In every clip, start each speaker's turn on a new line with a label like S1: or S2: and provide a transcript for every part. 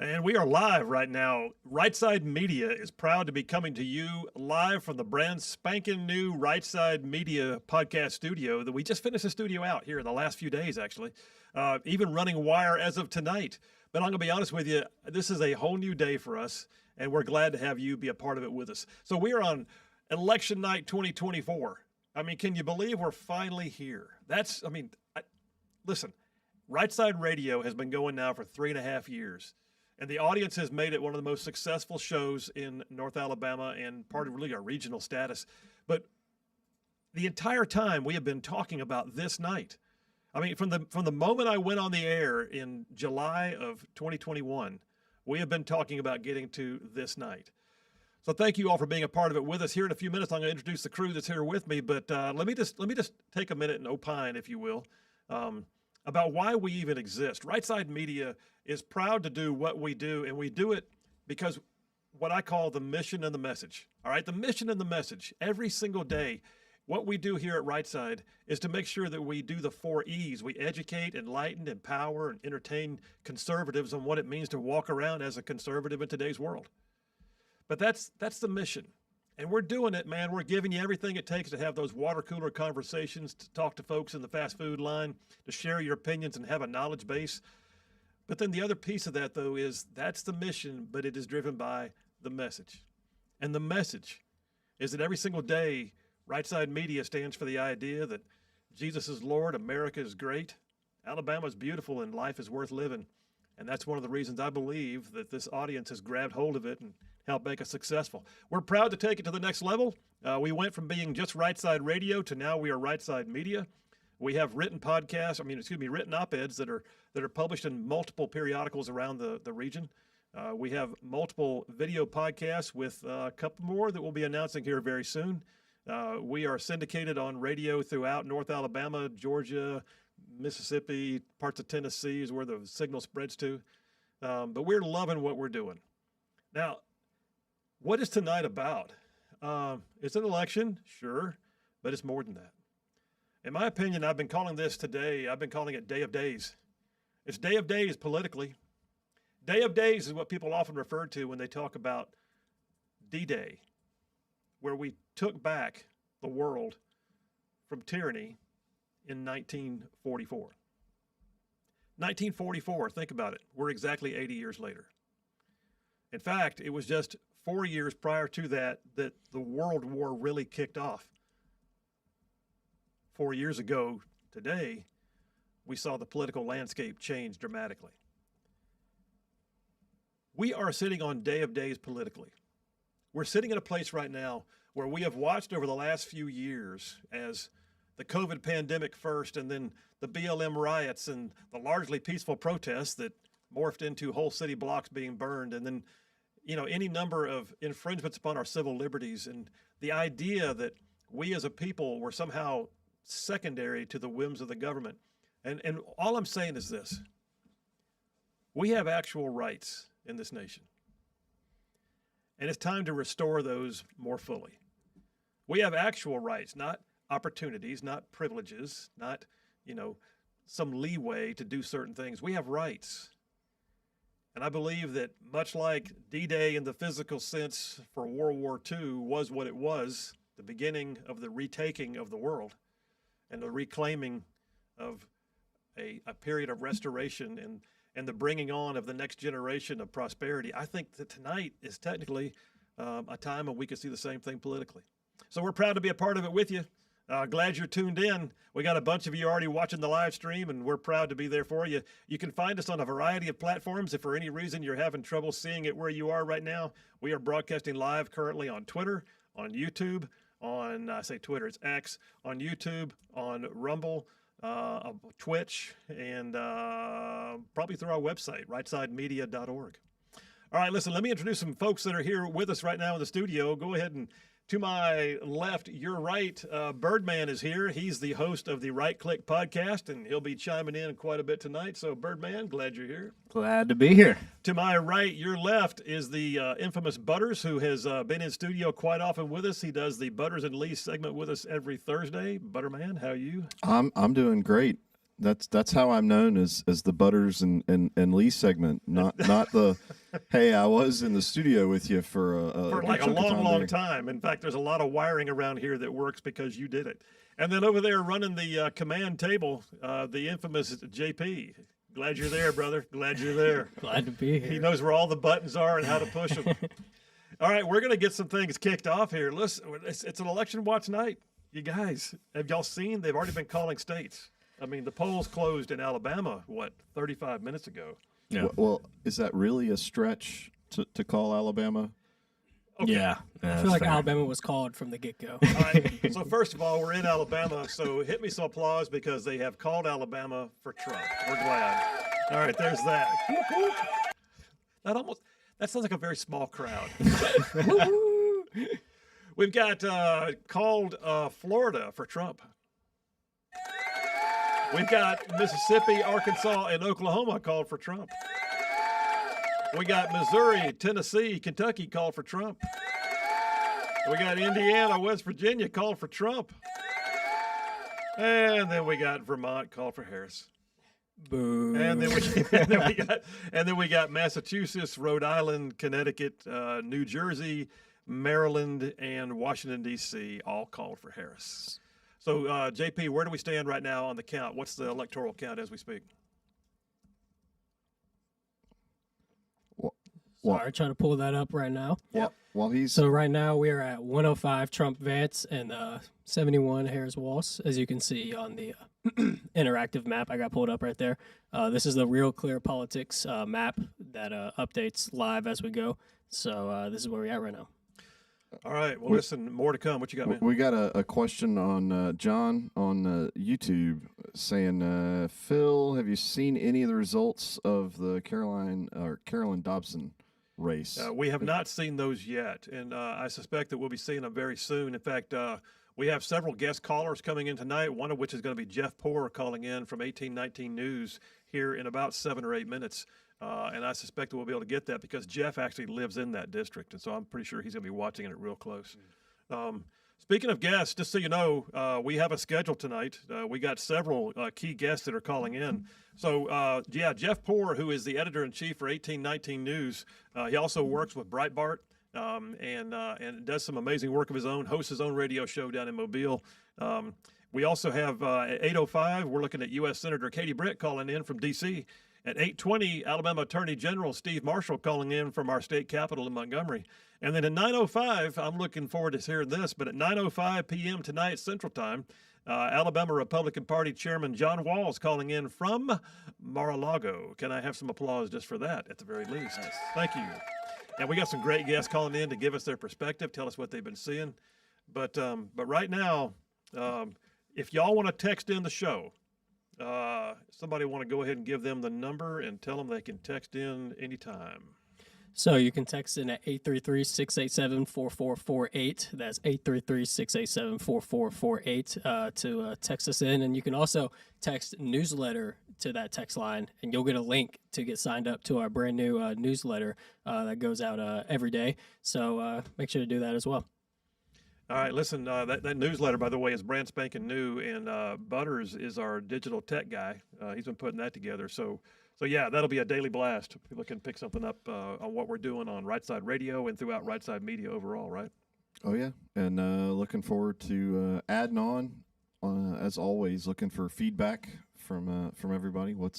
S1: And we are live right now. Right Side Media is proud to be coming to you live from the brand spanking new Right Side Media podcast studio that we just finished the studio out here in the last few days, actually. Even running wire as of tonight. But I'm going to be honest with you, this is a whole new day for us, and we're glad to have you be a part of it with us. So we are on election night 2024. I mean, can you believe we're finally here? Listen, Right Side Radio has been going now for 3.5 years. And the audience has made it one of the most successful shows in North Alabama and part of really our regional status. But the entire time we have been talking about this night. I mean, from the moment I went on the air in July of 2021, we have been talking about getting to this night. So thank you all for being a part of it with us. Here in a few minutes, I'm going to introduce the crew that's here with me. But let me just take a minute and opine, if you will, about why we even exist. Right Side Media is proud to do what we do, and we do it because what I call the mission and the message. All right, the mission and the message. Every single day, what we do here at Right Side is to make sure that we do the 4 E's. We educate, enlighten, empower, and entertain conservatives on what it means to walk around as a conservative in today's world. But that's the mission. And we're doing it, man. We're giving you everything it takes to have those water cooler conversations, to talk to folks in the fast food line, to share your opinions and have a knowledge base. But then the other piece of that, though, is that's the mission, but it is driven by the message. And the message is that every single day, Right Side Media stands for the idea that Jesus is Lord, America is great, Alabama is beautiful, and life is worth living. And that's one of the reasons I believe that this audience has grabbed hold of it and helped make us successful. We're proud to take it to the next level. We went from being just Right Side Radio to now we are Right Side Media. We have written written op-eds that are published in multiple periodicals around the region. We have multiple video podcasts with a couple more that we'll be announcing here very soon. We are syndicated on radio throughout North Alabama, Georgia, Mississippi, parts of Tennessee is where the signal spreads to. But we're loving what we're doing. Now, what is tonight about? It's an election, sure, but it's more than that. In my opinion, I've been calling it Day of Days. It's Day of Days politically. Day of Days is what people often refer to when they talk about D-Day, where we took back the world from tyranny in 1944. 1944, think about it. We're exactly 80 years later. In fact, it was just 4 years prior to that the World War really kicked off. 4 years ago today, we saw the political landscape change dramatically. We are sitting on Day of Days politically. We're sitting in a place right now where we have watched over the last few years as the COVID pandemic first, and then the BLM riots and the largely peaceful protests that morphed into whole city blocks being burned, and then any number of infringements upon our civil liberties, and the idea that we as a people were somehow secondary to the whims of the government. And all I'm saying is this: we have actual rights in this nation, and it's time to restore those more fully. We have actual rights, not opportunities, not privileges, not some leeway to do certain things. We have rights. And I believe that much like D-Day in the physical sense for World War II was what it was, the beginning of the retaking of the world and the reclaiming of a period of restoration and the bringing on of the next generation of prosperity, I think that tonight is technically a time when we can see the same thing politically. So we're proud to be a part of it with you. Glad you're tuned in. We got a bunch of you already watching the live stream, and we're proud to be there for you. You can find us on a variety of platforms. If for any reason you're having trouble seeing it where you are right now, we are broadcasting live currently on Twitter, on YouTube, Twitter, it's X, on YouTube, on Rumble, Twitch, and probably through our website, rightsidemedia.org. All right, listen, let me introduce some folks that are here with us right now in the studio. Go ahead and to my left, your right, Birdman is here. He's the host of the Right Click podcast, and he'll be chiming in quite a bit tonight. So, Birdman, glad you're here.
S2: Glad to be here.
S1: To my right, your left, is the infamous Butters, who has been in studio quite often with us. He does the Butters and Lee segment with us every Thursday. Butterman, how are you?
S2: I'm doing great. That's how I'm known as the Butters and Lee segment, not the hey, I was in the studio with you for
S1: like a long time. In fact, there's a lot of wiring around here that works because you did it. And then over there running the command table, the infamous JP. Glad you're there, brother. Glad you're there.
S3: Glad to be here.
S1: He knows where all the buttons are and how to push them. All right, we're going to get some things kicked off here. Listen, it's an election watch night. You guys, have y'all seen? They've already been calling states. I mean, the polls closed in Alabama, 35 minutes ago?
S2: Yeah. Well, is that really a stretch to call Alabama?
S1: Okay.
S3: Yeah.
S4: I feel like Alabama was called from the get-go.
S1: All right. So first of all, we're in Alabama, so hit me some applause because they have called Alabama for Trump. We're glad. All right, there's that. That sounds like a very small crowd. We've got called Florida for Trump. We've got Mississippi, Arkansas, and Oklahoma called for Trump. We got Missouri, Tennessee, Kentucky called for Trump. We got Indiana, West Virginia called for Trump. And then we got Vermont called for Harris.
S4: Boo.
S1: And then we got Massachusetts, Rhode Island, Connecticut, New Jersey, Maryland, and Washington, D.C. all called for Harris. So, JP, where do we stand right now on the count? What's the electoral count as we speak?
S4: Sorry, trying to pull that up right now. So right now we are at 105 Trump Vance and 71 Harris Walsh, as you can see on the interactive map I got pulled up right there. This is the Real Clear Politics map that updates live as we go. So this is where we're at right now.
S1: All right. Well, listen, more to come. What you got, man?
S2: We got a question on John on YouTube saying, Phil, have you seen any of the results of the Carolyn Dobson race?
S1: We have not seen those yet, and I suspect that we'll be seeing them very soon. In fact, we have several guest callers coming in tonight, one of which is going to be Jeff Poor calling in from 1819 News here in about 7 or 8 minutes. And I suspect that we'll be able to get that because Jeff actually lives in that district, and so I'm pretty sure he's going to be watching it real close. Speaking of guests, just so you know, we have a schedule tonight. We got several key guests that are calling in. So, Jeff Poor, who is the editor-in-chief for 1819 News, he also works with Breitbart and does some amazing work of his own, hosts his own radio show down in Mobile. We also have at 8:05, we're looking at U.S. Senator Katie Britt calling in from D.C., At 8:20, Alabama Attorney General Steve Marshall calling in from our state capital in Montgomery. And then at 9:05, I'm looking forward to hearing this, but at 9:05 p.m. tonight Central Time, Alabama Republican Party Chairman John Wahl is calling in from Mar-a-Lago. Can I have some applause just for that at the very least? Nice. Thank you. And we got some great guests calling in to give us their perspective, tell us what they've been seeing. But right now, if y'all want to text in the show, somebody want to go ahead and give them the number and tell them they can text in anytime.
S4: So you can text in at 833-687-4448. That's 833-687-4448 to text us in. And you can also text newsletter to that text line, and you'll get a link to get signed up to our brand new newsletter that goes out every day. So make sure to do that as well.
S1: All right, listen, that newsletter, by the way, is brand spanking new, and Butters is our digital tech guy. He's been putting that together. So yeah, that'll be a daily blast. People can pick something up on what we're doing on Right Side Radio and throughout Right Side Media overall, right?
S2: Oh, yeah, and looking forward to adding on, as always, looking for feedback from everybody, what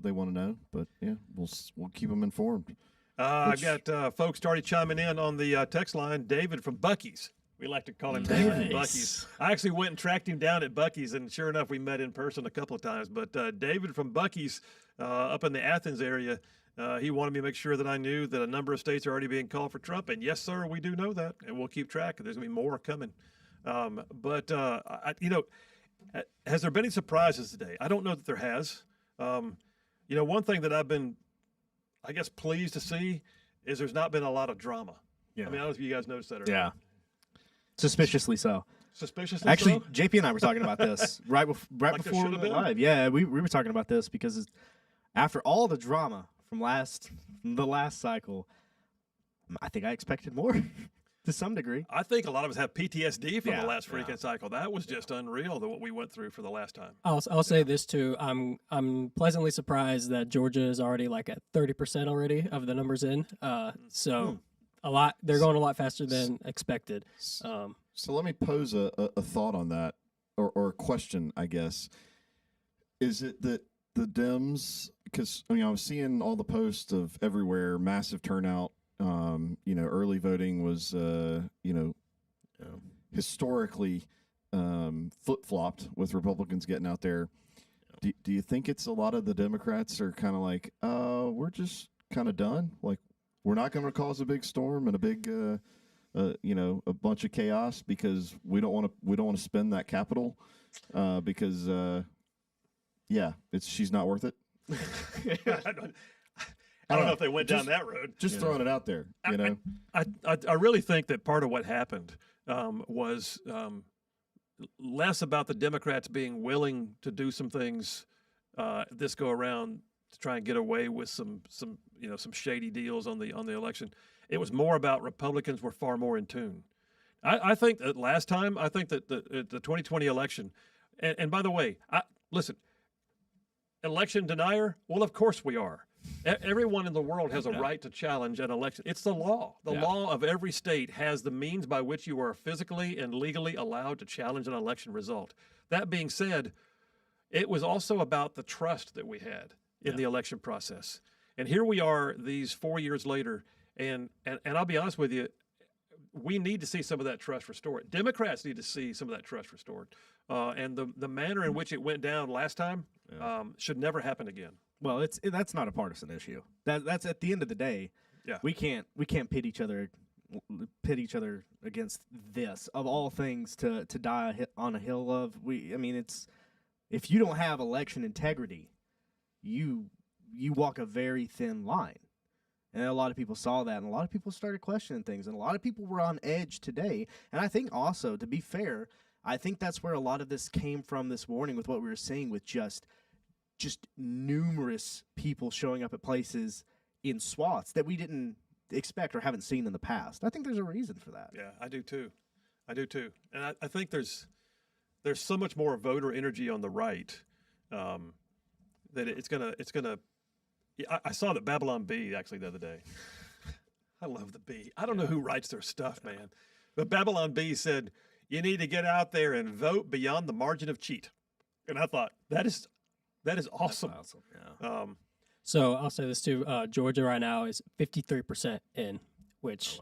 S2: they want to know. But, yeah, we'll keep them informed.
S1: I've got folks already chiming in on the text line. David from Buc-ee's. We like to call him David from Buc-ee's. I actually went and tracked him down at Buc-ee's, and sure enough, we met in person a couple of times. But David from Buc-ee's up in the Athens area, he wanted me to make sure that I knew that a number of states are already being called for Trump. And yes, sir, we do know that, and we'll keep track. There's going to be more coming. Has there been any surprises today? I don't know that there has. One thing that I've been, I guess, pleased to see is there's not been a lot of drama. Yeah. I mean, I don't know if you guys noticed that or
S3: yeah.
S1: not.
S3: Suspiciously so.
S1: Suspiciously
S3: Actually,
S1: so?
S3: JP and I were talking about this right before we went live. Yeah, we were talking about this because after all the drama from the last cycle, I think I expected more. To some degree.
S1: I think a lot of us have PTSD from the last freaking cycle. That was just unreal, what we went through for the last time.
S4: I'll say this too. I'm pleasantly surprised that Georgia is already like at 30% already of the numbers in. So a lot. They're going a lot faster than expected.
S2: So let me pose a thought on that, or a question, I guess. Is it that the Dems? Because I was seeing all the posts of everywhere, massive turnout. Early voting was, historically flip-flopped with Republicans getting out there. Do you think it's a lot of the Democrats are kind of like, we're just kind of done? Like, we're not going to cause a big storm and a big, a bunch of chaos because we don't want to spend that capital because, she's not worth it.
S1: I don't know if they went down that road.
S2: Just throwing it out there,
S1: I really think that part of what happened was less about the Democrats being willing to do some things this go around to try and get away with some shady deals on the election. It was more about Republicans were far more in tune. I think that last time, I think that the 2020 election, and by the way, listen, election denier? Well, of course we are. Everyone in the world has a right to challenge an election. It's the law. The law of every state has the means by which you are physically and legally allowed to challenge an election result. That being said, it was also about the trust that we had in the election process. And here we are these 4 years later, and I'll be honest with you, we need to see some of that trust restored. Democrats need to see some of that trust restored. And the manner in which it went down last time should never happen again.
S3: Well, that's not a partisan issue. That's at the end of the day.
S1: Yeah.
S3: We can't pit each other against this of all things to die on a hill of. It's if you don't have election integrity, you walk a very thin line. And a lot of people saw that, and a lot of people started questioning things, and a lot of people were on edge today. And I think also, to be fair, I think that's where a lot of this came from this morning with what we were seeing with just numerous people showing up at places in swaths that we didn't expect or haven't seen in the past. I think there's a reason for that.
S1: Yeah, I do too. And I think there's so much more voter energy on the right that it's gonna. I saw that Babylon Bee actually the other day. I love the Bee. I don't know who writes their stuff, man, but Babylon Bee said you need to get out there and vote beyond the margin of cheat, and I thought that is awesome.
S3: That's awesome. Yeah.
S4: So I'll say this too. Georgia right now is 53% in, which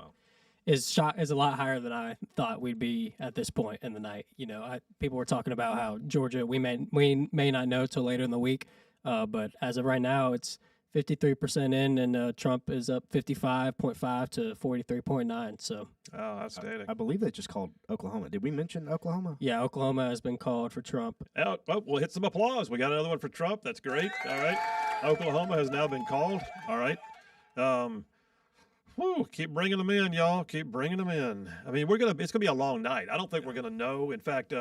S4: is a lot higher than I thought we'd be at this point in the night. People were talking about how Georgia we may not know till later in the week, but as of right now, it's 53% in, and Trump is up 55.5 to 43.9. So,
S1: outstanding.
S3: I believe they just called Oklahoma. Did we mention Oklahoma?
S4: Yeah, Oklahoma has been called for Trump.
S1: We'll hit some applause. We got another one for Trump. That's great. All right, Oklahoma has now been called. All right. Keep bringing them in, y'all. Keep bringing them in. I mean, it's gonna be a long night. I don't think we're gonna know. In fact,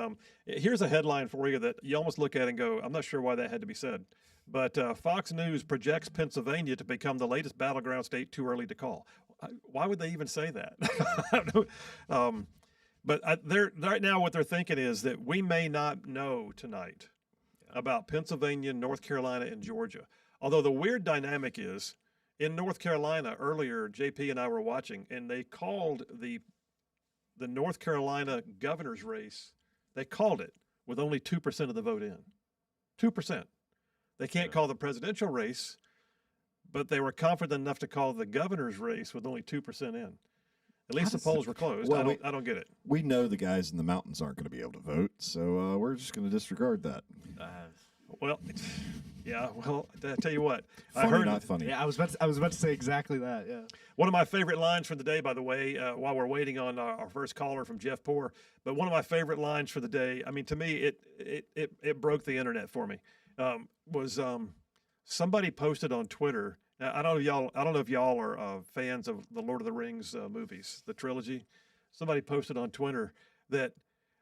S1: here's a headline for you that you almost look at and go, I'm not sure why that had to be said. But Fox News projects Pennsylvania to become the latest battleground state too early to call. Why would they even say that? But right now what they're thinking is that we may not know tonight about Pennsylvania, North Carolina, and Georgia. Although the weird dynamic is, in North Carolina earlier, JP and I were watching, and they called the North Carolina governor's race, they called it with only 2% of the vote in. 2%. They can't call the presidential race, but they were confident enough to call the governor's race with only 2% in. At least the polls were closed.
S2: Well,
S1: I don't get it.
S2: We know the guys in the mountains aren't going to be able to vote, so we're just going to disregard that.
S1: Well, I tell you what.
S2: Funny,
S1: I heard
S2: not funny.
S3: Yeah, I was about to say exactly that. Yeah.
S1: One of my favorite lines for the day, by the way, while we're waiting on our first caller from Jeff Poor, but one of my favorite lines for the day. I mean, to me, it broke the internet for me. Was somebody posted on Twitter? Now, I don't know if y'all are fans of the Lord of the Rings movies, the trilogy. Somebody posted on Twitter that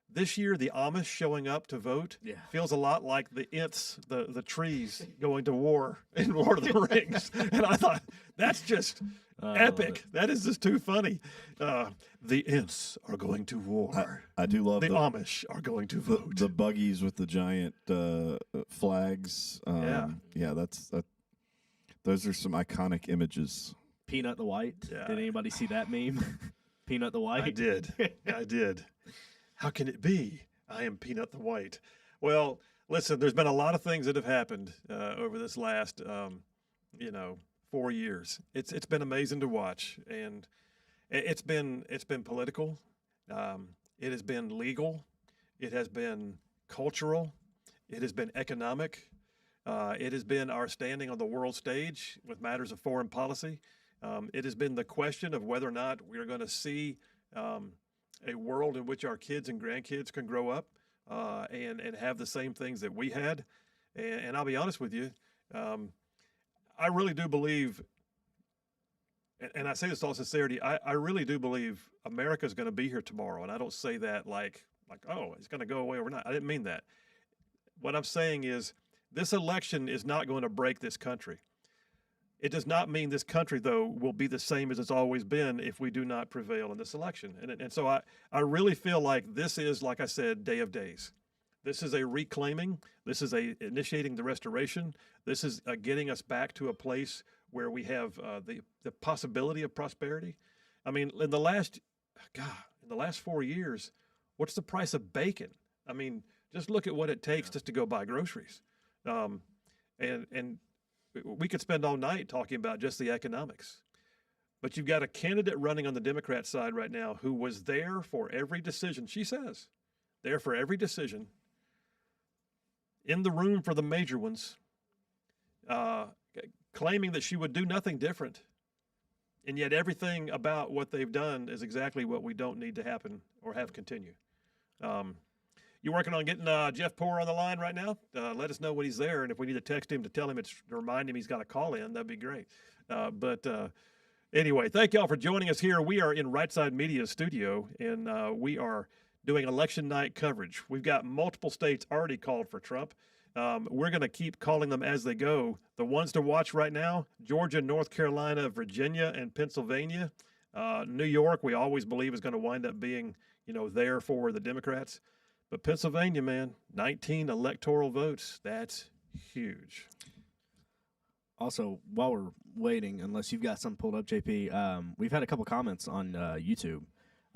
S1: this year the Amish showing up to vote feels a lot like the Ents, the trees going to war in Lord of the Rings. And I thought That's just epic. That is just too funny. The Ents are going to war.
S2: I do love
S1: the Amish are going to vote.
S2: The buggies with the giant flags. Yeah, those are some iconic images.
S3: Peanut the White.
S1: Yeah.
S3: Did anybody see that meme? Peanut the White.
S1: I did. I did. How can it be? I am Peanut the White. Well, listen, there's been a lot of things that have happened over this last, 4 years. It's been amazing to watch, and it's been political. It has been legal. It has been cultural. It has been economic. It has been our standing on the world stage with matters of foreign policy. It has been the question of whether or not we're going to see a world in which our kids and grandkids can grow up and have the same things that we had. And I'll be honest with you, I really do believe, and I say this in all sincerity, I really do believe America is going to be here tomorrow. And I don't say that like, oh, it's going to go away overnight. I didn't mean that. What I'm saying is this election is not going to break this country. It does not mean this country, though, will be the same as it's always been if we do not prevail in this election. And so I really feel like this is, like I said, day of days. This is a reclaiming. This is a initiating the restoration. This is getting us back to a place where we have the possibility of prosperity. I mean, in the last 4 years, what's the price of bacon? I mean, just look at what it takes just to go buy groceries. And we could spend all night talking about just the economics. But you've got a candidate running on the Democrat side right now who was there for every decision, she says, there for every decision, in the room for the major ones, claiming that she would do nothing different. And yet everything about what they've done is exactly what we don't need to happen or have continue. You working on getting Jeff Poor on the line right now? Let us know when he's there, and if we need to text him to tell him to remind him he's got a call in, that'd be great. Anyway, thank y'all for joining us here. We are in Right Side Media's studio, and we are doing election night coverage. We've got multiple states already called for Trump. We're going to keep calling them as they go. The ones to watch right now: Georgia, North Carolina, Virginia, and Pennsylvania. New York, we always believe is going to wind up being, there for the Democrats. But Pennsylvania, man, 19 electoral votes. That's huge.
S3: Also, while we're waiting, unless you've got something pulled up, JP, we've had a couple comments on YouTube,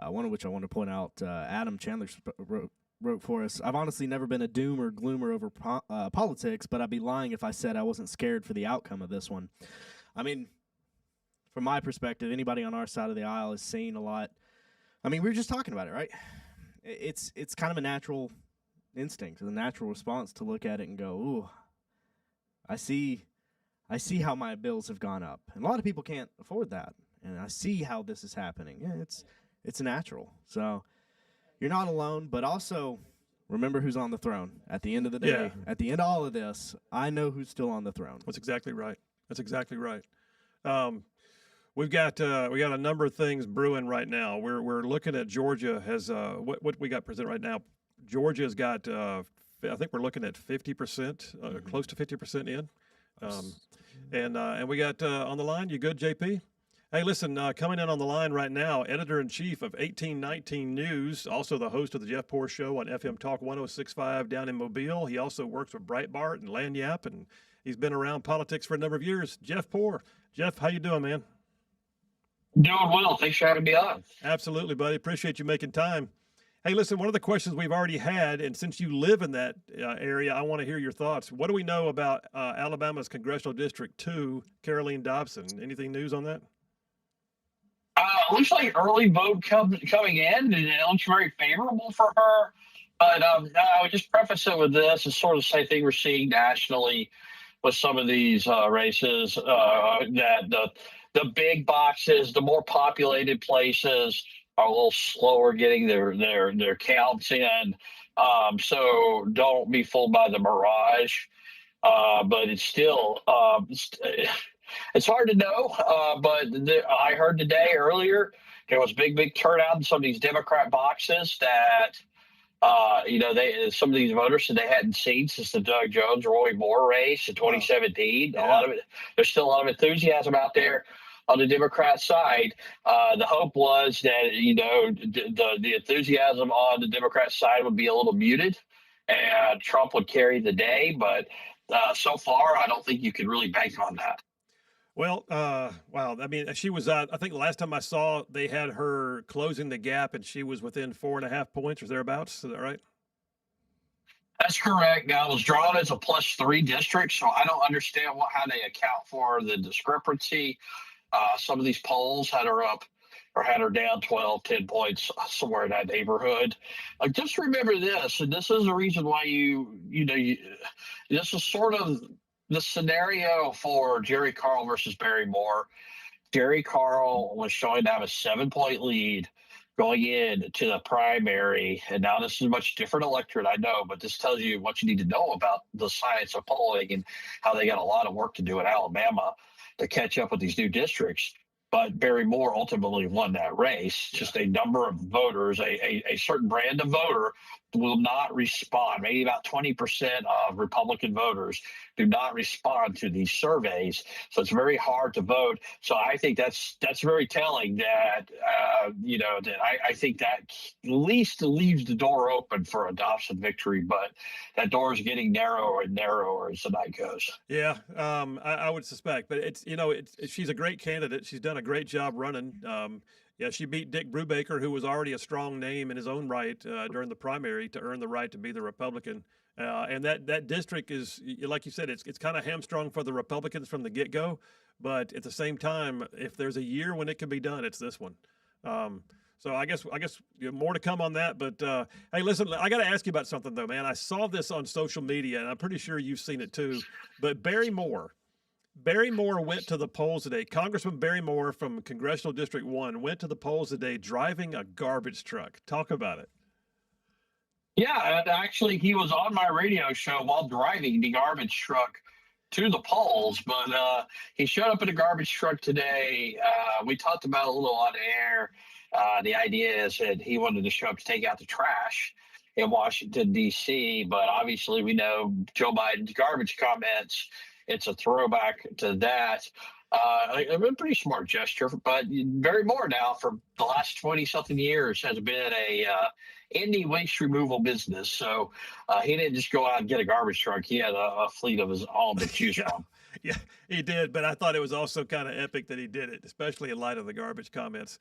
S3: one of which I want to point out. Adam Chandler wrote for us, "I've honestly never been a doom or gloomer over politics, but I'd be lying if I said I wasn't scared for the outcome of this one." I mean, from my perspective, anybody on our side of the aisle is seeing a lot. I mean, we were just talking about it, right? It's kind of a natural instinct, a natural response to look at it and go, "Ooh, I see how my bills have gone up." And a lot of people can't afford that. And I see how this is happening. Yeah, it's natural. So you're not alone, but also remember who's on the throne. At the end of the day, At the end of all of this, I know who's still on the throne.
S1: That's exactly right. We've got a number of things brewing right now. We're looking at Georgia has what we got present right now. Georgia's got I think we're looking at 50%, close to 50% in. And we got on the line. You good, JP? Hey, listen, coming in on the line right now, editor-in-chief of 1819 News, also the host of the Jeff Poor Show on FM Talk 106.5 down in Mobile. He also works with Breitbart and Lanyap, and he's been around politics for a number of years. Jeff Poor. Jeff, how you doing, man?
S5: Doing well. Thanks for having me on.
S1: Absolutely, buddy. Appreciate you making time. Hey, listen, one of the questions we've already had, and since you live in that area, I want to hear your thoughts. What do we know about Alabama's Congressional District 2, Caroline Dobson? Anything news on that?
S5: Looks like early vote coming in, and it looks very favorable for her. But I would just preface it with this. It's sort of the same thing we're seeing nationally with some of these races, that the big boxes, the more populated places are a little slower getting their counts in. So don't be fooled by the mirage. But it's still it's hard to know. But I heard today earlier there was big turnout in some of these Democrat boxes that Some of these voters said they hadn't seen since the Doug Jones, Roy Moore race in 2017.
S1: Yeah.
S5: A lot of it, there's still a lot of enthusiasm out there on the Democrat side. The hope was that the enthusiasm on the Democrat side would be a little muted, and Trump would carry the day. But so far, I don't think you can really bank on that.
S1: Well, wow. I mean, she was, I think the last time I saw, they had her closing the gap and she was within 4.5 points or thereabouts. Is that right?
S5: That's correct. Now, it was drawn as a +3 district, so I don't understand how they account for the discrepancy. Some of these polls had her up or had her down 12, 10 points, somewhere in that neighborhood. Just remember this, and this is the reason why this is sort of the scenario for Jerry Carl versus Barry Moore. Jerry Carl was showing to have a 7-point lead going into the primary, and now this is a much different electorate, I know, but this tells you what you need to know about the science of polling and how they got a lot of work to do in Alabama to catch up with these new districts. But Barry Moore ultimately won that race. Just a number of voters, a certain brand of voter will not respond. Maybe about 20% of Republican voters do not respond to these surveys. So it's very hard to vote. So I think that's very telling that, I think that at least leaves the door open for a Dobson victory, but that door is getting narrower and narrower as the night goes.
S1: Yeah, I would suspect, but she's a great candidate. She's done a great job running. Yeah, she beat Dick Brubaker, who was already a strong name in his own right during the primary to earn the right to be the Republican. And that district is, like you said, it's kind of hamstrung for the Republicans from the get-go. But at the same time, if there's a year when it can be done, it's this one. So I guess more to come on that. But hey, listen, I got to ask you about something though, man. I saw this on social media, and I'm pretty sure you've seen it too. But Barry Moore went to the polls today. Congressman Barry Moore from Congressional District 1 went to the polls today driving a garbage truck. Talk about it.
S5: Yeah, and actually, he was on my radio show while driving the garbage truck to the polls, but he showed up in a garbage truck today. We talked about it a little on air. The idea is that he wanted to show up to take out the trash in Washington, D.C., but obviously we know Joe Biden's garbage comments. It's a throwback to that. A pretty smart gesture, but Barry Moore now for the last 20-something years has been in the waste removal business. So he didn't just go out and get a garbage truck. He had a fleet of his own to choose from.
S1: Yeah, he did. But I thought it was also kind of epic that he did it, especially in light of the garbage comments,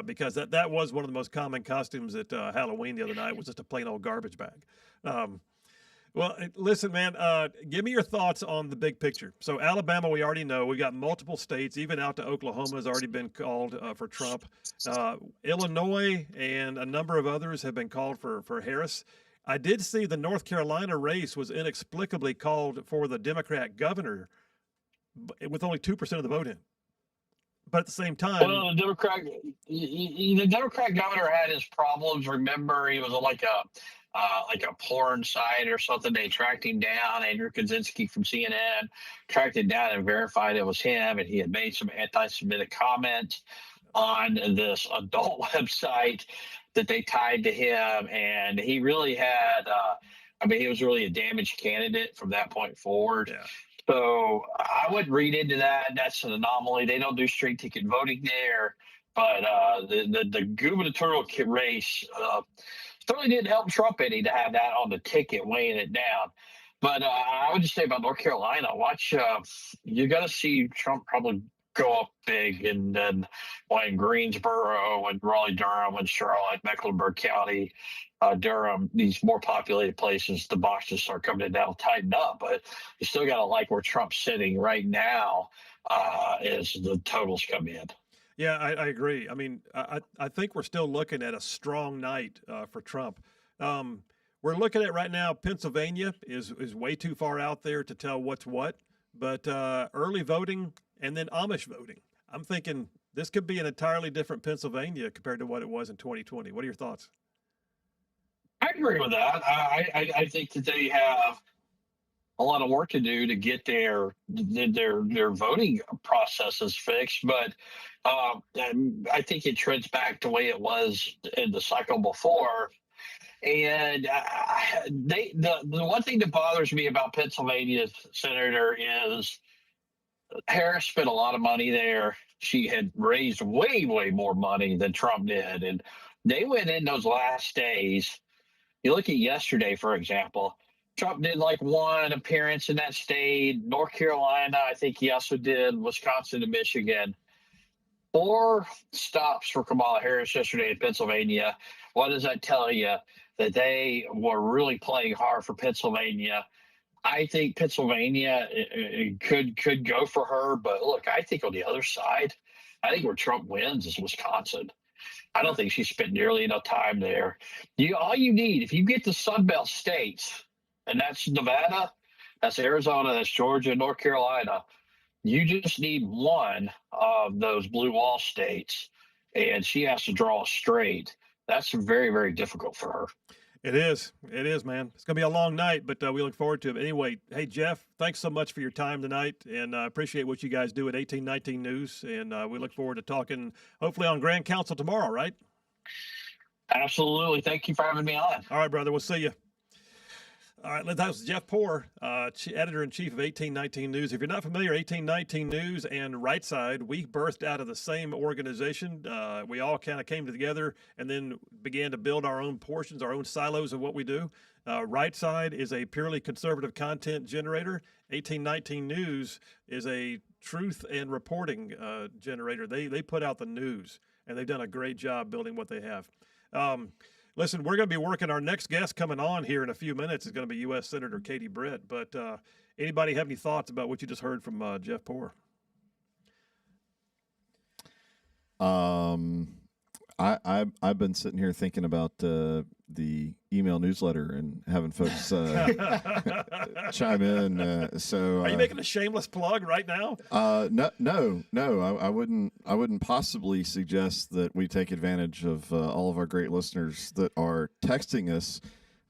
S1: because that was one of the most common costumes at Halloween the other night was just a plain old garbage bag. Well, listen, man, give me your thoughts on the big picture. So Alabama, we already know. We got multiple states, even out to Oklahoma has already been called for Trump. Illinois and a number of others have been called for Harris. I did see the North Carolina race was inexplicably called for the Democrat governor with only 2% of the vote in. But at the same time,
S5: well, the Democrat governor had his problems. Remember, he was like a porn site or something. They tracked him down. Andrew Kaczynski from CNN tracked him down and verified it was him, and he had made some anti-Semitic comments on this adult website that they tied to him, and he really had. He was really a damaged candidate from that point forward.
S1: Yeah.
S5: So I would read into that. That's an anomaly. They don't do straight ticket voting there, but the gubernatorial race certainly didn't help Trump any to have that on the ticket, weighing it down. But I would just say about North Carolina, watch. You're going to see Trump probably go up big, and then in Greensboro and Raleigh-Durham and Charlotte, Mecklenburg County, Durham, these more populated places, the boxes start coming in. That'll tighten up, but you still got to like where Trump's sitting right now as the totals come in.
S1: Yeah, I agree. I mean, I think we're still looking at a strong night for Trump. We're looking at right now, Pennsylvania is way too far out there to tell what's what, but early voting and then Amish voting. I'm thinking this could be an entirely different Pennsylvania compared to what it was in 2020. What are your thoughts?
S5: I agree with that. I think that they have a lot of work to do to get their voting processes fixed, but I think it trends back to the way it was in the cycle before. And the one thing that bothers me about Pennsylvania's senator is Harris spent a lot of money there. She had raised way, way more money than Trump did. And they went in those last days. You look at yesterday, for example, Trump did like one appearance in that state. North Carolina, I think he also did. Wisconsin and Michigan. 4 stops for Kamala Harris yesterday in Pennsylvania. What does that tell you? That they were really playing hard for Pennsylvania. I think Pennsylvania could go for her, but look, I think on the other side, I think where Trump wins is Wisconsin. I don't think she spent nearly enough time there. All you need, if you get the Sunbelt states, and that's Nevada, that's Arizona, that's Georgia, North Carolina, you just need one of those blue wall states, and she has to draw straight. That's very, very difficult for her.
S1: It is, man. It's going to be a long night, but we look forward to it. Anyway, hey, Jeff, thanks so much for your time tonight, and I appreciate what you guys do at 1819 News, and we look forward to talking, hopefully, on Grand Council tomorrow, right?
S5: Absolutely. Thank you for having me on.
S1: All right, brother. We'll see you. All right, that was Jeff Poor, editor-in-chief of 1819 News. If you're not familiar, 1819 News and Right Side, we birthed out of the same organization. We all kind of came together and then began to build our own portions, our own silos of what we do. Right Side is a purely conservative content generator. 1819 News is a truth and reporting generator. They put out the news, and they've done a great job building what they have. Listen, we're going to be working. Our next guest coming on here in a few minutes is going to be U.S. Senator Katie Britt. But anybody have any thoughts about what you just heard from Jeff Poor?
S2: I've been sitting here thinking about the email newsletter and having folks chime in. So
S1: are you making a shameless plug right now?
S2: No. I wouldn't possibly suggest that we take advantage of all of our great listeners that are texting us,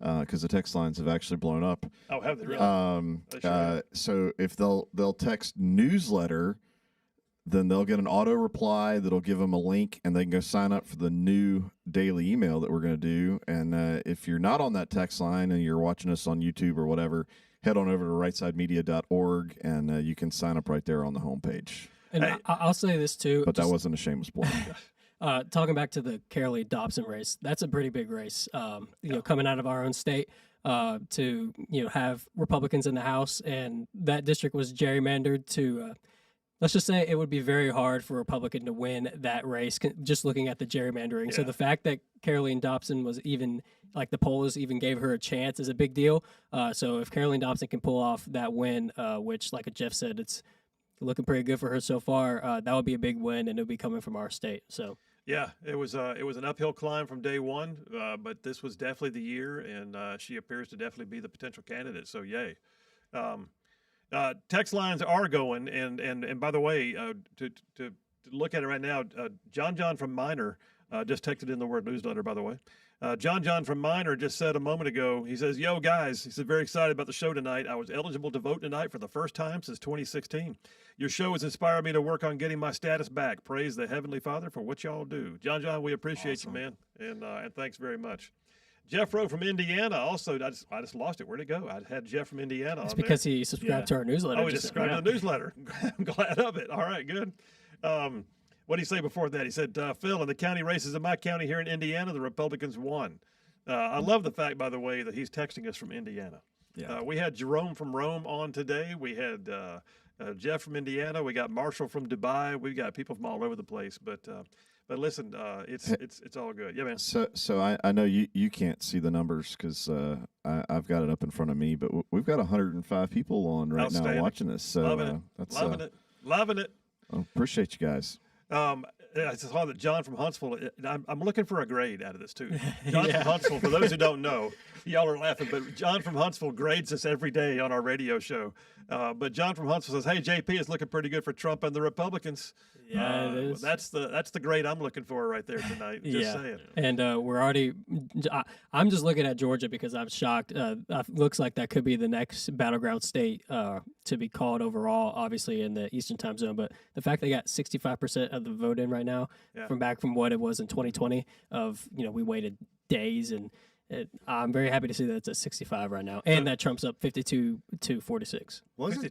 S2: because the text lines have actually blown up.
S1: Oh, have they really? They sure have.
S2: So if they'll text newsletter, then they'll get an auto reply that'll give them a link, and they can go sign up for the new daily email that we're going to do. And if you're not on that text line and you're watching us on YouTube or whatever, head on over to rightsidemedia.org, and you can sign up right there on the homepage.
S4: And hey, I'll say this too.
S2: But that wasn't a shameless plug.
S4: Talking back to the Carolee Dobson race, that's a pretty big race. Coming out of our own state to have Republicans in the House, and that district was gerrymandered to. Let's just say it would be very hard for a Republican to win that race, just looking at the gerrymandering. Yeah. So the fact that Carolee Dobson was even, like the polls even gave her a chance is a big deal. So if Carolee Dobson can pull off that win, which, like Jeff said, it's looking pretty good for her so far, that would be a big win, and it would be coming from our state. So
S1: yeah, it was an uphill climb from day one, but this was definitely the year, and she appears to definitely be the potential candidate. So yay. Text lines are going, and by the way, to look at it right now, John from Minor just texted in the word newsletter, by the way. John from Minor just said a moment ago, he says, "Yo, guys," he said, "very excited about the show tonight. I was eligible to vote tonight for the first time since 2016. Your show has inspired me to work on getting my status back. Praise the Heavenly Father for what y'all do." John, we appreciate you, man, and thanks very much. Jeff Rowe from Indiana also. I just lost it. Where'd it go? I had Jeff from Indiana.
S4: It's because he subscribed to our newsletter.
S1: Oh, he subscribed to the newsletter. I'm glad of it. All right, good. What did he say before that? He said, "Phil, in the county races in my county here in Indiana, the Republicans won." I love the fact, by the way, that he's texting us from Indiana. Yeah. We had Jerome from Rome on today. We had Jeff from Indiana. We got Marshall from Dubai. We've got people from all over the place, but listen, it's all good. Yeah, man.
S2: So I know you can't see the numbers because I've got it up in front of me, but we've got 105 people on right now watching this. So
S1: loving it.
S2: I appreciate you guys.
S1: I saw that John from Huntsville. I'm looking for a grade out of this too. John from Huntsville. For those who don't know, y'all are laughing, but John from Huntsville grades us every day on our radio show. But John from Huntsville says, "Hey, JP, it's looking pretty good for Trump and the Republicans."
S4: Yeah, it is.
S1: That's the grade I'm looking for right there tonight. Just saying.
S4: And we're already. I'm just looking at Georgia because I'm shocked. Looks like that could be the next battleground state to be called overall, obviously in the Eastern Time Zone. But the fact they got 65% of the vote in right now, from what it was in 2020, of we waited days and I'm very happy to see that it's at 65 right now, and that Trump's up 52-46.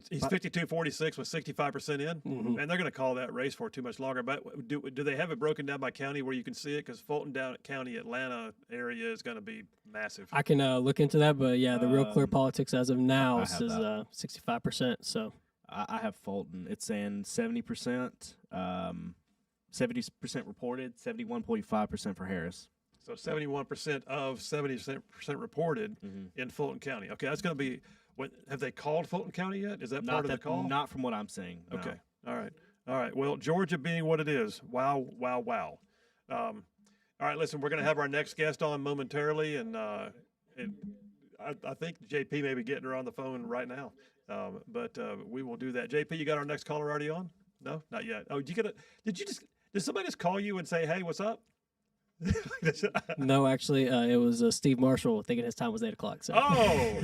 S1: He's 52-46 with 65% in, and they're going to call that race for too much longer. But do they have it broken down by county where you can see it? Because Fulton Down County, Atlanta area is going to be massive.
S4: I can look into that, but yeah, the Real Clear Politics as of now says 65%. So
S3: I have Fulton. It's saying 70%, 70% reported, 71.5% for Harris.
S1: So 71% of 70% reported in Fulton County. Okay, that's going to be. Have they called Fulton County yet? Is that part of the call?
S3: Not from what I'm seeing. No.
S1: Okay. All right. Well, Georgia being what it is. Wow. All right. Listen, we're going to have our next guest on momentarily, and I think JP may be getting her on the phone right now. But we will do that. JP, you got our next caller already on? No, not yet. Oh, did somebody just call you and say, "Hey, what's up"?
S4: No, actually, it was Steve Marshall thinking his time was 8 o'clock. So.
S1: Oh,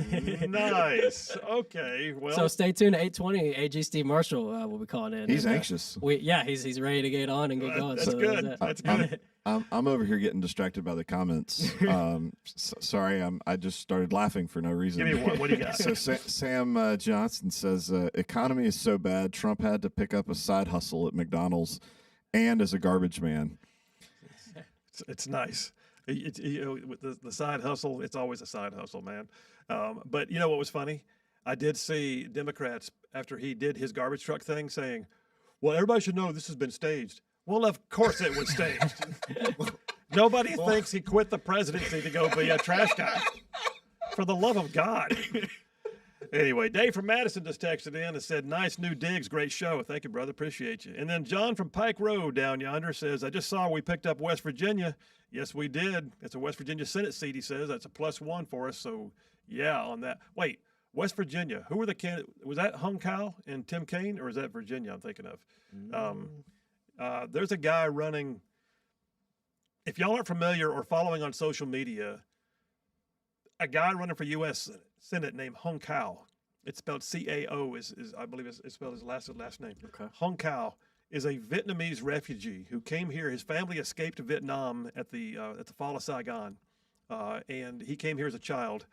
S1: nice. Okay, well.
S4: So stay tuned at 8:20. AG Steve Marshall will be calling in.
S2: He's anxious.
S4: He's ready to get on and get going.
S1: That's good. That's good.
S2: I'm over here getting distracted by the comments. Sorry, I just started laughing for no reason.
S1: Give me one. What do you got?
S2: So Sam Johnson says, economy is so bad, Trump had to pick up a side hustle at McDonald's and as a garbage man.
S1: It's nice. With the side hustle, it's always a side hustle, man. But you know what was funny? I did see Democrats, after he did his garbage truck thing, saying, well, everybody should know this has been staged. Well, of course it was staged. Nobody thinks he quit the presidency to go be a trash guy. For the love of God. Anyway, Dave from Madison just texted in and said, nice new digs, great show. Thank you, brother. Appreciate you. And then John from Pike Road down yonder says, I just saw we picked up West Virginia. Yes, we did. It's a West Virginia Senate seat, he says. That's a +1 for us. So, yeah, on that. Wait, West Virginia. Who were the candidates? Was that Hung Kao and Tim Kaine, or is that Virginia I'm thinking of? There's a guy running. If y'all aren't familiar or following on social media, a guy running for U.S. Senate named Hung Kao. It's spelled C-A-O. Is I believe it's spelled his last name.
S3: Okay.
S1: Hung Kao is a Vietnamese refugee who came here. His family escaped Vietnam at the fall of Saigon, and he came here as a child.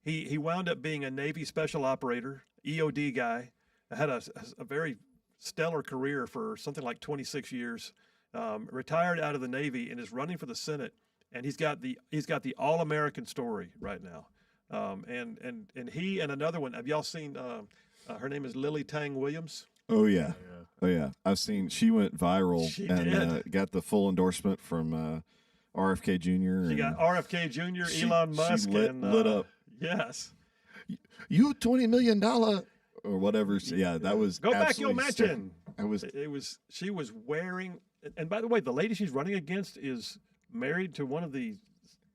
S1: He wound up being a Navy special operator, EOD guy. Had a very stellar career for something like 26 years. Retired out of the Navy and is running for the Senate. And he's got the all-American story right now, and he and another one. Have y'all seen? Her name is Lily Tang Williams.
S2: Oh yeah. I've seen. She went viral and got the full endorsement from RFK Jr.
S1: She got RFK Jr., Elon Musk,
S2: and lit up.
S1: Yes.
S2: You $20 million or whatever. Yeah, that was.
S1: Go back your mansion. She was wearing. And by the way, the lady she's running against is married to one of the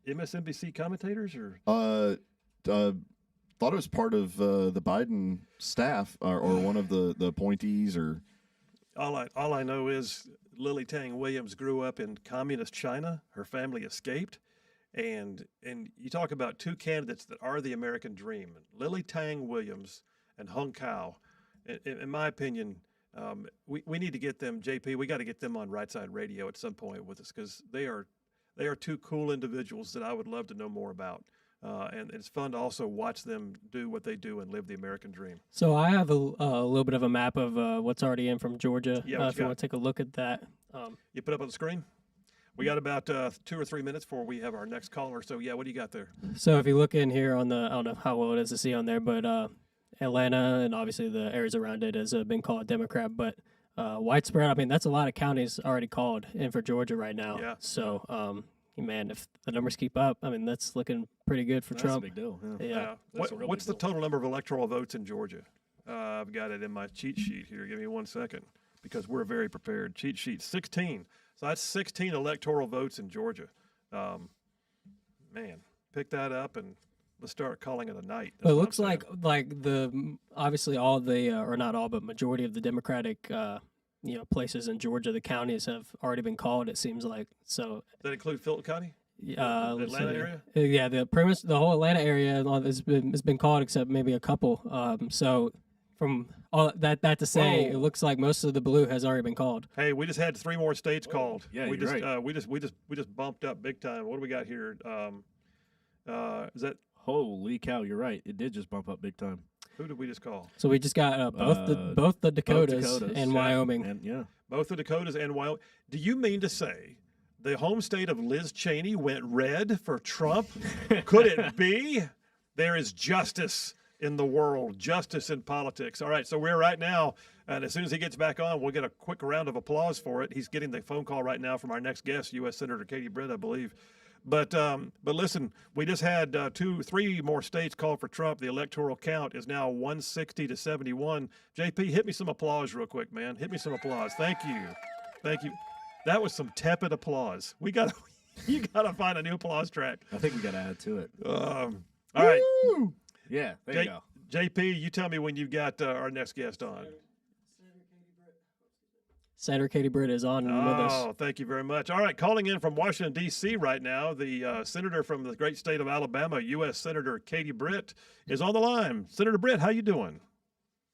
S1: MSNBC commentators, or thought it was part of the Biden staff or one of the appointees, or all I know is Lily Tang Williams grew up in communist China. Her family escaped, and you talk about two candidates that are the American dream: Lily Tang Williams and Hung Kao. In my opinion, we need to get them. JP, we got to get them on Right Side Radio at some point with us, because they are two cool individuals that I would love to know more about. And it's fun to also watch them do what they do and live the American dream.
S4: So I have a little bit of a map of what's already in from Georgia.
S1: Yeah,
S4: if you want to take a look at that.
S1: You put up on the screen? We got about 2 or 3 minutes before we have our next caller. So, yeah, what do you got there?
S4: So if you look in here on I don't know how well it is to see on there, but Atlanta and obviously the areas around it has been called Democrat. But widespread, I mean, that's a lot of counties already called in for Georgia right now.
S1: Yeah.
S4: So, man, if the numbers keep up, I mean, that's looking pretty good for Trump.
S3: That's a big deal.
S1: Yeah. What's the total number of electoral votes in Georgia? I've got it in my cheat sheet here. Give me 1 second, because we're very prepared. Cheat sheet, 16. So that's 16 electoral votes in Georgia. Man, pick that up and let's start calling it a night.
S4: But it looks like obviously all the or not all, but majority of the Democratic places in Georgia, the counties have already been called. It seems like so.
S1: Does that include Fulton County?
S4: Atlanta
S1: area?
S4: Yeah, the whole Atlanta area has been called, except maybe a couple. So from all that to say, It looks like most of the blue has already been called.
S1: Hey, we just had 3 more states called.
S3: Yeah,
S1: we just bumped up big time. What do we got here? Is that
S3: Holy cow, you're right. It did just bump up big time.
S1: who did we just call?
S4: So we just got both the Dakotas, and Wyoming.
S3: And,
S1: Both the Dakotas and Wyoming. Do you mean to say the home state of Liz Cheney went red for Trump? Could it be? There is justice in the world, justice in politics. All right, so we're right now, and as soon as he gets back on, we'll get a quick round of applause for it. He's getting the phone call right now from our next guest, U.S. Senator Katie Britt, I believe. But listen, we just had 3 more states call for Trump. The electoral count is now 160 to 71. JP, hit me some applause real quick, man. Hit me some applause. Thank you. That was some tepid applause. You gotta find a new applause track.
S3: I think we gotta add to it.
S1: All right.
S3: Woo! Yeah, there you go.
S1: JP, you tell me when you've got our next guest on.
S4: Senator Katie Britt is on with us.
S1: Oh, thank you very much. All right, calling in from Washington, D.C. right now, the senator from the great state of Alabama, U.S. Senator Katie Britt, is on the line. Senator Britt, how you doing?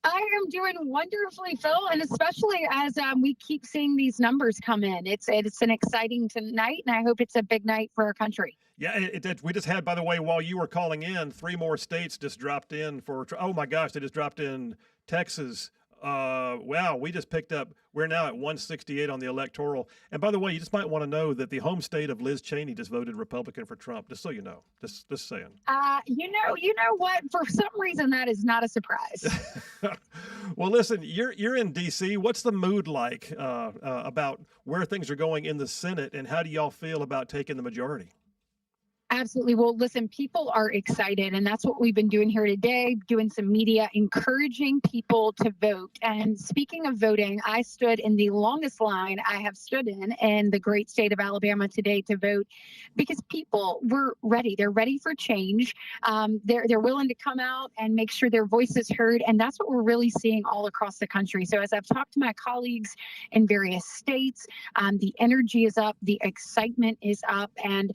S6: I am doing wonderfully, Phil, and especially as we keep seeing these numbers come in. It's an exciting night, and I hope it's a big night for our country.
S1: Yeah, we just had, by the way, while you were calling in, 3 more states just dropped in for, oh my gosh, they just dropped in Texas. Wow, we just picked up, we're now at 168 on the electoral. And by the way, you just might want to know that the home state of Liz Cheney just voted Republican for Trump, just so you know, just saying.
S6: You know what? For some reason, that is not a surprise.
S1: Well, listen, you're in D.C. What's the mood like about where things are going in the Senate, and how do y'all feel about taking the majority?
S6: Absolutely. Well, listen, people are excited, and that's what we've been doing here today, doing some media, encouraging people to vote. And speaking of voting, I stood in the longest line I have stood in the great state of Alabama today to vote, because people were ready. They're ready for change. They're willing to come out and make sure their voice is heard. And that's what we're really seeing all across the country. So as I've talked to my colleagues in various states, the energy is up, the excitement is up. And,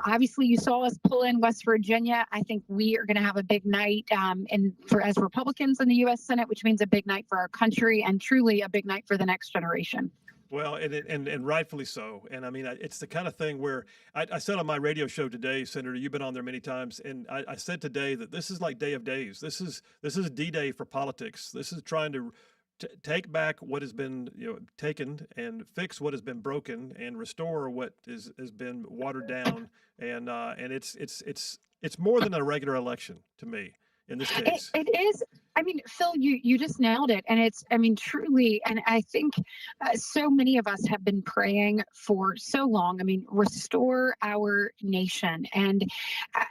S6: obviously, you saw us pull in West Virginia. I think we are going to have a big night as Republicans in the U.S. Senate, which means a big night for our country and truly a big night for the next generation.
S1: Well, and rightfully so. And I mean, it's the kind of thing where I said on my radio show today, Senator, you've been on there many times, and I said today that this is like Day of Days. This is D-Day for politics. This is trying to take back what has been taken and fix what has been broken and restore what has been watered down. And it's more than a regular election to me in this case.
S6: It is. I mean, Phil, you just nailed it. And truly, and I think so many of us have been praying for so long. I mean, restore our nation. And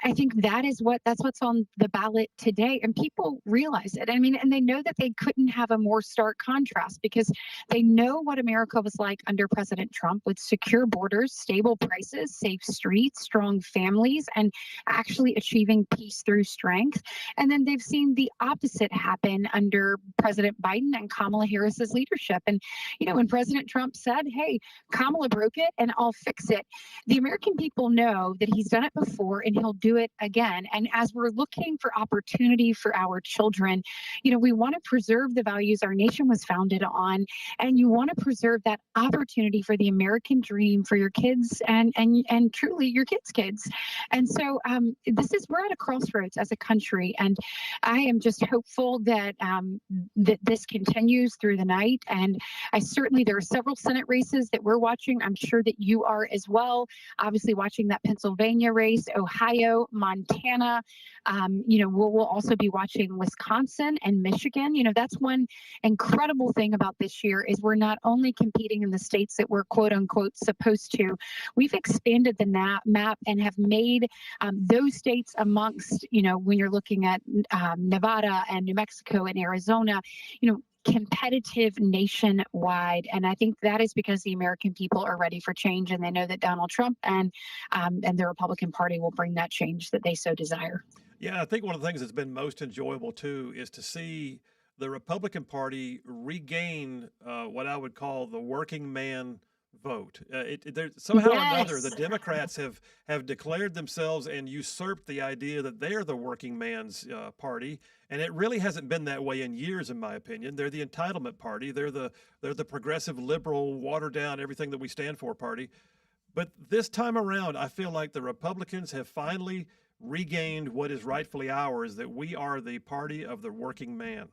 S6: I think that's what's on the ballot today. And people realize it. I mean, and they know that they couldn't have a more stark contrast, because they know what America was like under President Trump, with secure borders, stable prices, safe streets, strong families, and actually achieving peace through strength. And then they've seen the opposite happen under President Biden and Kamala Harris's leadership. And, when President Trump said, hey, Kamala broke it and I'll fix it, the American people know that he's done it before and he'll do it again. And as we're looking for opportunity for our children, we want to preserve the values our nation was founded on. And you want to preserve that opportunity for the American dream for your kids and truly your kids' kids. And so we're at a crossroads as a country. And I am just hopeful that that this continues through the night. And there are several Senate races that we're watching. I'm sure that you are as well. Obviously watching that Pennsylvania race, Ohio, Montana. We'll also be watching Wisconsin and Michigan. That's one incredible thing about this year is we're not only competing in the states that we're quote unquote supposed to. We've expanded the map and have made those states amongst, when you're looking at Nevada and New Mexico and Arizona, competitive nationwide. And I think that is because the American people are ready for change, and they know that Donald Trump and the Republican Party will bring that change that they so desire.
S1: Yeah, I think one of the things that's been most enjoyable too is to see the Republican Party regain what I would call the working man vote. Somehow or another, the Democrats have declared themselves and usurped the idea that they're the working man's party, and it really hasn't been that way in years, in my opinion. They're the entitlement party. They're the progressive, liberal, water down everything that we stand for party. But this time around, I feel like the Republicans have finally regained what is rightfully ours, that we are the party of the working man.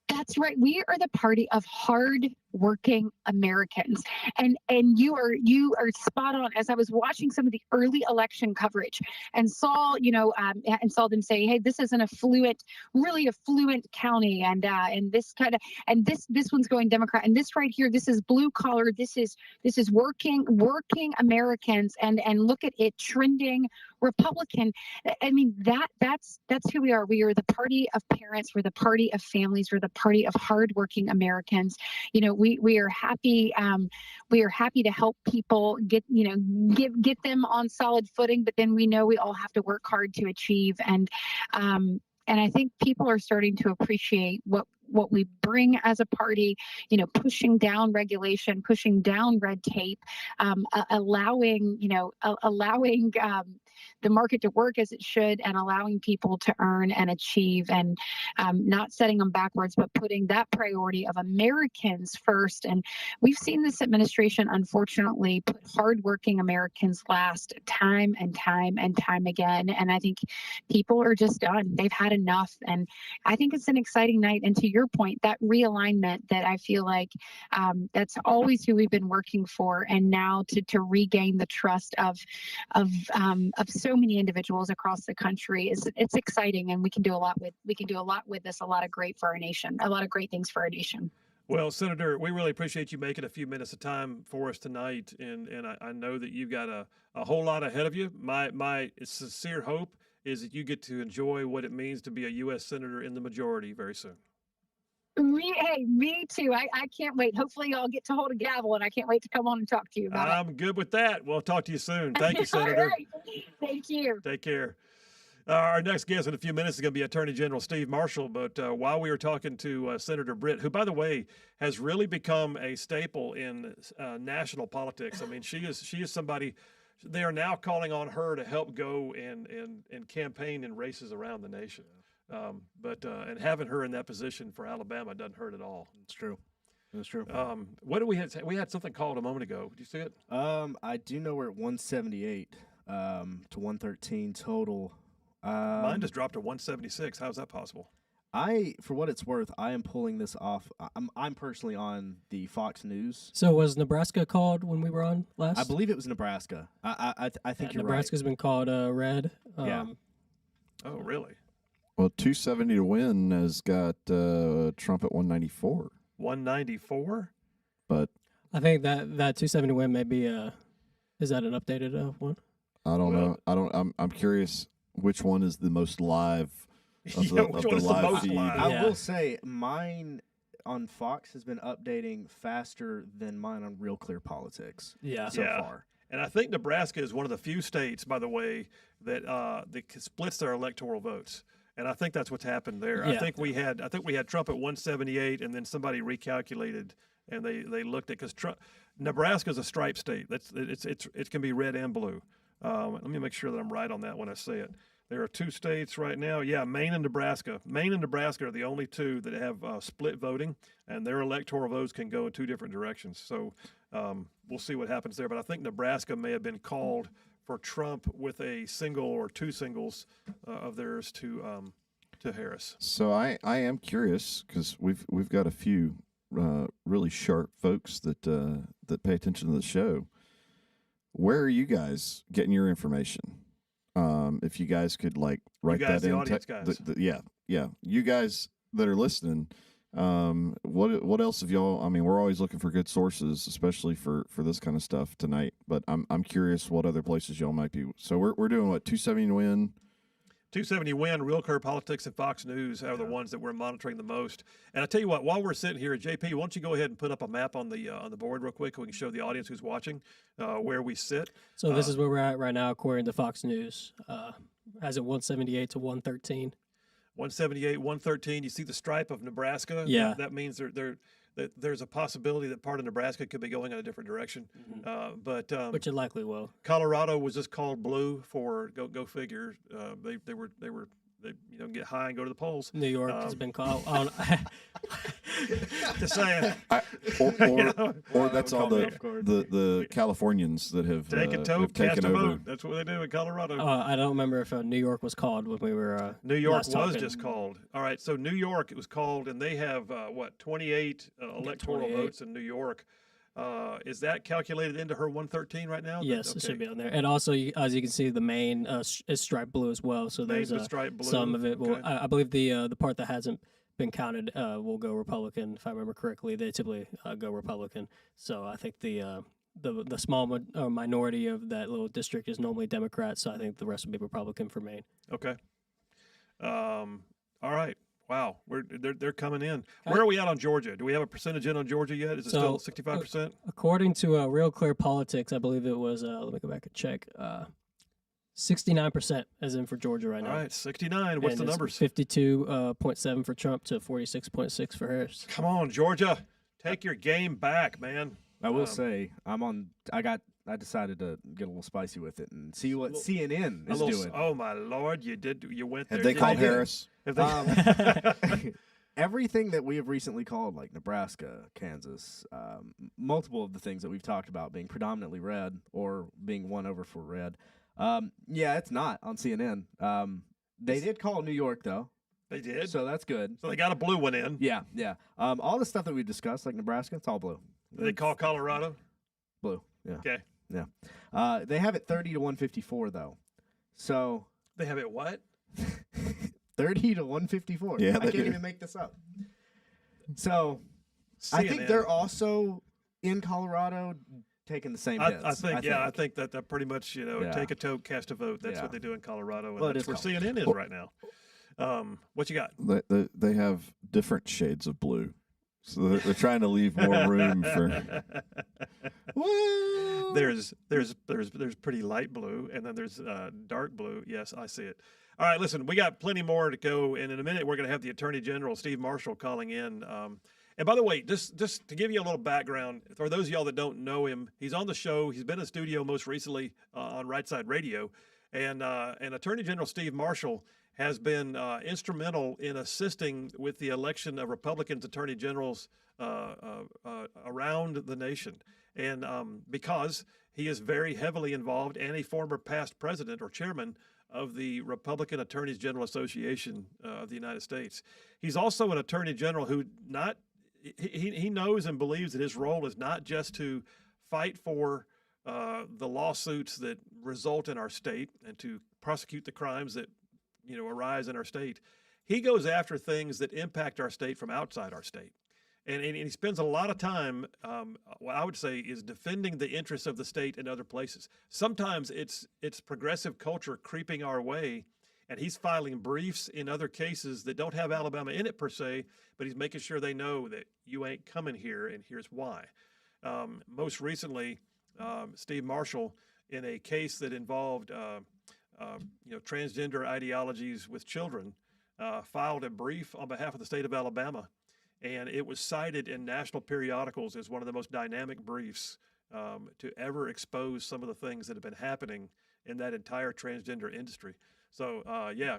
S6: That's right. We are the party of hard-working Americans, and you are spot on. As I was watching some of the early election coverage and saw them say, "Hey, this is an really affluent county, and this one's going Democrat, and this right here, this is blue collar, this is working Americans, and look at it trending Republican." I mean, that's who we are. We are the party of parents. We're the party of families. We're the party of hardworking Americans. We are happy. We are happy to help people get them on solid footing. But then we know we all have to work hard to achieve. And I think people are starting to appreciate what we bring as a party, pushing down regulation, pushing down red tape, allowing the market to work as it should, and allowing people to earn and achieve, and not setting them backwards, but putting that priority of Americans first. And we've seen this administration, unfortunately, put hardworking Americans last time and time and time again. And I think people are just done. They've had enough. And I think it's an exciting night. And to your point, that realignment that I feel like that's always who we've been working for, and now to regain the trust of so many individuals across the country it's exciting, and we can do a lot with this, a lot of great for our nation, a lot of great things for our nation.
S1: Well, Senator, we really appreciate you making a few minutes of time for us tonight, and I know that you've got a whole lot ahead of you. My sincere hope is that you get to enjoy what it means to be a U.S. Senator in the majority very soon.
S6: Me too. I can't wait. Hopefully I'll get to hold a gavel, and I can't wait to come on and talk to you about it.
S1: I'm good with that. We'll talk to you soon. Thank you, Senator.
S6: All right. Thank you.
S1: Take care. Our next guest in a few minutes is going to be Attorney General Steve Marshall. But while we were talking to Senator Britt, who, by the way, has really become a staple in national politics. I mean, she is somebody. They are now calling on her to help go and campaign in races around the nation. And having her in that position for Alabama doesn't hurt at all.
S3: It's true. That's true.
S1: What did we had? We had something called a moment ago. Did you see it?
S3: I do know we're at 178 to 113 total.
S1: Mine just dropped to 176. How is that possible?
S3: For what it's worth, I am pulling this off. I'm personally on the Fox News.
S4: So was Nebraska called when we were on last?
S3: I believe it was Nebraska. I think you're
S4: Nebraska's been called red.
S3: Yeah.
S1: Oh, really?
S2: Well, 270 to win has got Trump at 194.
S1: 194?
S2: But
S4: I think that 270 win may be is that an updated one?
S2: I don't know. I'm curious which one is the most live of the,
S1: which
S2: of
S1: one
S2: the
S1: is the
S2: live
S1: most
S2: feed.
S1: live?
S3: I will say mine on Fox has been updating faster than mine on Real Clear Politics.
S4: Yeah.
S3: So far.
S1: And I think Nebraska is one of the few states, by the way, that splits their electoral votes. And I think that's what's happened there.
S4: Yeah.
S1: I think we had Trump at 178, and then somebody recalculated, and they looked at, because Nebraska is a striped state. It can be red and blue. Let me make sure that I'm right on that when I say it. There are two states right now. Yeah, Maine and Nebraska. Maine and Nebraska are the only two that have split voting, and their electoral votes can go in two different directions. So we'll see what happens there. But I think Nebraska may have been called for Trump with a single or two singles of theirs to Harris.
S2: So I am curious, because we've got a few really sharp folks that pay attention to the show. Where are you guys getting your information? If you guys could write
S1: guys,
S2: that
S1: the
S2: in.
S1: audience guys.
S2: Yeah. You guys that are listening, what else have y'all? I mean, we're always looking for good sources, especially for this kind of stuff tonight. But I'm curious what other places y'all might be. So we're doing what, 270 to win.
S1: 270 win, Real Clear Politics, and Fox News are the ones that we're monitoring the most. And I tell you what, while we're sitting here, JP, why don't you go ahead and put up a map on the board real quick so we can show the audience who's watching where we sit.
S4: So this is where we're at right now, according to Fox News. Has it 178 to 113?
S1: 178, 113. You see the stripe of Nebraska?
S4: Yeah.
S1: That means there's a possibility that part of Nebraska could be going in a different direction.
S4: Mm-hmm. Which it likely will.
S1: Colorado was just called blue for go figure. They were they get high and go to the polls.
S4: New York has been called.
S1: Just saying.
S2: Or that's all the Californians that have
S1: take a tote,
S2: have
S1: cast
S2: taken
S1: a
S2: over.
S1: vote. That's what they do in Colorado.
S4: I don't remember if New York was called when we were.
S1: New York
S4: last
S1: was
S4: talking.
S1: just called. All right, so New York, it was called, and they have 28 electoral
S4: 28.
S1: votes in New York. Is that calculated into her 113 right now?
S4: Yes, it should be on there. And also, as you can see, the Maine is striped blue as well. So there's
S1: striped blue.
S4: some of it.
S1: Okay.
S4: Will, I believe the part that hasn't been counted will go Republican. If I remember correctly, they typically go Republican. So I think the small minority of that little district is normally Democrat. So I think the rest will be Republican for Maine.
S1: Okay. All right. Wow, they're coming in. Where are we at on Georgia? Do we have a percentage in on Georgia yet? Is it still 65%?
S4: According to Real Clear Politics, I believe it was. Let me go back and check. 69%, as in for Georgia right now.
S1: All right, 69. What's the numbers?
S4: 52.7 for Trump to 46.6 for Harris.
S1: Come on, Georgia, take your game back, man.
S3: I will say I decided to get a little spicy with it and see what CNN is doing.
S1: Oh my Lord, you went there.
S2: Have they called Harris?
S3: Everything that we have recently called, like Nebraska, Kansas, multiple of the things that we've talked about being predominantly red or being won over for red. It's not on CNN. They did call New York, though.
S1: They did?
S3: So that's good.
S1: So they got a blue one in.
S3: Yeah. All the stuff that we discussed, like Nebraska, it's all blue.
S1: Did they call Colorado?
S3: Blue, yeah.
S1: Okay.
S3: Yeah. They have it 30 to 154, though. So
S1: they have it what?
S3: 30 to 154.
S2: Yeah,
S3: I can't even make this up. So
S1: CNN.
S3: I think they're also in Colorado taking the same hits.
S1: I think that pretty much, take a tote, cast a vote. That's what they do in Colorado. And that's where CNN is right now. What you got?
S2: They have different shades of blue. So they're trying to leave more room for. Well,
S1: there's pretty light blue, and then there's dark blue. Yes, I see it. All right, listen, we got plenty more to go, and in a minute we're going to have the Attorney General Steve Marshall calling in. And by the way, just to give you a little background, for those of y'all that don't know him, he's on the show. He's been in studio most recently on Right Side Radio, and Attorney General Steve Marshall has been instrumental in assisting with the election of Republicans attorney generals around the nation. And because he is very heavily involved and a former past president or chairman of the Republican Attorneys General Association of the United States. He's also an attorney general who he knows and believes that his role is not just to fight for the lawsuits that result in our state and to prosecute the crimes that arise in our state. He goes after things that impact our state from outside our state. And he spends a lot of time, what I would say, is defending the interests of the state in other places. Sometimes it's progressive culture creeping our way, and he's filing briefs in other cases that don't have Alabama in it per se, but he's making sure they know that you ain't coming here, and here's why. Most recently, Steve Marshall, in a case that involved transgender ideologies with children, filed a brief on behalf of the state of Alabama. And it was cited in national periodicals as one of the most dynamic briefs to ever expose some of the things that have been happening in that entire transgender industry. So,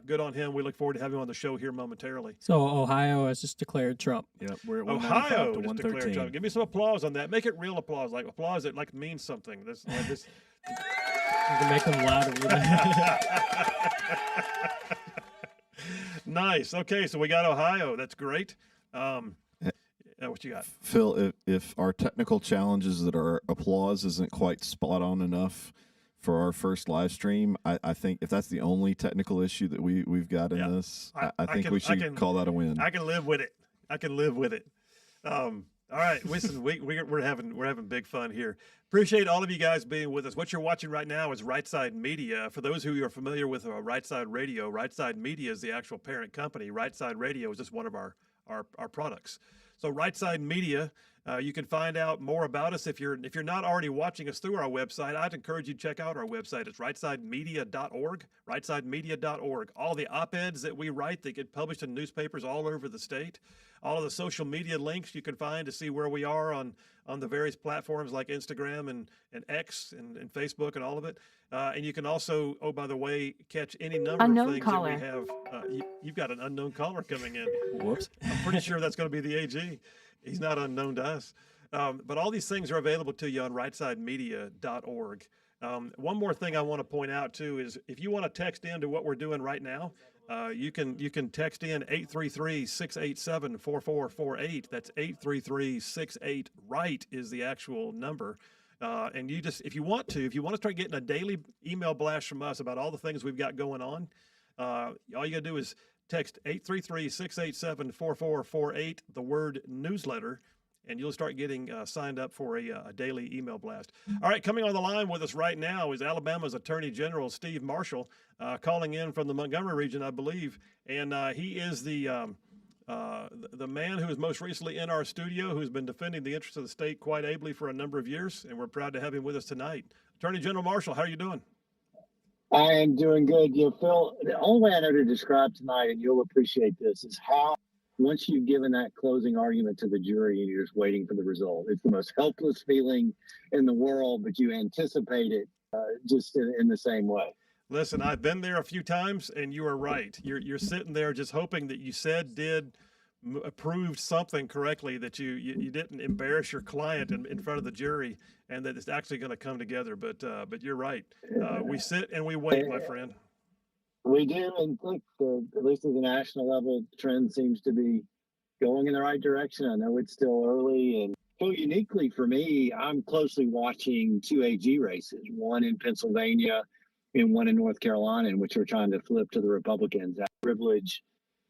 S1: good on him. We look forward to having him on the show here momentarily.
S4: So Ohio has just declared Trump.
S3: Yep, we're at
S1: Ohio
S3: to
S1: just declared Trump. Give me some applause on that. Make it real applause, like applause that means something. This.
S4: You can make them louder.
S1: Nice. Okay, so we got Ohio. That's great. What you got,
S2: Phil? If our technical challenges that our applause isn't quite spot on enough for our first live stream, I think if that's the only technical issue that we've got in this, I think we should call that a win.
S1: I can live with it. All right, listen, we're having big fun here. Appreciate all of you guys being with us. What you're watching right now is Right Side Media. For those who are familiar with Right Side Radio, Right Side Media is the actual parent company. Right Side Radio is just one of our products. So Right Side Media You can find out more about us if you're not already watching us through our website. I'd encourage you to check out our website. It's rightsidemedia.org, rightsidemedia.org. All the op-eds that we write that get published in newspapers all over the state, all of the social media links you can find to see where we are on the various platforms like Instagram and X and Facebook and all of it. And you can also, oh, by the way, catch any number of things that we have. You've got an unknown caller coming in.
S4: Whoops.
S1: I'm pretty sure that's going to be the AG. He's not unknown to us. But all these things are available to you on rightsidemedia.org. One more thing I want to point out, too, is if you want to text into what we're doing right now, you can text in 833-687-4448. That's 833-68-RIGHT is the actual number. And you just, if you want to start getting a daily email blast from us about all the things we've got going on, all you got to do is text 833-687-4448, the word newsletter, and you'll start getting signed up for a daily email blast. All right, coming on the line with us right now is Alabama's Attorney General Steve Marshall, calling in from the Montgomery region, I believe, and he is the man who is most recently in our studio, who's been defending the interests of the state quite ably for a number of years, and we're proud to have him with us tonight. Attorney General Marshall, how are you doing?
S7: I am doing good. Phil, the only way I know to describe tonight, and you'll appreciate this, is how once you've given that closing argument to the jury and you're just waiting for the result, it's the most helpless feeling in the world, but you anticipate it just in the same way.
S1: Listen, I've been there a few times, and you are right. You're sitting there just hoping that you said, did, approved something correctly, that you didn't embarrass your client in front of the jury, and that it's actually going to come together. But you're right. We sit and we wait, my friend.
S7: We do, and look, at least at the national level, the trend seems to be going in the right direction. I know it's still early, and so uniquely for me, I'm closely watching two AG races, one in Pennsylvania and one in North Carolina, in which we're trying to flip to the Republicans. I have the privilege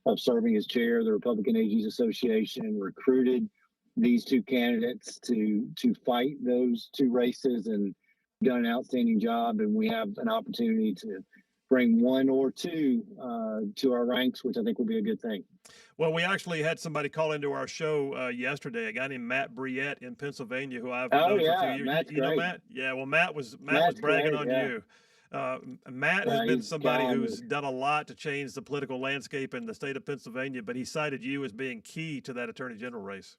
S7: of serving as chair of the Republican AGs Association, recruited these two candidates to fight those two races, and done an outstanding job. And we have an opportunity to bring one or two to our ranks, which I think will be a good thing.
S1: Well, we actually had somebody call into our show yesterday, a guy named Matt Briette in Pennsylvania, who I've known for a few years.
S7: Matt's
S1: you know Matt? Yeah, well, Matt was bragging on you. Matt has been somebody who's done a lot to change the political landscape in the state of Pennsylvania, but he cited you as being key to that attorney general race.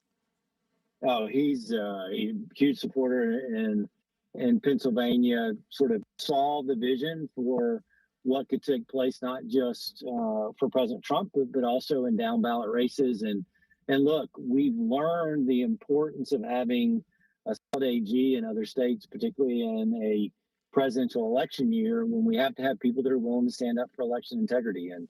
S7: Oh, he's a huge supporter in Pennsylvania, sort of saw the vision for what could take place, not just for President Trump, but also in down ballot races. And look, we've learned the importance of having a solid AG in other states, particularly in a presidential election year, when we have to have people that are willing to stand up for election integrity. And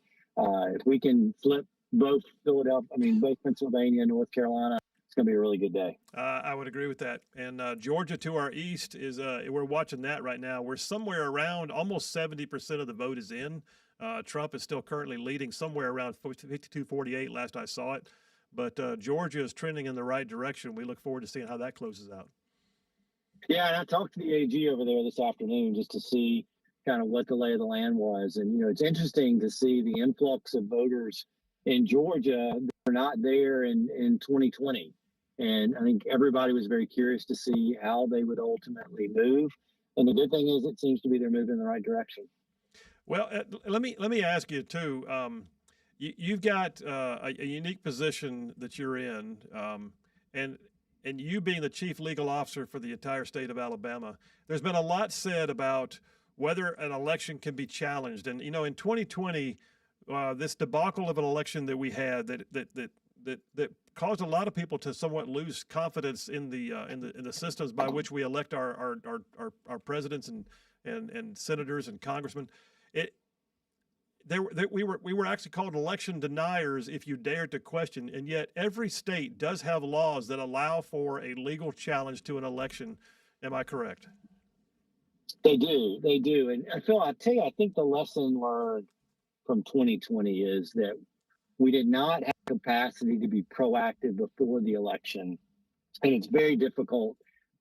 S7: if we can flip both Pennsylvania and North Carolina, it's going to be a really good day.
S1: I would agree with that. And Georgia to our east is we're watching that right now. We're somewhere around almost 70% of the vote is in. Trump is still currently leading somewhere around 52-48 last I saw it. But Georgia is trending in the right direction. We look forward to seeing how that closes out.
S7: Yeah, and I talked to the AG over there this afternoon just to see kind of what the lay of the land was. And, it's interesting to see the influx of voters in Georgia that were not there in 2020. And I think everybody was very curious to see how they would ultimately move. And the good thing is it seems to be they're moving in the right direction.
S1: Well, let me ask you, too. You've got a unique position that you're in, and you being the chief legal officer for the entire state of Alabama, there's been a lot said about whether an election can be challenged. And, in 2020, this debacle of an election that we had that caused a lot of people to somewhat lose confidence in the systems by which we elect our presidents and senators and congressmen. We were actually called election deniers if you dared to question, and yet every state does have laws that allow for a legal challenge to an election. Am I correct?
S7: They do. And Phil, I tell you, I think the lesson learned from 2020 is that we did not have capacity to be proactive before the election. And it's very difficult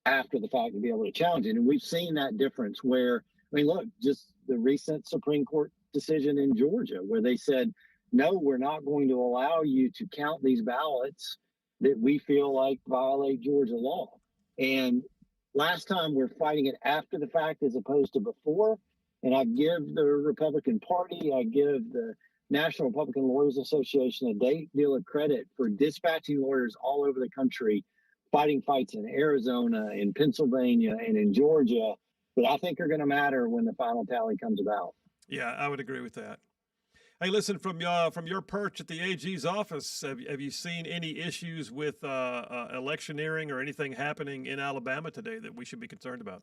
S7: after the fact to be able to challenge it. And we've seen that difference where, look, just the recent Supreme Court decision in Georgia, where they said, no, we're not going to allow you to count these ballots that we feel like violate Georgia law. And last time we're fighting it after the fact as opposed to before. And I give the Republican Party, I give the National Republican Lawyers Association a great deal of credit for dispatching lawyers all over the country, fighting fights in Arizona, in Pennsylvania, and in Georgia that I think are going to matter when the final tally comes about.
S1: Yeah, I would agree with that. Hey, listen, from your perch at the AG's office, have you seen any issues with electioneering or anything happening in Alabama today that we should be concerned about?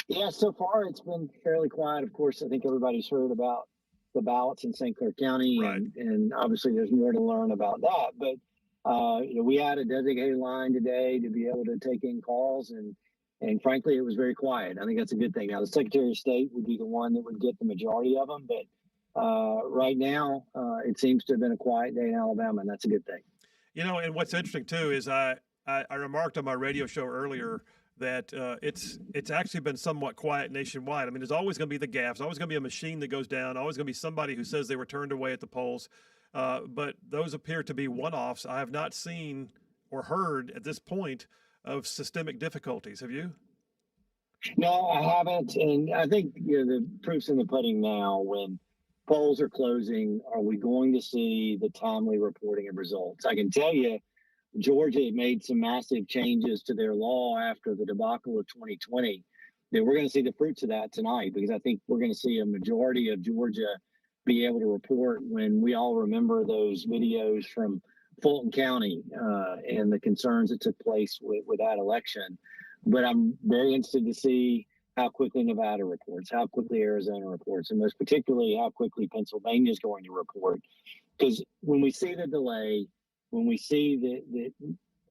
S7: Yeah, so far it's been fairly quiet. Of course, I think everybody's heard about the ballots in St. Clair County,
S1: Right.
S7: and obviously there's more to learn about that. But we had a designated line today to be able to take in calls, and frankly, it was very quiet. I think that's a good thing. Now, the Secretary of State would be the one that would get the majority of them, but right now, it seems to have been a quiet day in Alabama, and that's a good thing.
S1: And what's interesting too is I remarked on my radio show earlier that it's actually been somewhat quiet nationwide. I mean, there's always going to be the gaffes, always going to be a machine that goes down, always going to be somebody who says they were turned away at the polls. But those appear to be one-offs. I have not seen or heard at this point of systemic difficulties. Have you?
S7: No, I haven't, and I think the proof's in the pudding now. When polls are closing, are we going to see the timely reporting of results? I can tell you, Georgia made some massive changes to their law after the debacle of 2020. That we're going to see the fruits of that tonight, because I think we're going to see a majority of Georgia be able to report when we all remember those videos from Fulton County and the concerns that took place with that election. But I'm very interested to see how quickly Nevada reports, how quickly Arizona reports, and most particularly how quickly Pennsylvania is going to report. Because when we see the delay, when we see that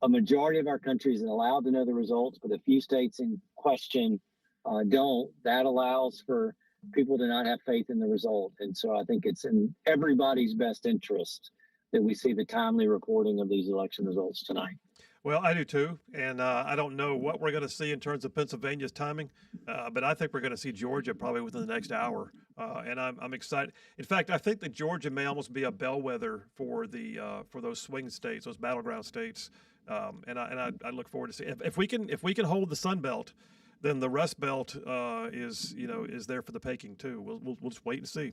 S7: a majority of our country is allowed to know the results, but a few states in question don't, that allows for people to not have faith in the result. And so I think it's in everybody's best interest that we see the timely reporting of these election results tonight.
S1: Well, I do too, and I don't know what we're going to see in terms of Pennsylvania's timing, but I think we're going to see Georgia probably within the next hour, and I'm excited. In fact, I think that Georgia may almost be a bellwether for those swing states, those battleground states, and I look forward to seeing if we can hold the Sun Belt, then the Rust Belt is there for the taking too. We'll just wait and see.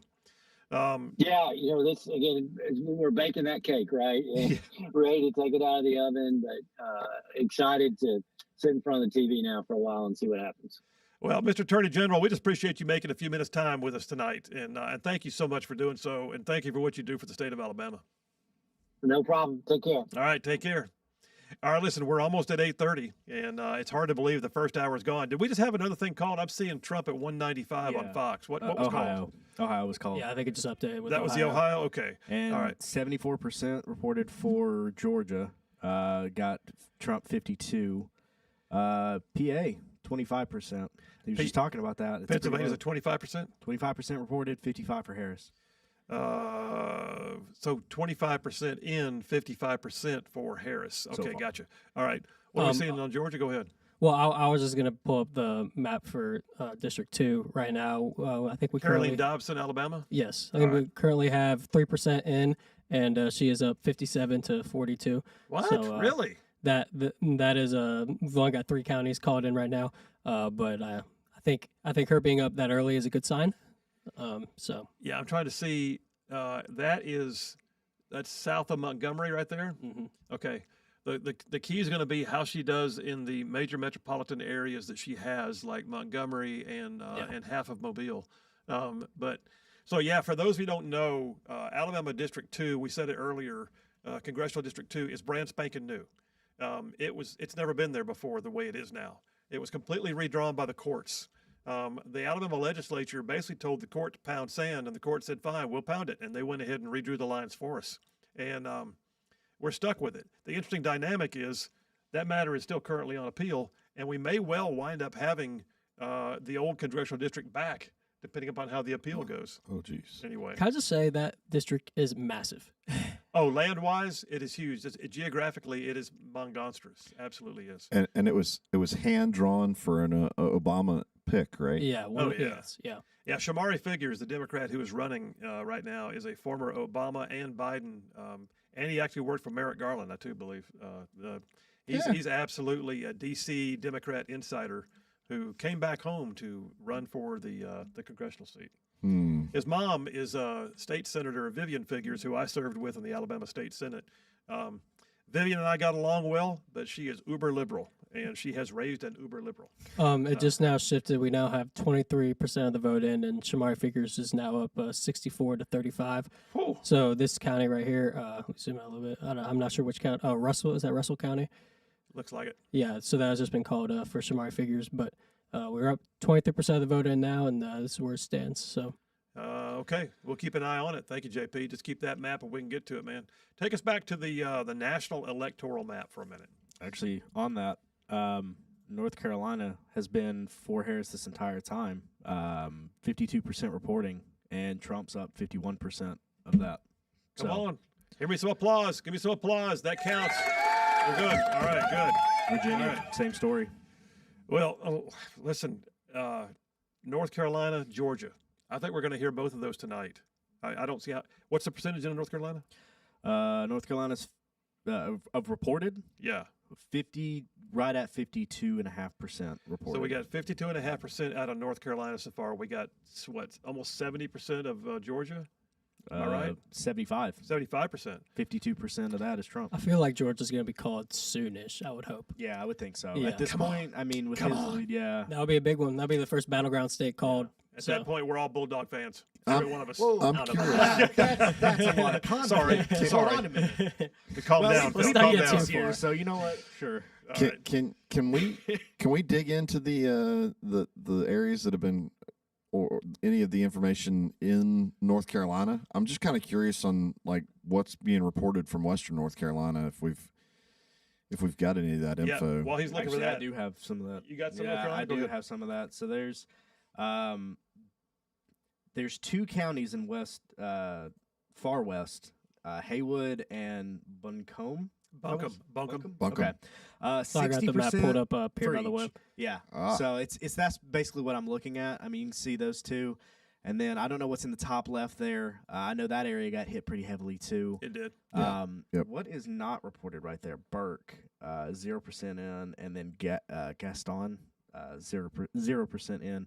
S7: Yeah, this again, we're baking that cake, right? And ready to take it out of the oven, but excited to sit in front of the TV now for a while and see what happens.
S1: Well, Mr. Attorney General, we just appreciate you making a few minutes time with us tonight, and thank you so much for doing so, and thank you for what you do for the state of Alabama.
S7: No problem. Take care.
S1: All right, take care. All right, listen, we're almost at 8:30, and it's hard to believe the first hour is gone. Did we just have another thing called? I'm seeing Trump at 195 on Fox. What was
S3: Ohio.
S1: called?
S3: Ohio was called.
S4: Yeah, I think it just updated with
S1: That was the Ohio? Okay.
S3: And
S1: all right.
S3: 74% reported for Georgia. Got Trump 52. PA 25%. He was just talking about that. It's
S1: Pennsylvania's at 25%?
S3: 25% reported, 55 for Harris.
S1: So 25% in, 55% for Harris. Okay,
S3: So
S1: gotcha. All right. What are we seeing on Georgia? Go ahead.
S4: Well, I was just going to pull up the map for District 2 right now. I think we
S1: Caroline Dobson, Alabama?
S4: Yes. I think we currently have 3% in, and she is up 57 to 42.
S1: What?
S4: So,
S1: really?
S4: That is we've only got 3 counties called in right now, but I think her being up that early is a good sign. So
S1: yeah, I'm trying to see. That's south of Montgomery, right there.
S4: Mm-hmm.
S1: Okay. The key is going to be how she does in the major metropolitan areas that she has, like Montgomery and half of Mobile. But so yeah, for those who don't know, Alabama District 2, we said it earlier, Congressional District 2 is brand spanking new. It's never been there before the way it is now. It was completely redrawn by the courts. The Alabama legislature basically told the court to pound sand, and the court said, fine, we'll pound it. And they went ahead and redrew the lines for us. And we're stuck with it. The interesting dynamic is that matter is still currently on appeal, and we may well wind up having the old congressional district back, depending upon how the appeal goes.
S2: Oh, geez.
S1: Anyway.
S4: Can I just say that district is massive?
S1: Oh, land-wise, it is huge. Geographically, it is monstrous. Absolutely is.
S2: And it was hand-drawn for an Obama pick, right?
S4: Yeah. Yeah.
S1: Yeah, Shamari Figures, the Democrat who is running right now, is a former Obama and Biden And he actually worked for Merrick Garland, I too believe. He's absolutely a D.C. Democrat insider who came back home to run for the congressional seat. His mom is State Senator Vivian Figures, who I served with in the Alabama State Senate. Vivian and I got along well, but she is uber liberal, and she has raised an uber liberal.
S4: It just now shifted. We now have 23% of the vote in, and Shamari Figures is now up 64 to 35.
S1: Whew.
S4: So this county right here, let me zoom out a little bit. I'm not sure which county. Oh, Russell, is that Russell County?
S1: Looks like it.
S4: Yeah, so that has just been called for Shamari Figures, but we're up 23% of the vote in now, and this is where it stands. So.
S1: Okay, we'll keep an eye on it. Thank you, JP. Just keep that map and we can get to it, man. Take us back to the national electoral map for a minute.
S3: Actually, on that, North Carolina has been for Harris this entire time. 52% reporting, and Trump's up 51% of that.
S1: Come on. Give me some applause. Give me some applause. That counts. We're good. All right, good.
S3: Virginia,
S1: All right.
S3: same story.
S1: Well, listen, North Carolina, Georgia. I think we're going to hear both of those tonight. I don't see how. What's the percentage in North Carolina?
S3: North Carolina's of reported.
S1: Yeah.
S3: 50, right at 52.5% reported.
S1: So we got 52.5% out of North Carolina so far. We got what, almost 70% of Georgia. Am I right?
S3: 75.
S1: 75%.
S3: 52% of that is Trump.
S4: I feel like Georgia's going to be called soonish, I would hope.
S3: Yeah, I would think so.
S4: Yeah.
S3: At this point, I mean, with his lead, yeah.
S4: That would be a big one. That would be the first battleground state called.
S1: At that point, we're all Bulldog fans.
S2: I'm-
S1: Every one of us.
S2: I'm curious.
S3: That's a lot of content.
S1: Sorry.
S3: Hold
S1: Sorry.
S3: on a minute.
S1: Calm
S3: Well,
S1: down.
S3: let's
S1: Phil,
S4: not
S1: calm
S4: get
S1: down.
S4: too
S3: this year,
S4: far.
S3: so you know what? Sure.
S1: All
S2: Can,
S1: right.
S2: can we dig into the areas that have been, or any of the information in North Carolina? I'm just kind of curious on like what's being reported from Western North Carolina, if we've got any of that
S1: Yeah,
S2: info.
S1: while he's looking
S3: Actually,
S1: for that,
S3: I do have some of that.
S1: You got some of
S3: yeah,
S1: that, Ron?
S3: I
S1: Go
S3: do
S1: ahead.
S3: have some of that. So there's two counties in far west, Haywood and Buncombe.
S1: Bunkum.
S3: Okay.
S4: So I got the map pulled up here, by the way.
S3: Yeah.
S2: Ah.
S3: So that's basically what I'm looking at. I mean, you can see those two. And then I don't know what's in the top left there. I know that area got hit pretty heavily too.
S1: It did.
S2: Yep.
S3: What is not reported right there? Burke, 0% in, and then Gaston, 0% in.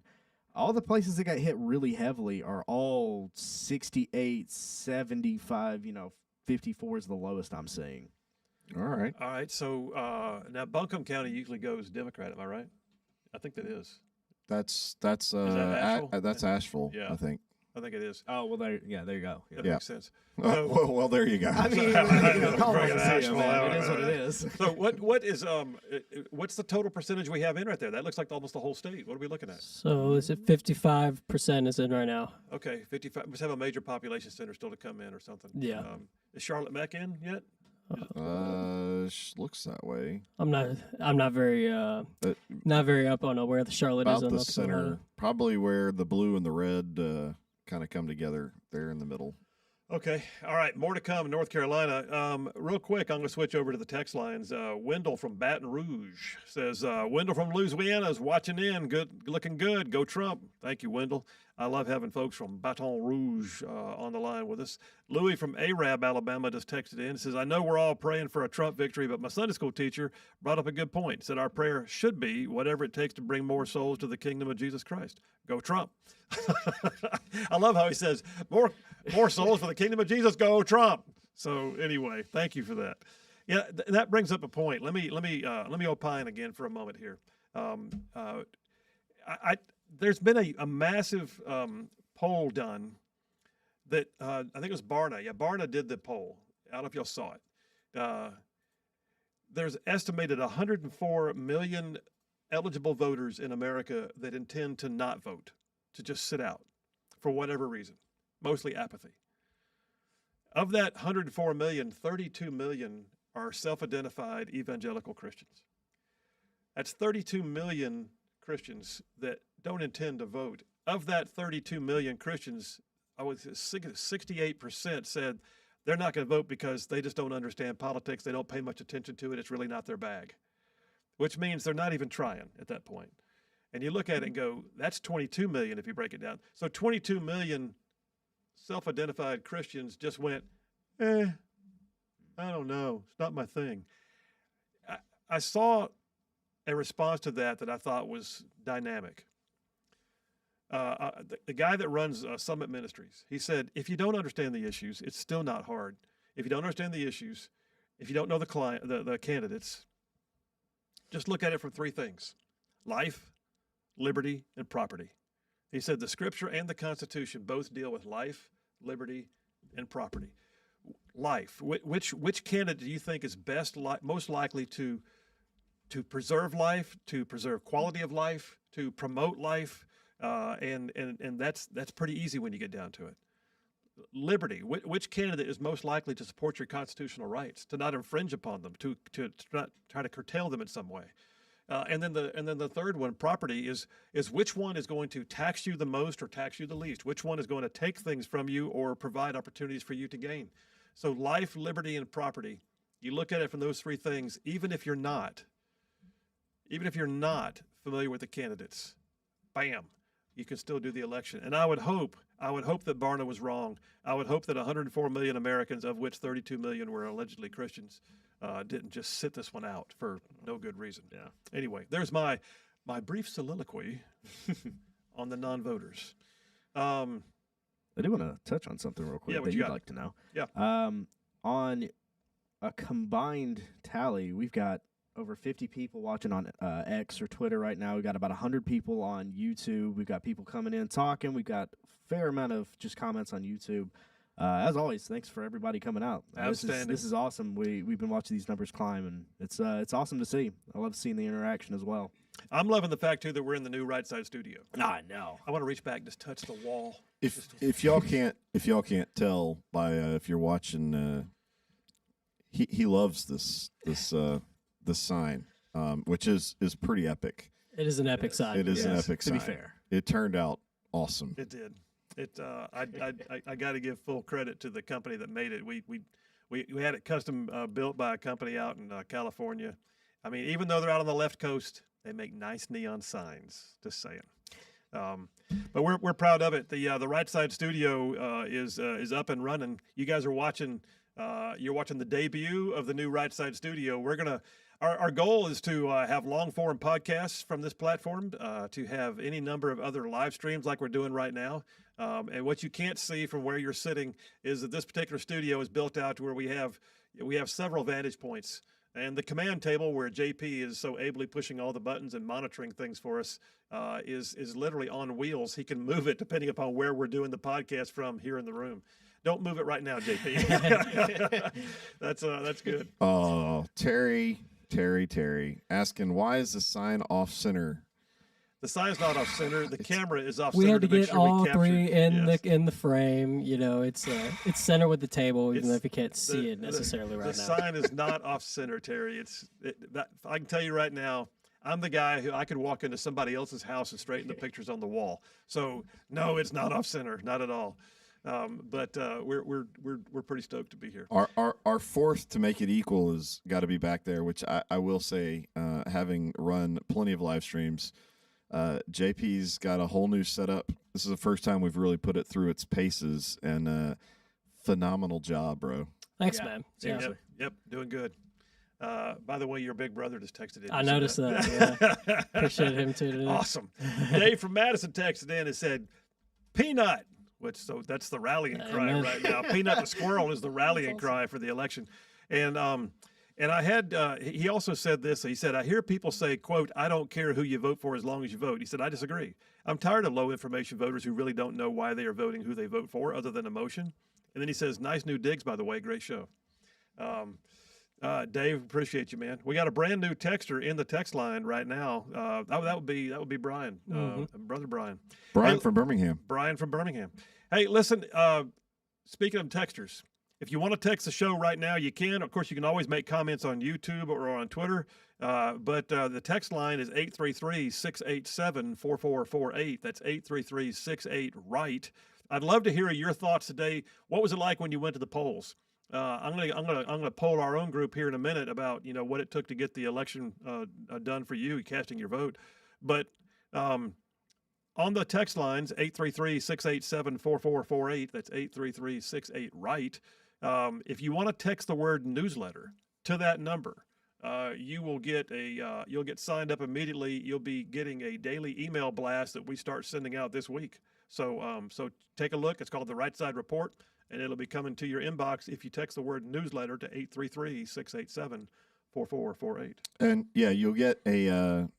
S3: All the places that got hit really heavily are all 68, 75, 54 is the lowest I'm seeing.
S2: All right.
S1: All right. So now Buncombe County usually goes Democrat. Am I right? I think that is.
S2: That's
S1: Asheville?
S2: that's Asheville,
S1: Yeah.
S2: I think.
S1: I think it is.
S3: Oh, well, there you go.
S1: That
S2: Yeah.
S1: makes sense.
S2: Well, there you go.
S3: I mean, call it
S1: Bring
S3: what
S1: it
S3: it is,
S1: Asheville,
S3: man.
S1: all
S3: It is what
S1: right.
S3: it is.
S1: So what's the total percentage we have in right there? That looks like almost the whole state. What are we looking at?
S4: So is it 55% is in right now?
S1: Okay, 55. Must have a major population center still to come in or something.
S4: Yeah.
S1: Is Charlotte Meck in yet?
S2: Looks that way.
S4: I'm not very up on where the Charlotte is
S2: About
S4: in
S2: the
S4: North
S2: center,
S4: Carolina.
S2: probably where the blue and the red kind of come together there in the middle.
S1: Okay. All right. More to come in North Carolina. Real quick, I'm going to switch over to the text lines. Wendell from Baton Rouge says, Wendell from Louisiana is watching in. Good, looking good. Go Trump. Thank you, Wendell. I love having folks from Baton Rouge on the line with us. Louis from Arab, Alabama, just texted in. Says, I know we're all praying for a Trump victory, but my Sunday school teacher brought up a good point. Said our prayer should be whatever it takes to bring more souls to the kingdom of Jesus Christ. Go Trump. I love how he says, more souls for the kingdom of Jesus. Go Trump. So anyway, thank you for that. Yeah, that brings up a point. Let me opine again for a moment here. There's been a massive poll done that I think it was Barna. Yeah, Barna did the poll. I don't know if y'all saw it. There's estimated 104 million eligible voters in America that intend to not vote, to just sit out for whatever reason, mostly apathy. Of that 104 million, 32 million are self-identified evangelical Christians. That's 32 million Christians that don't intend to vote. Of that 32 million Christians, I would say 68% said they're not going to vote because they just don't understand politics. They don't pay much attention to it. It's really not their bag, which means they're not even trying at that point. And you look at it and go, that's 22 million if you break it down. So 22 million self-identified Christians just went, I don't know. It's not my thing. I saw a response to that I thought was dynamic. The guy that runs Summit Ministries, he said, if you don't understand the issues, it's still not hard. If you don't understand the issues, if you don't know the candidates, just look at it from three things: life, liberty, and property. He said the Scripture and the Constitution both deal with life, liberty, and property. Life. Which candidate do you think is most likely to preserve life, to preserve quality of life, to promote life? And that's pretty easy when you get down to it. Liberty. Which candidate is most likely to support your constitutional rights, to not infringe upon them, to not try to curtail them in some way? And then the third one, property, is which one is going to tax you the most or tax you the least? Which one is going to take things from you or provide opportunities for you to gain? So life, liberty, and property. You look at it from those three things. Even if you're not familiar with the candidates, bam, you can still do the election. And I would hope that Barna was wrong. I would hope that 104 million Americans, of which 32 million were allegedly Christians, didn't just sit this one out for no good reason.
S3: Yeah.
S1: Anyway, there's my brief soliloquy on the non-voters.
S3: I do want to touch on something real quick that you'd like to know.
S1: Yeah.
S3: On a combined tally, we've got over 50 people watching on X or Twitter right now. We've got about 100 people on YouTube. We've got people coming in talking. We've got a fair amount of just comments on YouTube. As always, thanks for everybody coming out.
S1: Outstanding.
S3: This is awesome. We've been watching these numbers climb, and it's awesome to see. I love seeing the interaction as well.
S1: I'm loving the fact too that we're in the new right side studio.
S3: I know.
S1: I want to reach back and just touch the wall.
S2: If y'all can't tell by if you're watching, he loves this sign, which is pretty epic.
S4: It is an epic sign.
S2: It is an epic sign.
S3: To be fair,
S2: it turned out awesome.
S1: It did. I got to give full credit to the company that made it. We had it custom built by a company out in California. I mean, even though they're out on the left coast, they make nice neon signs. Just saying. But we're proud of it. The right side studio is up and running. You guys are watching. You're watching the debut of the new right side studio. Our goal is to have long form podcasts from this platform, to have any number of other live streams like we're doing right now. And what you can't see from where you're sitting is that this particular studio is built out to where we have several vantage points. And the command table where JP is so ably pushing all the buttons and monitoring things for us is literally on wheels. He can move it depending upon where we're doing the podcast from here in the room. Don't move it right now, JP. That's good.
S2: Oh, Terry asking, why is the sign off center?
S1: The sign's not off center. The camera is off
S4: we
S1: center.
S4: had to
S1: make
S4: get
S1: sure
S4: all
S1: we captured,
S4: three in
S1: yes.
S4: the frame. You know, it's center with the table, even though if you can't see
S1: the-
S4: it necessarily right
S1: The
S4: now.
S1: sign is not off center, Terry. I can tell you right now, I'm the guy who I could walk into somebody else's house and straighten the pictures on the wall. So no, it's not off center, not at all. But we're pretty stoked to be here.
S2: Our fourth to make it equal has got to be back there, which I will say, having run plenty of live streams, JP's got a whole new setup. This is the first time we've really put it through its paces, and phenomenal job, bro.
S4: Thanks, man.
S3: seriously.
S1: Yep, doing good. By the way, your big brother just texted in.
S4: I
S1: You see
S4: noticed that. Yeah. Appreciate him too today.
S1: Awesome. Dave from Madison texted in and said, "Peanut." So that's the rallying cry
S4: Amen.
S1: right now. Peanut the squirrel is the rallying cry for the election. And I had, he also said this. He said, I hear people say, quote, I don't care who you vote for as long as you vote. He said, I disagree. I'm tired of low information voters who really don't know why they are voting, who they vote for, other than emotion. And then he says, nice new digs, by the way. Great show. Dave, appreciate you, man. We got a brand new texter in the text line right now. That would be Brian, brother Brian.
S2: Brian from Birmingham.
S1: Brian from Birmingham. Hey, listen, speaking of texters, if you want to text the show right now, you can. Of course, you can always make comments on YouTube or on Twitter. But the text line is 833-687-4448. That's 833-68-RIGHT. I'd love to hear your thoughts today. What was it like when you went to the polls? I'm gonna poll our own group here in a minute about what it took to get the election done for you, casting your vote. But on the text lines 833-687-4448. That's 833-68-RIGHT. If you want to text the word newsletter to that number, you will get you'll get signed up immediately. You'll be getting a daily email blast that we start sending out this week. So take a look. It's called the Right Side Report, and it'll be coming to your inbox if you text the word newsletter to 833-687-4448.
S2: And yeah, you'll get an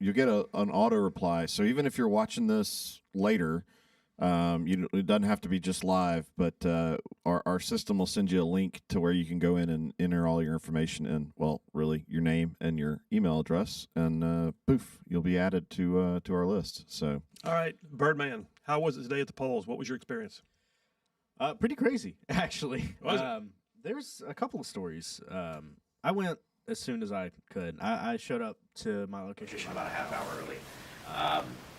S2: auto reply. So even if you're watching this later, it doesn't have to be just live, but our system will send you a link to where you can go in and enter all your information in. Well, really, your name and your email address, and poof, you'll be added to our list. So,
S1: all right, Birdman, how was it today at the polls? What was your experience?
S3: Pretty crazy, actually.
S1: Was it?
S3: There's a couple of stories. I went as soon as I could. I showed up to my location
S8: about a half hour early.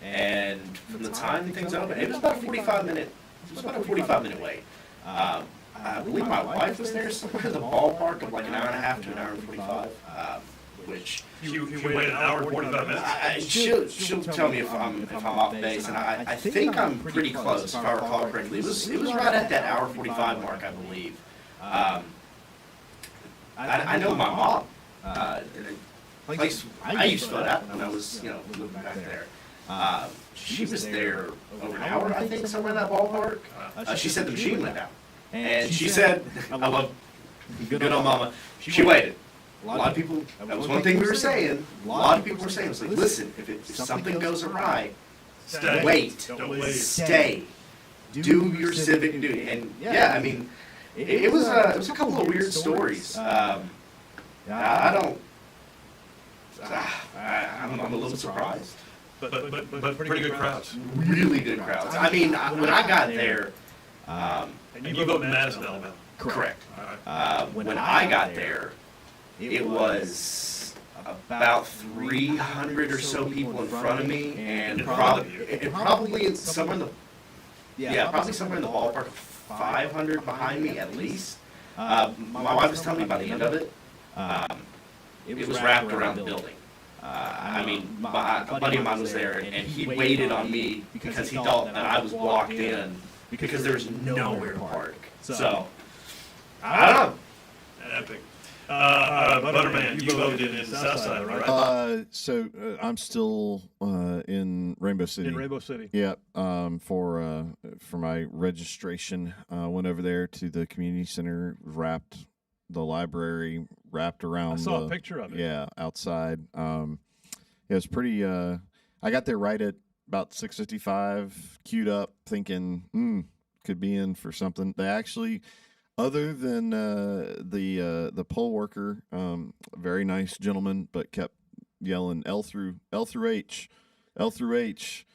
S8: And from the time things opened, it was about a 45-minute. It was about a 45-minute wait. I believe my wife was there somewhere in the ballpark of like an hour and a half to an hour and 45. Which
S1: You waited an hour and 45 minutes.
S8: she'll tell me if I'm off base, and I think I'm pretty close if I recall correctly. It was right at that hour 45 mark, I believe. I know my mom. Place I used to go at when I was living back there. She was there over an hour, I think, somewhere in that ballpark. She said the machine went down, and she said, "I love good old mama." She waited. A lot of people. That was one thing we were saying. A lot of people were saying, "It was like, listen, if something goes awry, wait,
S1: Don't wait.
S8: stay, do your civic duty." And yeah, I mean, it was a couple of weird stories. I'm a little surprised.
S1: But pretty good crowds.
S8: Really good crowds. I mean, when I got there,
S1: And you vote in Madison, Alabama.
S8: correct. When I got there, it was about 300 or so people in front of me, and probably somewhere in the probably somewhere in the ballpark of 500 behind me at least. My wife was telling me by the end of it, it was wrapped around the building. I mean, a buddy of mine was there, and he waited on me because he thought that I was blocked in because there was nowhere to park. So, I don't know.
S1: Epic. Butterman, you voted in the South Side, right?
S2: So I'm still in Rainbow City.
S1: In Rainbow City.
S2: Yeah. For my registration, went over there to the community center, wrapped the library, wrapped around.
S1: I saw a picture of it.
S2: Yeah, outside. It was pretty. I got there right at about 6:55, queued up, thinking, could be in for something. They actually. Other than the poll worker, very nice gentleman, but kept yelling L through H, L through H.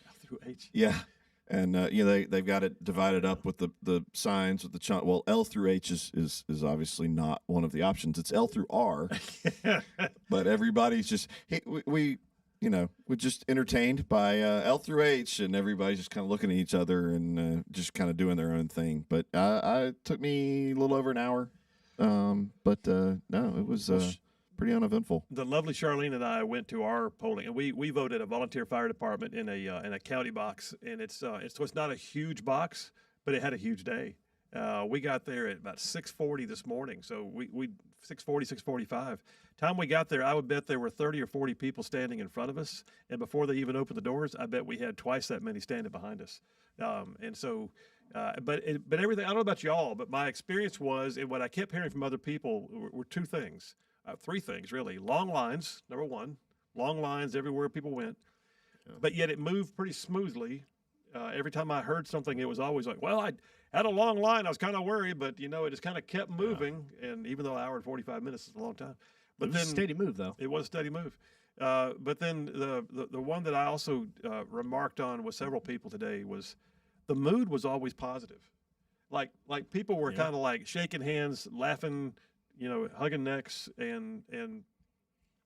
S2: Yeah, and they've got it divided up with the signs with the well, L through H is obviously not one of the options. It's L through R, but everybody's just we're just entertained by L through H, and everybody's just kind of looking at each other and just kind of doing their own thing. But it took me a little over an hour, but no, it was pretty uneventful.
S1: The lovely Charlene and I went to our polling, and we voted a volunteer fire department in a county box, and it's not a huge box, but it had a huge day. We got there at about 6:40 this morning, so we 6:45. Time we got there, I would bet there were 30 or 40 people standing in front of us, and before they even opened the doors, I bet we had twice that many standing behind us. And so, but everything, I don't know about y'all, but my experience was, and what I kept hearing from other people were two things, three things really. Long lines, number one, long lines everywhere people went, but yet it moved pretty smoothly. Every time I heard something, it was always like, well, I had a long line. I was kind of worried, but it just kind of kept moving. And even though an hour and 45 minutes is a long time, but
S3: it was a steady move though.
S1: It was a steady move. But then the one that I also remarked on with several people today was the mood was always positive. Like people were kind of like shaking hands, laughing, hugging necks, and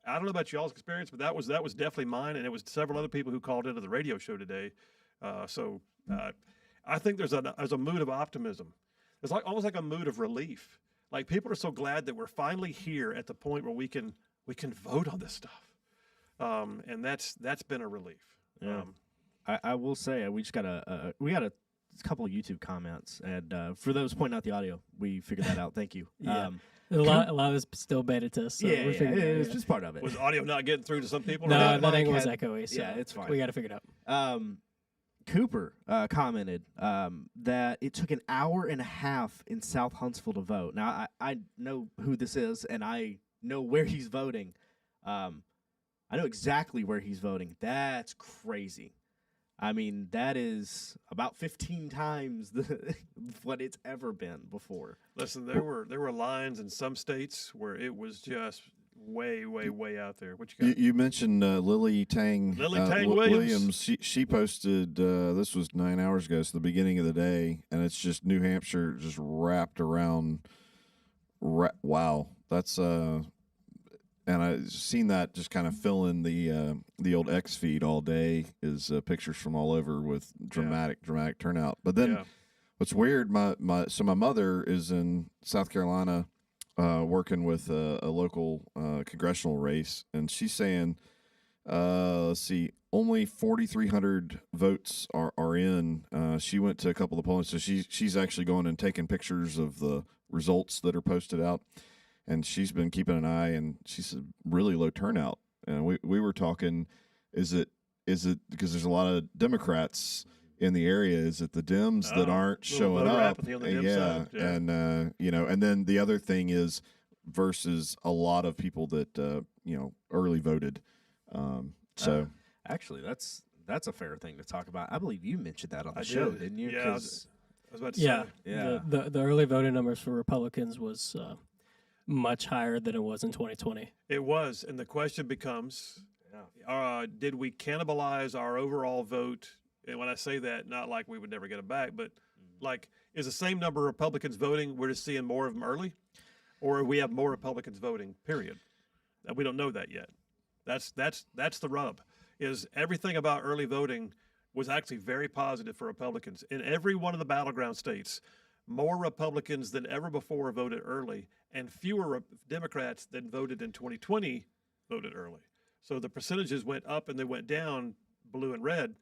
S1: I don't know about y'all's experience, but that was definitely mine, and it was several other people who called into the radio show today. So I think there's a mood of optimism. It's almost like a mood of relief. Like people are so glad that we're finally here at the point where we can vote on this stuff, and that's been a relief.
S3: Yeah. I will say we just got a a couple of YouTube comments, and for those pointing out the audio, we figured that out. Thank you.
S4: Yeah. A lot of it's still beta test. So
S3: yeah,
S4: we're figuring it out.
S3: it's just part of it.
S1: Was audio not getting through to some people?
S4: No,
S1: or
S4: that
S3: mic
S4: angle was
S3: had-
S4: echoey. So
S3: yeah, it's fine.
S4: We got to figure it out.
S3: Cooper commented that it took an hour and a half in South Huntsville to vote. Now, I know who this is, and I know where he's voting. I know exactly where he's voting. That's crazy. I mean, that is about 15 times what it's ever been before.
S1: Listen, there were lines in some states where it was just way out there. What you got?
S2: You mentioned Lily Tang.
S1: Williams.
S2: She posted, this was 9 hours ago, so the beginning of the day, and it's just New Hampshire just wrapped around. Wow. That's, and I've seen that just kind of fill in the old X feed all day is pictures from all over with dramatic turnout. But then what's weird, my mother is in South Carolina, working with a local congressional race, and she's saying, let's see, only 4,300 votes are in. She went to a couple of polls, so she's actually going and taking pictures of the results that are posted out, and she's been keeping an eye, and she said really low turnout. And we were talking, is it because there's a lot of Democrats in the area? Is it the Dems that aren't showing up?
S1: On the Dem side.
S2: And and then the other thing is versus a lot of people that early voted.
S3: Actually, that's a fair thing to talk about. I believe you mentioned that on the show, didn't you?
S1: Yeah, I was about to
S4: Yeah,
S1: say.
S4: The early voting numbers for Republicans was much higher than it was in 2020.
S1: It was, and the question becomes, did we cannibalize our overall vote? And when I say that, not like we would never get it back, but like, is the same number of Republicans voting, we're just seeing more of them early? Or we have more Republicans voting, period? We don't know that yet. That's the rub, is everything about early voting was actually very positive for Republicans. In every one of the battleground states, more Republicans than ever before voted early, and fewer Democrats than voted in 2020 voted early. So the percentages went up and they went down, blue and red.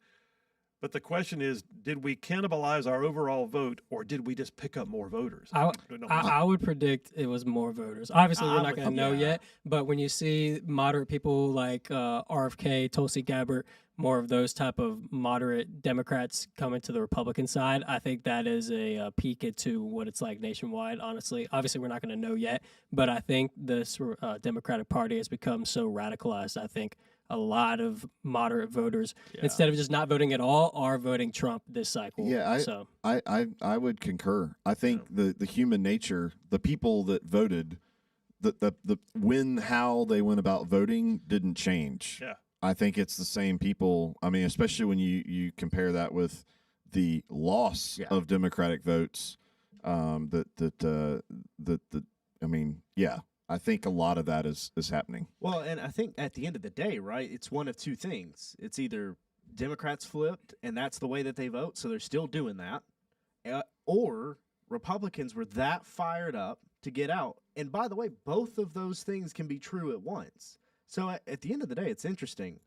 S1: But the question is, did we cannibalize our overall vote, or did we just pick up more voters?
S4: I would predict it was more voters. Obviously, we're not going to know yet. But when you see moderate people like RFK, Tulsi Gabbard, more of those type of moderate Democrats coming to the Republican side, I think that is a peek into what it's like nationwide, honestly. Obviously, we're not going to know yet. But I think this Democratic Party has become so radicalized, I think a lot of moderate voters, instead of just not voting at all, are voting Trump this cycle.
S2: Yeah, I would concur. I think the human nature, the people that voted, how they went about voting didn't change.
S1: Yeah.
S2: I think it's the same people. I mean, especially when you compare that with the loss of Democratic votes. I think a lot of that is happening.
S3: Well, and I think at the end of the day, right, it's one of two things. It's either Democrats flipped, and that's the way that they vote, so they're still doing that, or Republicans were that fired up to get out. And by the way, both of those things can be true at once. So at the end of the day, it's interesting.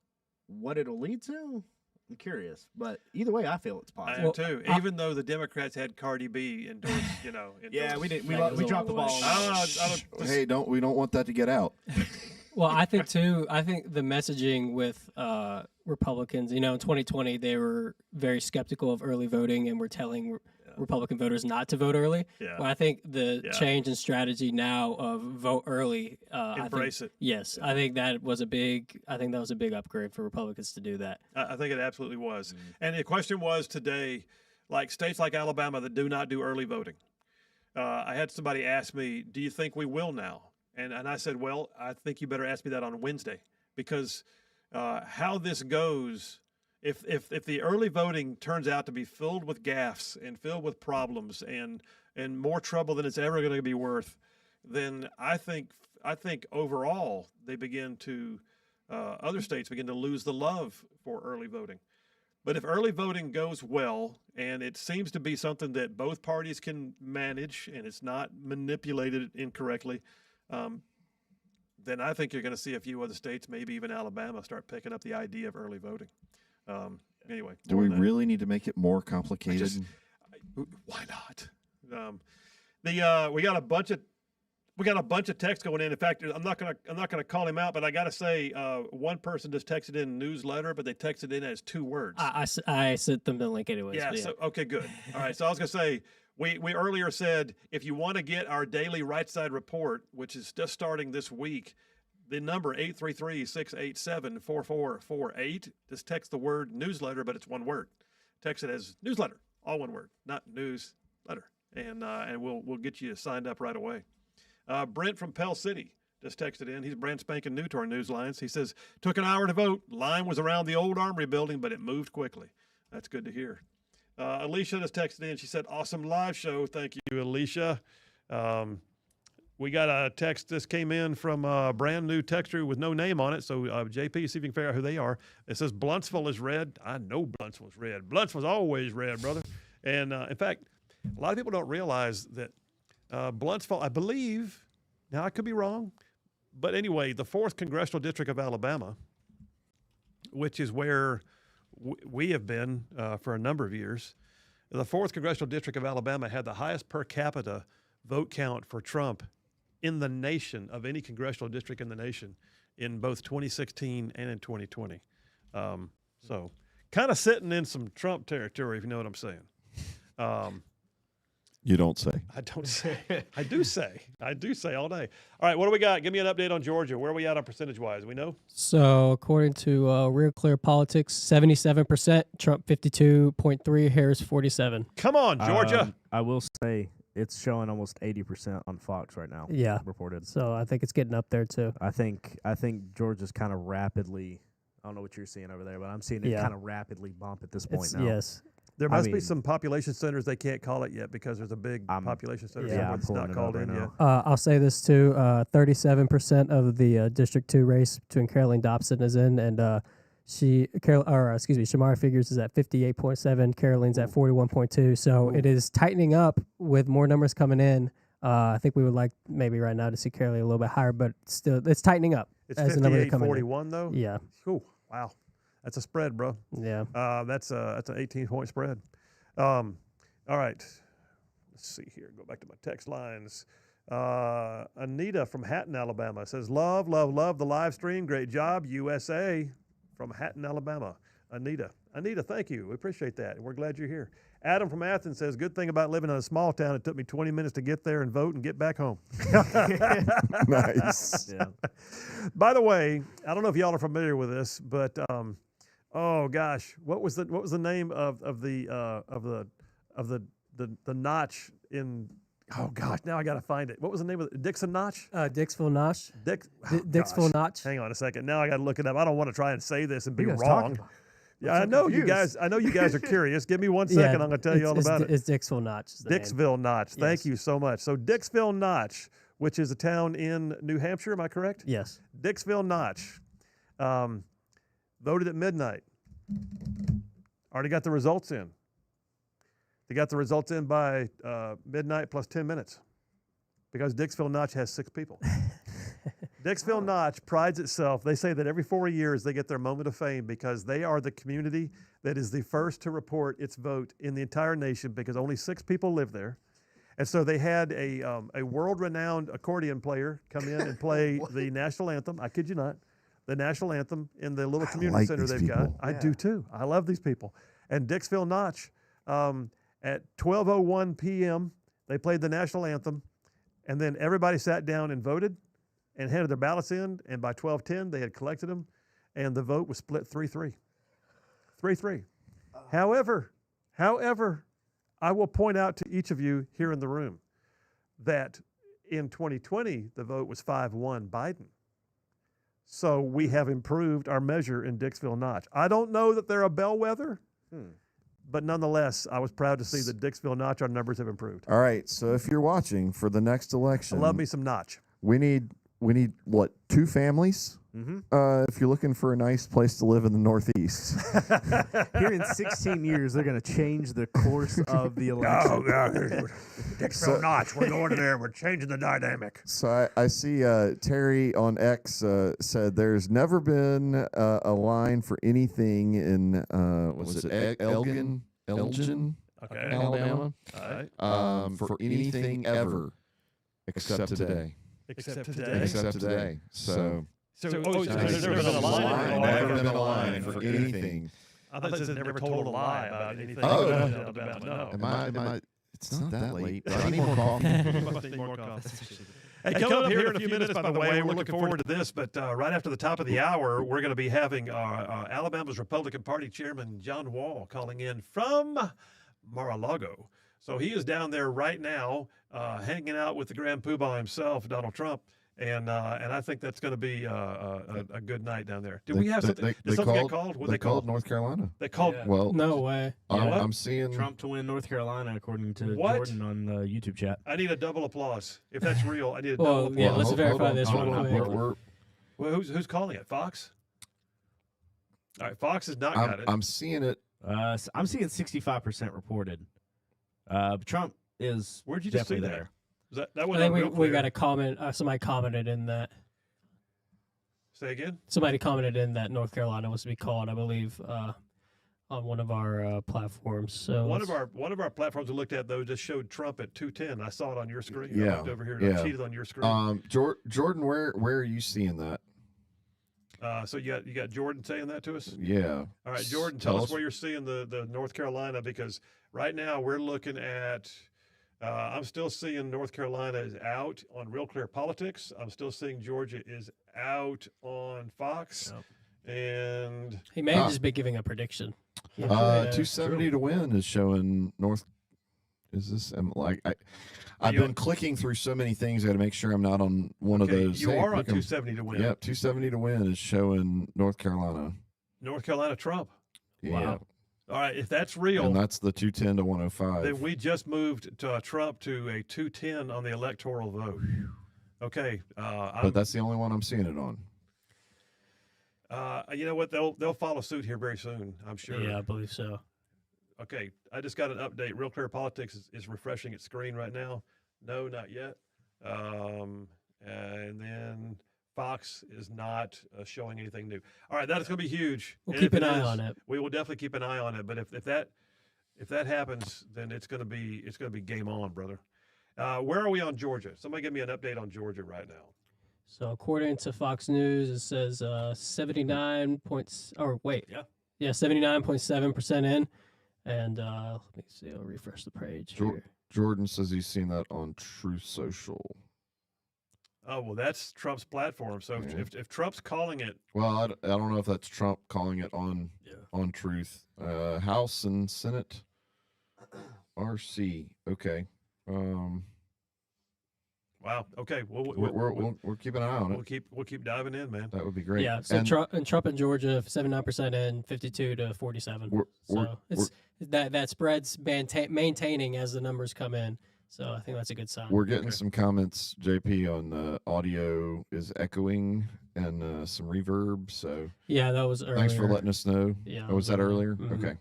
S3: What it'll lead to, I'm curious. But either way, I feel it's positive.
S1: I am too. Even though the Democrats had Cardi B endorsed,
S3: Yeah, we did. We dropped the ball.
S2: Hey, we don't want that to get out.
S4: Well, I think too. I think the messaging with Republicans, in 2020, they were very skeptical of early voting and were telling Republican voters not to vote early.
S1: Yeah.
S4: Well, I think the change in strategy now of vote early,
S1: embrace it.
S4: Yes, I think that was a big. I think that was a big upgrade for Republicans to do that.
S1: I think it absolutely was. And the question was today, like states like Alabama that do not do early voting. I had somebody ask me, "Do you think we will now?" And I said, "Well, I think you better ask me that on Wednesday, because how this goes." If the early voting turns out to be filled with gaffes and filled with problems and more trouble than it's ever going to be worth, then I think overall they begin to other states begin to lose the love for early voting. But if early voting goes well, and it seems to be something that both parties can manage and it's not manipulated incorrectly, then I think you're going to see a few other states, maybe even Alabama, start picking up the idea of early voting. Anyway,
S2: do we really need to make it more complicated?
S1: Why not? We got a bunch of texts going in. In fact, I'm not gonna call him out, but I got to say, one person just texted in newsletter, but they texted in as 2 words.
S4: I sent them the link anyways.
S1: Yeah. So, okay, good. All right. So I was gonna say, we earlier said if you want to get our daily right side report, which is just starting this week, the number 833-687-4448. Just text the word newsletter, but it's 1 word. Text it as newsletter, all 1 word, not newsletter, and we'll get you signed up right away. Brent from Pell City just texted in. He's brand spanking new to our news lines. He says, took an hour to vote. Line was around the old Armory building, but it moved quickly. That's good to hear. Alicia just texted in. She said, awesome live show. Thank you, Alicia. We got a text. This came in from a brand new texter with no name on it. So, JP, see if you can figure out who they are. It says, Bluntsville is red. I know Bluntsville is red. Bluntsville's always red, brother. And, in fact, a lot of people don't realize that Bluntsville, I believe, now I could be wrong, but anyway, the 4th Congressional District of Alabama, which is where we have been for a number of years, the 4th Congressional District of Alabama had the highest per capita vote count for Trump in the nation, of any congressional district in the nation, in both 2016 and in 2020. So kind of sitting in some Trump territory, if you know what I'm saying.
S2: You don't say.
S1: I don't say. I do say. I do say all day. All right, what do we got? Give me an update on Georgia. Where are we at on percentage-wise? We know?
S4: So according to Real Clear Politics, 77%, Trump 52.3, Harris 47.
S1: Come on, Georgia.
S3: I will say it's showing almost 80% on Fox right now.
S4: Yeah.
S3: Reported.
S4: So I think it's getting up there too.
S3: I think Georgia's kind of rapidly, I don't know what you're seeing over there, but I'm seeing it kind of rapidly bump at this point now.
S4: Yes.
S1: There must be some population centers they can't call it yet because there's a big population center that's not called in yet.
S4: I'll say this too: 37% of the District 2 race between Caroline Dobson is in, and Shamara Figures is at 58.7. Caroline's at 41.2. So it is tightening up with more numbers coming in. I think we would like maybe right now to see Caroline a little bit higher, but still, it's tightening up.
S1: It's 58-41 though.
S4: Yeah.
S1: Ooh, wow. That's a spread, bro.
S4: Yeah.
S1: That's an 18-point spread. All right. Let's see here. Go back to my text lines. Anita from Hatton, Alabama says, love the live stream. Great job, USA, from Hatton, Alabama. Anita, thank you. We appreciate that. We're glad you're here. Adam from Athens says, good thing about living in a small town, it took me 20 minutes to get there and vote and get back home.
S2: Nice.
S3: Yeah.
S1: By the way, I don't know if y'all are familiar with this, but oh gosh, what was the name of the notch in? Oh gosh, now I got to find it. What was the name of it? Dixon Notch?
S4: Dixville Notch.
S1: Dixville
S4: Notch.
S1: Hang on a second. Now I got to look it up. I don't want to try and say this and be wrong. Yeah, I know you guys. I know you guys are curious. Give me 1 second. I'm going to tell you all about it.
S4: It's Dixville Notch.
S1: Dixville Notch. Thank you so much. So Dixville Notch, which is a town in New Hampshire, am I correct?
S4: Yes.
S1: Dixville Notch, voted at midnight. Already got the results in. They got the results in by midnight plus 10 minutes because Dixville Notch has 6 people. Dixville Notch prides itself. They say that every 4 years they get their moment of fame because they are the community that is the first to report its vote in the entire nation because only 6 people live there. And so they had a world-renowned accordion player come in and play the national anthem. I kid you not. The national anthem in the little community center they've got. I do too. I love these people. And Dixville Notch, at 12:01 p.m., they played the national anthem, and then everybody sat down and voted and handed their ballots in, and by 12:10 they had collected them, and the vote was split 3-3. 3-3. However, I will point out to each of you here in the room that in 2020 the vote was 5-1 Biden. So we have improved our measure in Dixville Notch. I don't know that they're a bellwether, but nonetheless, I was proud to see that Dixville Notch, our numbers have improved.
S2: All right, so if you're watching for the next election,
S1: I love me some Notch.
S2: We need what, 2 families? If you're looking for a nice place to live in the Northeast.
S3: Here in 16 years, they're going to change the course of the election.
S1: Dixville Notch, we're going there. We're changing the dynamic.
S2: So I see Terry on X said there's never been a line for anything in was it Elgin?
S1: Okay.
S2: Alabama.
S1: All right.
S2: For anything ever except today.
S1: Except today.
S2: Except today. So
S1: There's
S2: never
S1: been a lie.
S2: never been a line for anything.
S1: I thought it said never told a lie about anything.
S2: Oh,
S1: no.
S2: Am I? It's not that late. I need more coffee.
S1: You must need more coffee. Hey, coming up here in a few minutes, by the way, we're looking forward to this, but right after the top of the hour, we're going to be having Alabama's Republican Party Chairman John Wahl calling in from Mar-a-Lago. So he is down there right now hanging out with the Grand Poobah himself, Donald Trump, and I think that's going to be a good night down there. Did we have something? Did something get called? What
S2: they called North Carolina.
S1: They called.
S3: Yeah.
S2: Well,
S4: No way.
S2: I'm seeing
S3: Trump to win North Carolina, according to
S1: What?
S3: Jordan on the YouTube chat.
S1: I need a double applause. If that's real, I need a double
S4: Well,
S1: applause.
S4: yeah, let's
S2: hold
S4: verify
S2: on,
S4: this
S2: hold
S4: real
S2: on.
S4: quick.
S1: Well, who's calling it? Fox? All right, Fox has not got it.
S2: I'm seeing it.
S3: I'm seeing 65% reported. Trump is
S1: Where'd you just see
S3: definitely
S1: that?
S3: there.
S1: That
S4: I
S1: wasn't
S4: think
S1: real
S4: we
S1: clear.
S4: got a comment. Somebody commented in that.
S1: Say again?
S4: Somebody commented in that North Carolina was to be called, I believe, on one of our platforms. So
S1: One of our platforms we looked at though just showed Trump at 210. I saw it on your screen. I
S2: Yeah,
S1: looked over here and I
S2: yeah.
S1: cheated on your screen.
S2: Jordan, where are you seeing that?
S1: So you got Jordan saying that to us?
S2: Yeah.
S1: All right, Jordan, tell us where you're seeing the North Carolina, because right now we're looking at I'm still seeing North Carolina is out on Real Clear Politics. I'm still seeing Georgia is out on Fox.
S3: Yep.
S1: And
S4: he may just be giving a prediction. Yeah,
S2: 270 to win is showing North. Is this I've been clicking through so many things. I got to make sure I'm not on one of those.
S1: You are on 270 to win.
S2: Yep, 270 to win is showing North Carolina.
S1: North Carolina Trump.
S2: Yeah.
S3: Wow.
S1: All right, if that's real,
S2: And that's the 210 to 105.
S1: then we just moved to Trump to a 210 on the electoral vote. Okay,
S2: But that's the only one I'm seeing it on.
S1: you know what? They'll follow suit here very soon, I'm sure.
S4: Yeah, I believe so.
S1: Okay, I just got an update. Real Clear Politics is refreshing its screen right now. No, not yet. And then Fox is not showing anything new. All right, that is going to be huge.
S4: We'll
S1: And
S4: keep
S1: if
S4: an eye
S1: is,
S4: on it.
S1: We will definitely keep an eye on it. But if that happens, then it's going to be game on, brother. Where are we on Georgia? Somebody give me an update on Georgia right now.
S4: So according to Fox News, it says 79.7% in, and let me see. I'll refresh the page here.
S2: Jordan says he's seen that on Truth Social.
S1: Oh well, that's Trump's platform. So if Trump's calling it,
S2: Well, I don't know if that's Trump calling it on Truth. House and Senate, RC. Okay.
S1: wow. Okay,
S2: We're keeping an eye on it.
S1: we'll keep diving in, man.
S2: That would be great.
S4: Yeah, so
S2: And
S4: Trump in Georgia, 79% in, 52 to 47. So that spread's maintaining as the numbers come in. So I think that's a good sign.
S2: We're getting some comments, JP, on the audio is echoing and some reverb. So
S4: Yeah, that was earlier.
S2: thanks for letting us know.
S4: Yeah,
S2: Oh, was that earlier?
S4: Mhm.
S2: Okay.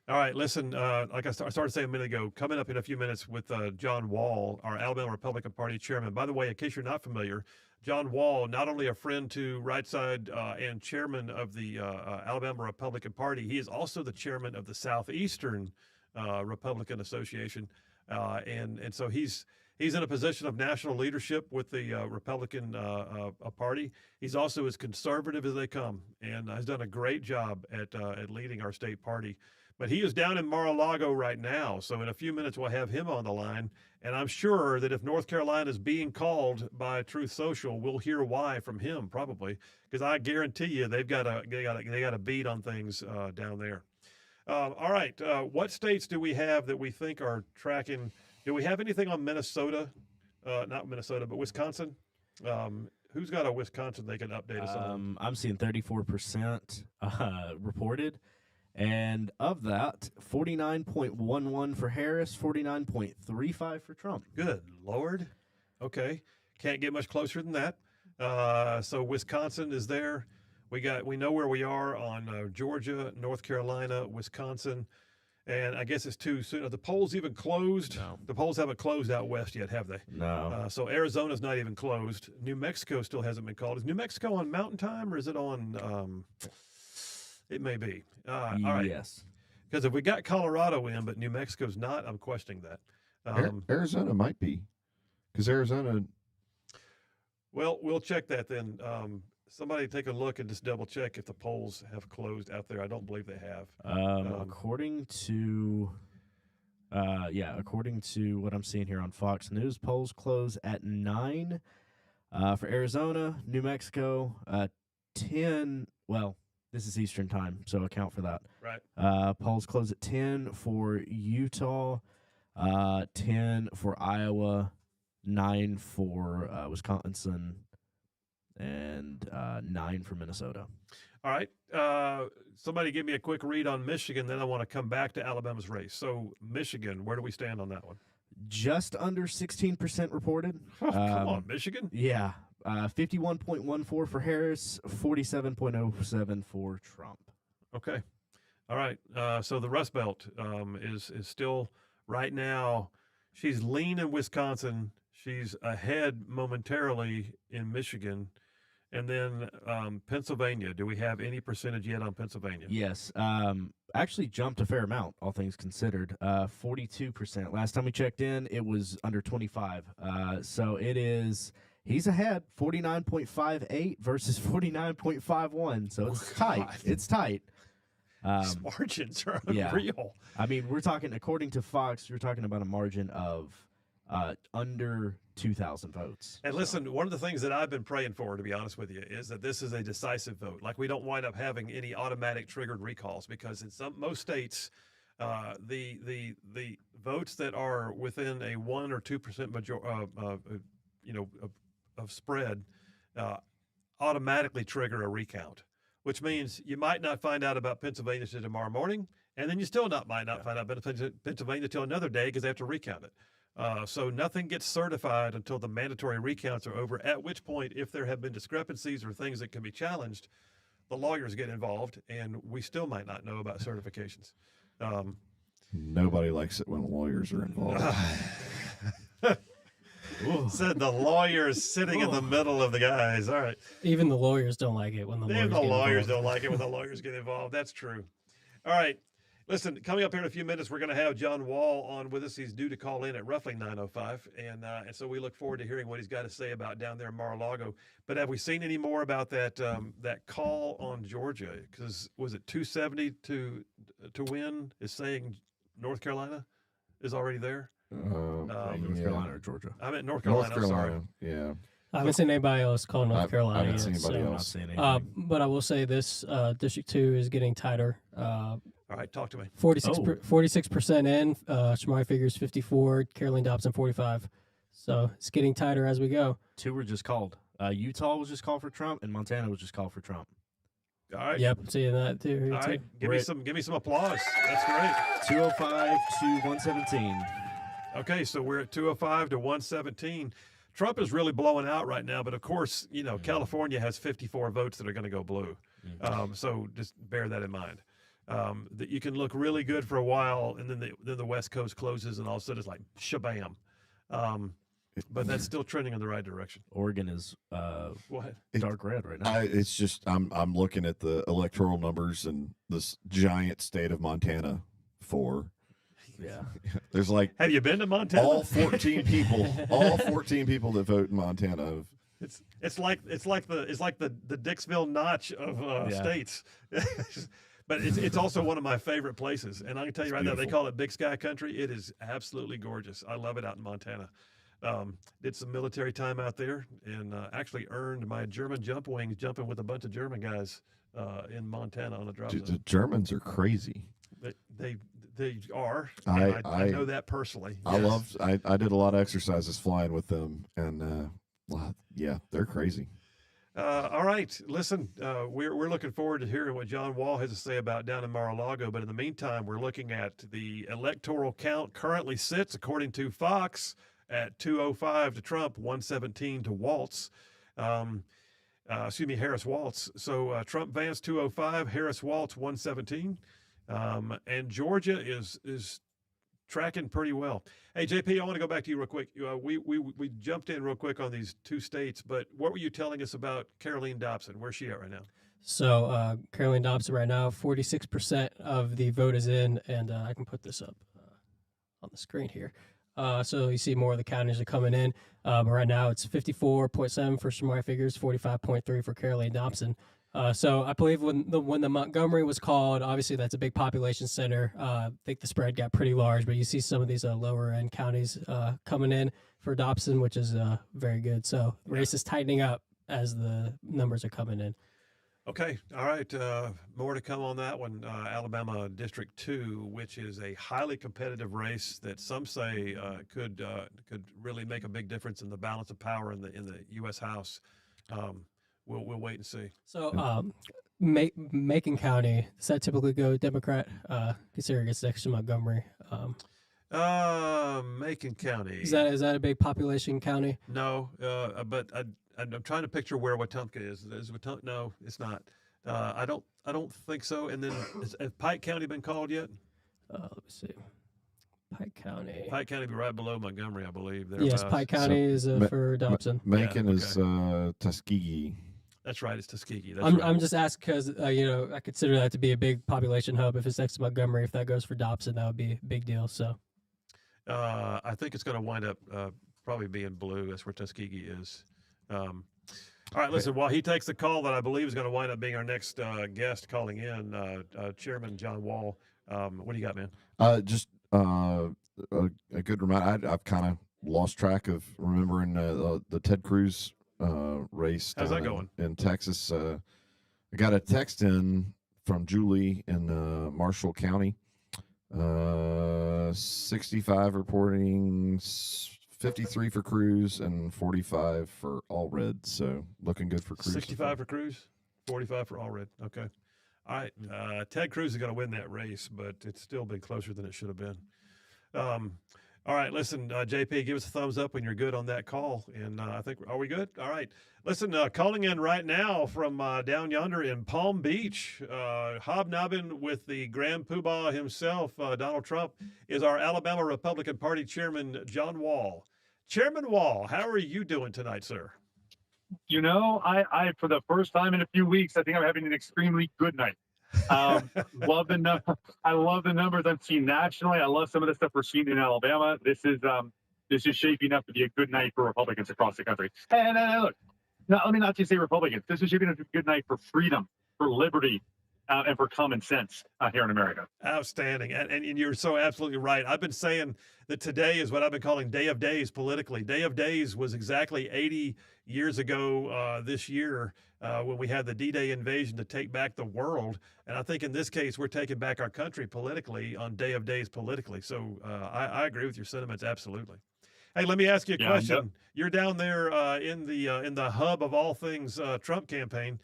S1: All right, listen, like I started saying a minute ago, coming up in a few minutes with John Wahl, our Alabama Republican Party chairman. By the way, in case you're not familiar, John Wahl, not only a friend to Right Side and chairman of the Alabama Republican Party, he is also the chairman of the Southeastern Republican Association. And so he's in a position of national leadership with the Republican Party. He's also as conservative as they come, and has done a great job at leading our state party. But he is down in Mar-a-Lago right now, so in a few minutes we'll have him on the line. And I'm sure that if North Carolina is being called by Truth Social, we'll hear why from him probably, because I guarantee you they got a beat on things down there. All right, what states do we have that we think are tracking? Do we have anything on Minnesota? Not Minnesota, but Wisconsin. Who's got a Wisconsin they can update us on?
S3: I'm seeing 34% reported. And of that, 49.11 for Harris, 49.35 for Trump.
S1: Good Lord. Okay. Can't get much closer than that. So Wisconsin is there. We know where we are on Georgia, North Carolina, Wisconsin. And I guess it's too soon. Are the polls even closed?
S3: No.
S1: The polls haven't closed out west yet, have they?
S3: No.
S1: So Arizona's not even closed. New Mexico still hasn't been called. Is New Mexico on Mountain Time or is it on? It may be. All right.
S3: Yes.
S1: Because if we got Colorado in, but New Mexico's not, I'm questioning that.
S2: Arizona might be, because Arizona.
S1: Well, we'll check that then. Somebody take a look and just double check if the polls have closed out there. I don't believe they have.
S3: According to what I'm seeing here on Fox News, polls close at 9 for Arizona, New Mexico, 10. Well, this is Eastern time, so account for that.
S1: Right.
S3: Polls close at 10 for Utah, 10 for Iowa, 9 for Wisconsin, and 9 for Minnesota.
S1: All right. Somebody give me a quick read on Michigan, then I want to come back to Alabama's race. So, Michigan, where do we stand on that one?
S3: Just under 16% reported.
S1: Oh, come on, Michigan.
S3: Yeah. 51.14 for Harris, 47.07 for Trump.
S1: Okay. All right. So the Rust Belt is still right now. She's lean in Wisconsin. She's ahead momentarily in Michigan. And then Pennsylvania. Do we have any percentage yet on Pennsylvania?
S3: Yes. Actually jumped a fair amount, all things considered. 42%. Last time we checked in, it was under 25. So it is, he's ahead, 49.58 versus 49.51. So it's tight. It's tight.
S1: These margins are unreal.
S3: I mean, we're talking, according to Fox, you're talking about a margin of under 2,000 votes.
S1: And listen, one of the things that I've been praying for, to be honest with you, is that this is a decisive vote. Like, we don't wind up having any automatic triggered recalls, because in most states, the votes that are within a 1 or 2% of spread automatically trigger a recount, which means you might not find out about Pennsylvania till tomorrow morning, and then you still might not find out about Pennsylvania till another day, because they have to recount it. So nothing gets certified until the mandatory recounts are over, at which point, if there have been discrepancies or things that can be challenged, the lawyers get involved, and we still might not know about certifications.
S2: Nobody likes it when lawyers are involved.
S1: Said the lawyers sitting in the middle of the guys. All right.
S4: Even the lawyers don't like it when the lawyers
S1: don't like it when the lawyers get involved. That's true. All right. Listen, coming up here in a few minutes, we're going to have John Wahl on with us. He's due to call in at roughly 9:05, and so we look forward to hearing what he's got to say about down there in Mar-a-Lago. But have we seen any more about that call on Georgia? Because was it 270 to win? Is saying North Carolina is already there?
S3: North Carolina or Georgia?
S1: I meant North Carolina.
S2: North Carolina.
S1: Sorry.
S2: Yeah.
S4: I haven't seen anybody else call North Carolina
S2: I haven't
S4: yet.
S2: seen anybody
S3: Not
S2: else.
S3: seeing anything.
S4: But I will say this: District 2 is getting tighter.
S1: All right, talk to me.
S4: 46% in. Shamari figures 54. Caroline Dobson 45. So it's getting tighter as we go.
S3: 2 were just called. Utah was just called for Trump, and Montana was just called for Trump.
S1: All right.
S4: Yep, seeing that too.
S1: All right, give me some applause. That's great.
S3: 205 to 117.
S1: Okay, so we're at 205 to 117. Trump is really blowing out right now, but of course, California has 54 votes that are going to go blue. So just bear that in mind. That you can look really good for a while, and then the West Coast closes, and all of a sudden it's like shabam. But that's still trending in the right direction.
S3: Oregon is
S1: What?
S3: dark red right now.
S2: It's just I'm looking at the electoral numbers in this giant state of Montana.
S3: Yeah.
S2: There's like,
S1: Have you been to Montana?
S2: all 14 people that vote in Montana.
S1: It's like the Dixville Notch of states. But it's also one of my favorite places, and I can tell you right now, they call it Big Sky Country. It is absolutely gorgeous. I love it out in Montana. Did some military time out there, and actually earned my German jump wings jumping with a bunch of German guys in Montana on a drop zone.
S2: The Germans are crazy.
S1: They are.
S2: I
S1: know that personally.
S2: I did a lot of exercises flying with them, and yeah, they're crazy.
S1: All right, listen, we're looking forward to hearing what John Wahl has to say about down in Mar-a-Lago. But in the meantime, we're looking at the electoral count currently sits, according to Fox, at 205 to Trump, 117 to Waltz. Harris Waltz. So Trump Vance 205, Harris Waltz 117, and Georgia is tracking pretty well. Hey, JP, I want to go back to you real quick. We jumped in real quick on these two states, but what were you telling us about Caroline Dobson? Where's she at right now?
S4: So Caroline Dobson right now, 46% of the vote is in, and I can put this up on the screen here. So you see more of the counties are coming in, but right now it's 54.7 for Shamar Figures, 45.3 for Caroline Dobson. So I believe when the Montgomery was called, obviously that's a big population center. I think the spread got pretty large, but you see some of these lower end counties coming in for Dobson, which is very good. So the race is tightening up as the numbers are coming in.
S1: Okay. All right. More to come on that one. Alabama District 2, which is a highly competitive race that some say could really make a big difference in the balance of power in the U.S. House. We'll wait and see.
S4: So Macon County, does that typically go Democrat? Considering it's next to Montgomery.
S1: Macon County.
S4: Is that a big population county?
S1: No, but I'm trying to picture where Wetumpka is. Is Wetumpka? No, it's not. I don't think so. And then has Pike County been called yet?
S4: Let me see. Pike County.
S1: Pike County be right below Montgomery, I believe.
S4: Yes, Pike County is for Dobson.
S2: Macon is Tuskegee.
S1: That's right. It's Tuskegee.
S4: I'm just asking because I consider that to be a big population hub. If it's next to Montgomery, if that goes for Dobson, that would be a big deal. So,
S1: I think it's going to wind up probably being blue. That's where Tuskegee is. All right. Listen. While he takes the call, that I believe is going to wind up being our next guest calling in, Chairman John Wahl. What do you got, man?
S2: Just a good reminder. I've kind of lost track of remembering the Ted Cruz race.
S1: How's that going
S2: in Texas? I got a text in from Julie in Marshall County. 65 reporting, 53 for Cruz, and 45 for Allred. So looking good for Cruz.
S1: 65 for Cruz, 45 for Allred. Okay. All right. Ted Cruz is going to win that race, but it's still been closer than it should have been. All right, listen, JP, give us a thumbs up when you're good on that call. And I think, are we good? All right. Listen, calling in right now from down yonder in Palm Beach, hobnobbing with the Grand Poobah himself, Donald Trump, is our Alabama Republican Party Chairman, John Wahl. Chairman Wahl, how are you doing tonight, sir?
S9: You know, I for the first time in a few weeks, I think I'm having an extremely good night. I love the numbers I'm seeing nationally. I love some of the stuff we're seeing in Alabama. This is shaping up to be a good night for Republicans across the country. And look, let me not just say Republicans. This is shaping up to be a good night for freedom, for liberty, and for common sense here in America.
S1: Outstanding. And you're so absolutely right. I've been saying that today is what I've been calling Day of Days politically. Day of Days was exactly 80 years ago this year when we had the D-Day invasion to take back the world. And I think in this case, we're taking back our country politically on Day of Days politically. So I agree with your sentiments. Absolutely. Hey, let me ask you a question. You're down there in the hub of all things Trump campaign.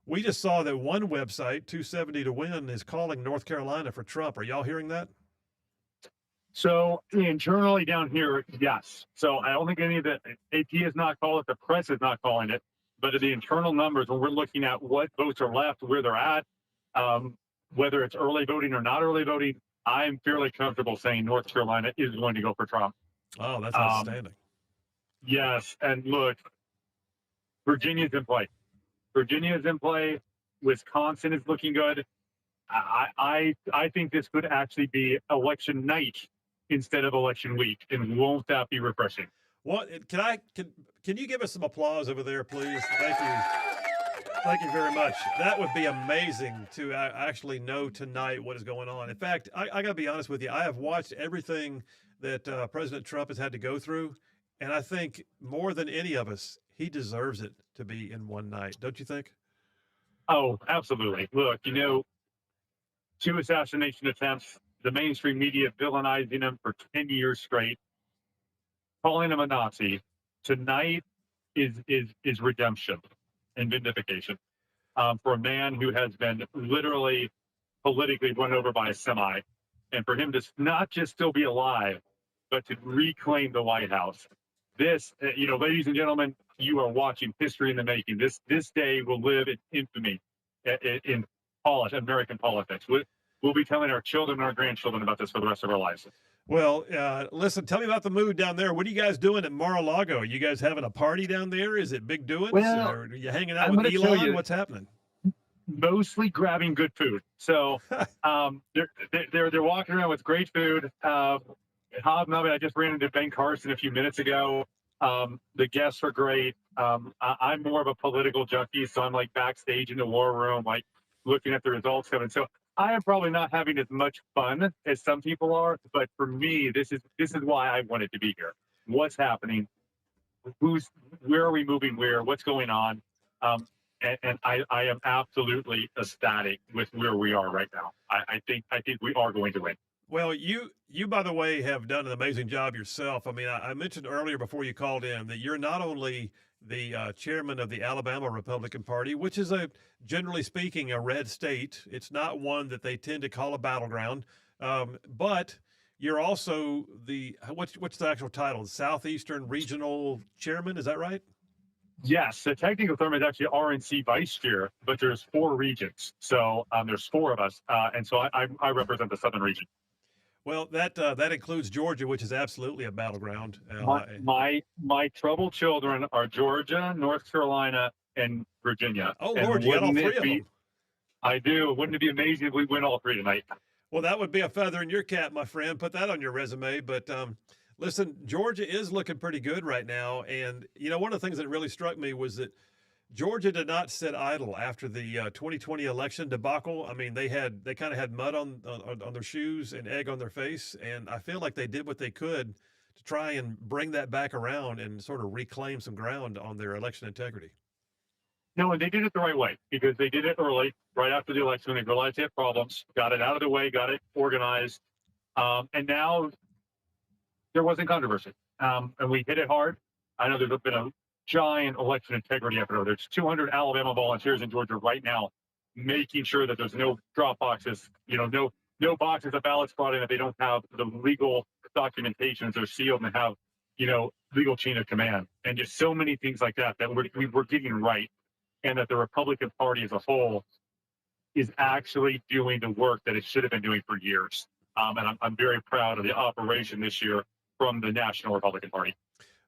S1: We just saw that one website, 270 to Win, is calling North Carolina for Trump. Are y'all hearing that?
S9: So internally down here, yes. So I don't think any of the AP has not called it. The press is not calling it. But the internal numbers, when we're looking at what votes are left, where they're at, whether it's early voting or not early voting, I'm fairly comfortable saying North Carolina is going to go for Trump.
S1: Oh, that's outstanding.
S9: Yes. And look, Virginia's in play. Virginia is in play. Wisconsin is looking good. I think this could actually be election night instead of election week, and won't that be refreshing?
S1: What can you give us some applause over there, please? Thank you very much. That would be amazing to actually know tonight what is going on. In fact, I got to be honest with you. I have watched everything that President Trump has had to go through, and I think more than any of us, he deserves it to be in one night. Don't you think?
S9: Oh, absolutely. Look, 2 assassination attempts, the mainstream media villainizing him for 10 years straight, calling him a Nazi. Tonight is redemption and vindication for a man who has been literally politically run over by a semi, and for him to not just still be alive, but to reclaim the White House. This, ladies and gentlemen, you are watching history in the making. This day will live in infamy in American politics. We'll be telling our children and our grandchildren about this for the rest of our lives.
S1: Well, listen, tell me about the mood down there. What are you guys doing at Mar-a-Lago? Are you guys having a party down there? Is it big doings?
S9: Well,
S1: Or are you hanging out
S9: I'm
S1: with
S9: going to tell
S1: Elon?
S9: you,
S1: What's happening?
S9: mostly grabbing good food. So they're walking around with great food. Hobnobbing. I just ran into Ben Carson a few minutes ago. The guests are great. I'm more of a political junkie, so I'm like backstage in the war room, like looking at the results coming. So I am probably not having as much fun as some people are, but for me, this is why I wanted to be here. What's happening? Where are we moving? What's going on? And I am absolutely ecstatic with where we are right now. I think we are going to win.
S1: Well, you by the way have done an amazing job yourself. I mean, I mentioned earlier before you called in that you're not only the chairman of the Alabama Republican Party, which is generally speaking, a red state. It's not one that they tend to call a battleground, but you're also the what's the actual title? The Southeastern Regional Chairman. Is that right?
S9: Yes, the technical term is actually RNC Vice Chair, but there's 4 regions, so there's 4 of us, and so I represent the Southern region.
S1: Well, that includes Georgia, which is absolutely a battleground.
S9: My troubled children are Georgia, North Carolina, and Virginia.
S1: Oh, Lord, you got all 3 of them.
S9: I do. Wouldn't it be amazing if we win all 3 tonight?
S1: Well, that would be a feather in your cap, my friend. Put that on your resume. But listen, Georgia is looking pretty good right now. And, one of the things that really struck me was that Georgia did not sit idle after the 2020 election debacle. I mean, they kind of had mud on their shoes and egg on their face. And I feel like they did what they could to try and bring that back around and sort of reclaim some ground on their election integrity.
S9: No, and they did it the right way because they did it early, right after the election. They realized they had problems, got it out of the way, got it organized. And now there wasn't controversy. And we hit it hard. I know there's been a giant election integrity effort. There's 200 Alabama volunteers in Georgia right now, making sure that there's no drop boxes, no boxes of ballots brought in if they don't have the legal documentations. They're sealed and have, legal chain of command, and just so many things like that we're getting right, and that the Republican Party as a whole is actually doing the work that it should have been doing for years. And I'm very proud of the operation this year from the National Republican Party.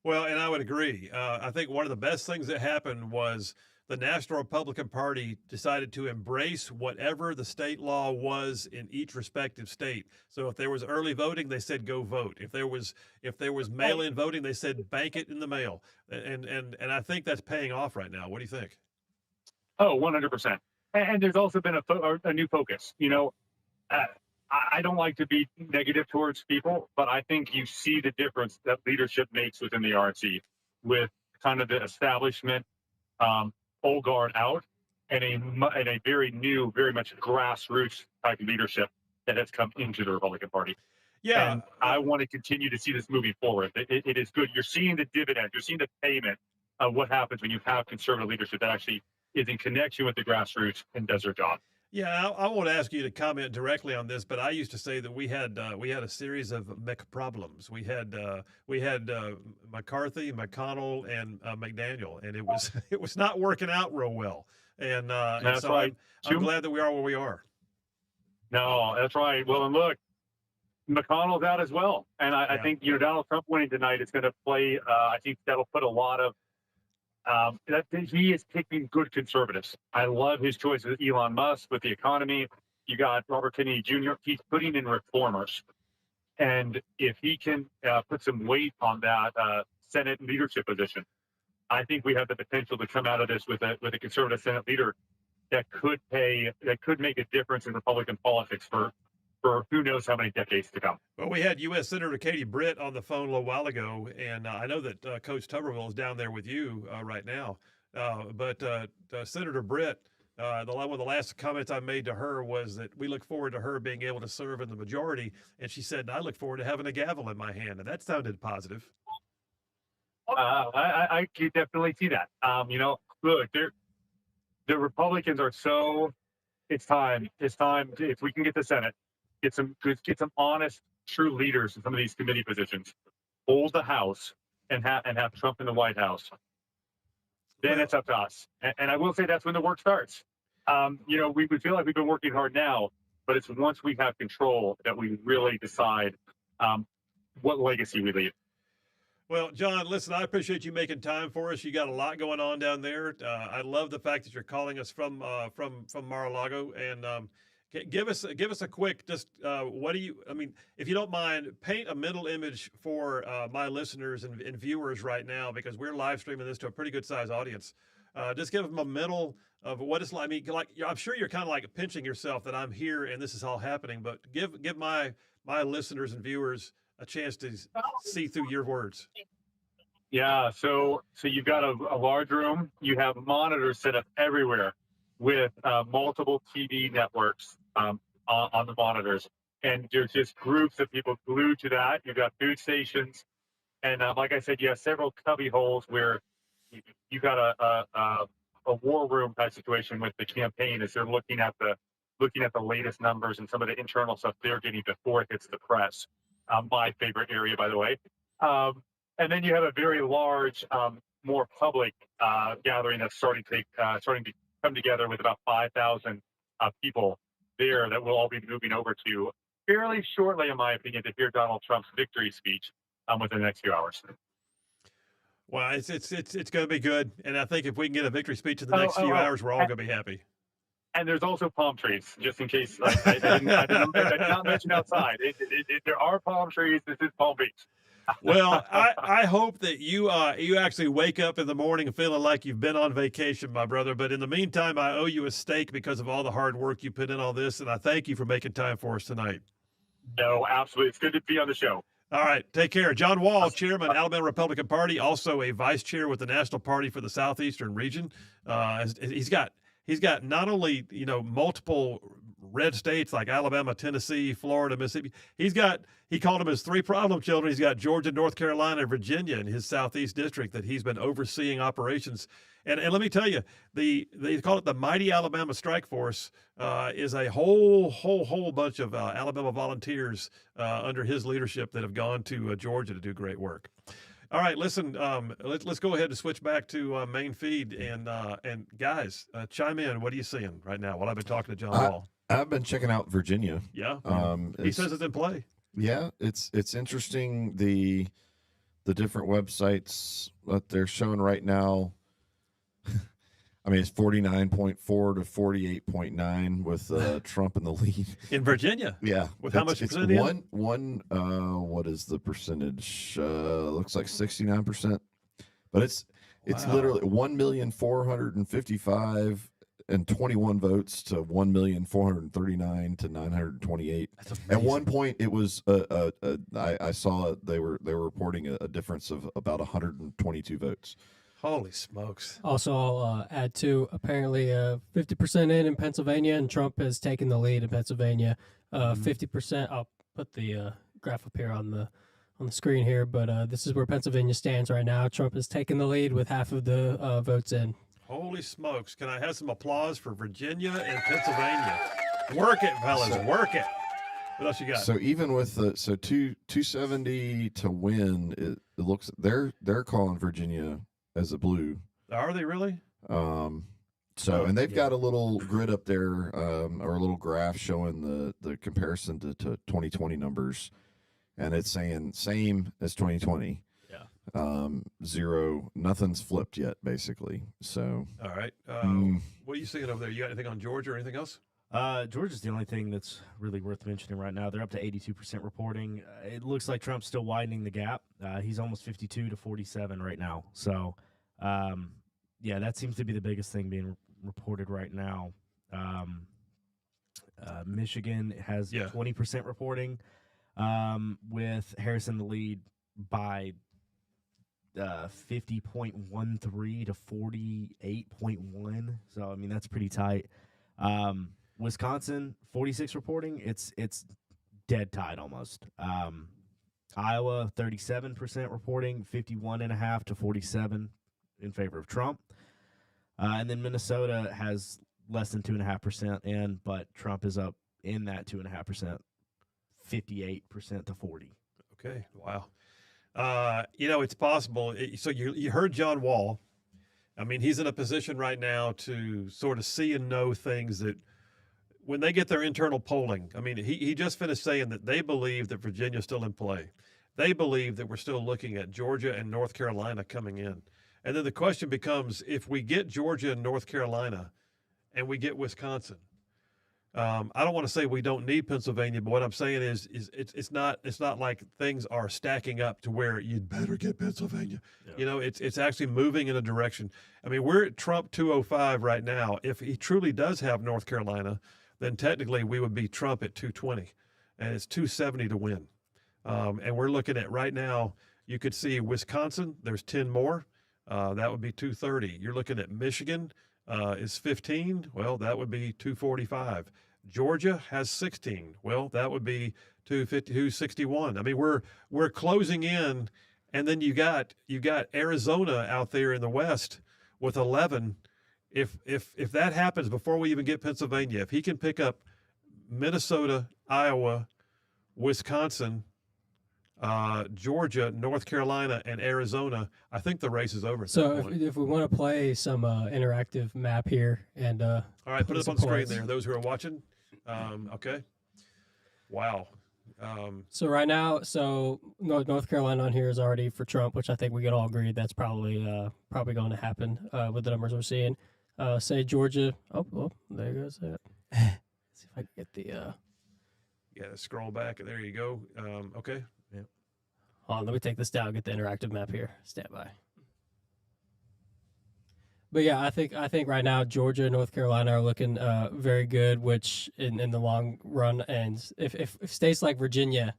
S1: Well, and I would agree. I think one of the best things that happened was the National Republican Party decided to embrace whatever the state law was in each respective state. So if there was early voting, they said go vote. If there was mail-in voting, they said bank it in the mail. And I think that's paying off right now. What do you think?
S9: Oh, 100%. And there's also been a new focus. I don't like to be negative towards people, but I think you see the difference that leadership makes within the RNC with kind of the establishment, old guard out, and a very new, very much grassroots type leadership that has come into the Republican Party.
S1: Yeah.
S9: And I want to continue to see this moving forward. It is good. You're seeing the dividend. You're seeing the payment of what happens when you have conservative leadership that actually is in connection with the grassroots and does their job.
S1: Yeah, I won't ask you to comment directly on this, but I used to say that we had a series of problems. We had McCarthy, McConnell, and McDaniel, and it was not working out real well. And
S9: that's
S1: so
S9: right.
S1: I'm glad that we are where we are.
S9: No, that's right. Well, and look, McConnell's out as well, and I think Donald Trump winning tonight is going to play. I think that'll put a lot of. That he is picking good conservatives. I love his choice with Elon Musk, with the economy. You got Robert Kennedy Jr. He's putting in reformers. And if he can put some weight on that Senate leadership position, I think we have the potential to come out of this with a conservative Senate leader that could make a difference in Republican politics for who knows how many decades to come.
S1: Well, we had U.S. Senator Katie Britt on the phone a little while ago, and I know that Coach Tuberville is down there with you right now. But Senator Britt, one of the last comments I made to her was that we look forward to her being able to serve in the majority, and she said, I look forward to having a gavel in my hand, and that sounded positive.
S9: I can definitely see that. Look, the Republicans are so. It's time. If we can get the Senate. Get some honest, true leaders in some of these committee positions. Hold the House and have Trump in the White House. Then it's up to us. And I will say that's when the work starts. We feel like we've been working hard now, but it's once we have control that we really decide what legacy we leave.
S1: Well, John, listen, I appreciate you making time for us. You got a lot going on down there. I love the fact that you're calling us from Mar-a-Lago, and give us a quick what do you? I mean, if you don't mind, paint a mental image for my listeners and viewers right now, because we're live streaming this to a pretty good sized audience. Just give them a mental of what it's like. I mean, like, I'm sure you're kind of like pinching yourself that I'm here and this is all happening, but give my listeners and viewers a chance to see through your words.
S9: Yeah, so you've got a large room. You have monitors set up everywhere with multiple TV networks on the monitors, and there's just groups of people glued to that. You've got food stations, and like I said, you have several cubby holes where you got a war room type situation with the campaign as they're looking at the latest numbers and some of the internal stuff they're getting before it hits the press. My favorite area, by the way. And then you have a very large, more public gathering that's starting to come together with about 5,000 people there that we'll all be moving over to fairly shortly, in my opinion, to hear Donald Trump's victory speech within the next few hours.
S1: Well, it's going to be good, and I think if we can get a victory speech in the next few hours, we're all going to be happy.
S9: And there's also palm trees, just in case. I did not mention outside. There are palm trees. This is Palm Beach.
S1: Well, I hope that you actually wake up in the morning feeling like you've been on vacation, my brother. But in the meantime, I owe you a steak because of all the hard work you put in all this, and I thank you for making time for us tonight.
S9: No, absolutely. It's good to be on the show.
S1: All right, take care. John Wahl, Chairman, Alabama Republican Party, also a Vice Chair with the National Party for the Southeastern region. He's got not only multiple red states like Alabama, Tennessee, Florida, Mississippi. He called them his three problem children. He's got Georgia, North Carolina, and Virginia in his Southeast district that he's been overseeing operations. And let me tell you, they call it the Mighty Alabama Strike Force. Is a whole bunch of Alabama volunteers under his leadership that have gone to Georgia to do great work. All right, listen. Let's go ahead and switch back to main feed and guys, chime in. What are you seeing right now? While I've been talking to John Wahl,
S2: I've been checking out Virginia.
S1: Yeah, he says it's in play. Yeah,
S2: it's interesting the different websites that they're showing right now. I mean, it's 49.4 to 48.9 with Trump in the lead
S1: in Virginia.
S2: Yeah,
S1: with how much percent?
S2: What is the percentage? Looks like 69%, but it's literally 1,455,000 and 21 votes to 1,439,000 to 928. At one point, it was I saw they were reporting a difference of about 122 votes.
S1: Holy smokes.
S4: Also, I'll add to apparently 50% in Pennsylvania, and Trump has taken the lead in Pennsylvania. 50%. I'll put the graph up here on the screen here, but this is where Pennsylvania stands right now. Trump has taken the lead with half of the votes in.
S1: Holy smokes. Can I have some applause for Virginia and Pennsylvania? Work it, fellas. Work it. What else you got?
S2: So even with 270 to win, it looks they're calling Virginia as a blue.
S1: Are they really?
S2: And they've got a little grid up there, or a little graph showing the comparison to 2020 numbers, and it's saying same as 2020.
S1: Yeah.
S2: Zero, nothing's flipped yet, basically. So.
S1: All right. What are you seeing over there? You got anything on Georgia or anything else?
S3: Georgia's the only thing that's really worth mentioning right now. They're up to 82% reporting. It looks like Trump's still widening the gap. He's almost 52 to 47 right now. So, that seems to be the biggest thing being reported right now. Michigan has 20% reporting, with Harris in the lead by 50.13 to 48.1. So, I mean, that's pretty tight. Wisconsin, 46 reporting. It's dead tied almost. Iowa, 37% reporting, 51.5 to 47 in favor of Trump. And then Minnesota has less than 2.5% but Trump is up in that 2.5%, 58% to 40.
S1: Okay, wow. It's possible. So you heard John Wahl. I mean, he's in a position right now to sort of see and know things that when they get their internal polling, I mean, he just finished saying that they believe that Virginia's still in play. They believe that we're still looking at Georgia and North Carolina coming in. And then the question becomes, if we get Georgia and North Carolina and we get Wisconsin, I don't want to say we don't need Pennsylvania, but what I'm saying is it's not like things are stacking up to where you'd better get Pennsylvania. Yeah. You know, it's actually moving in a direction. I mean, we're at Trump 205 right now. If he truly does have North Carolina, then technically we would be Trump at 220, and it's 270 to win. And we're looking at right now, you could see Wisconsin, there's 10 more. That would be 230. You're looking at Michigan is 15. Well, that would be 245. Georgia has 16. Well, that would be 261. I mean, we're closing in, and then you got Arizona out there in the West with 11. If that happens before we even get Pennsylvania, if he can pick up Minnesota, Iowa, Wisconsin, Georgia, North Carolina, and Arizona, I think the race is over.
S4: So if we want to play some interactive map here, and
S1: all right, put it up on the screen there. Those who are watching, okay. Wow.
S4: So right now, North Carolina on here is already for Trump, which I think we could all agree that's probably going to happen with the numbers we're seeing. Say Georgia. Oh, well, there goes that. See if I can get the.
S1: Yeah, scroll back. There you go. Okay.
S4: Yeah. Hold on, let me take this down. Get the interactive map here. Stand by. But yeah, I think right now Georgia and North Carolina are looking very good, which in the long run, and if states like Virginia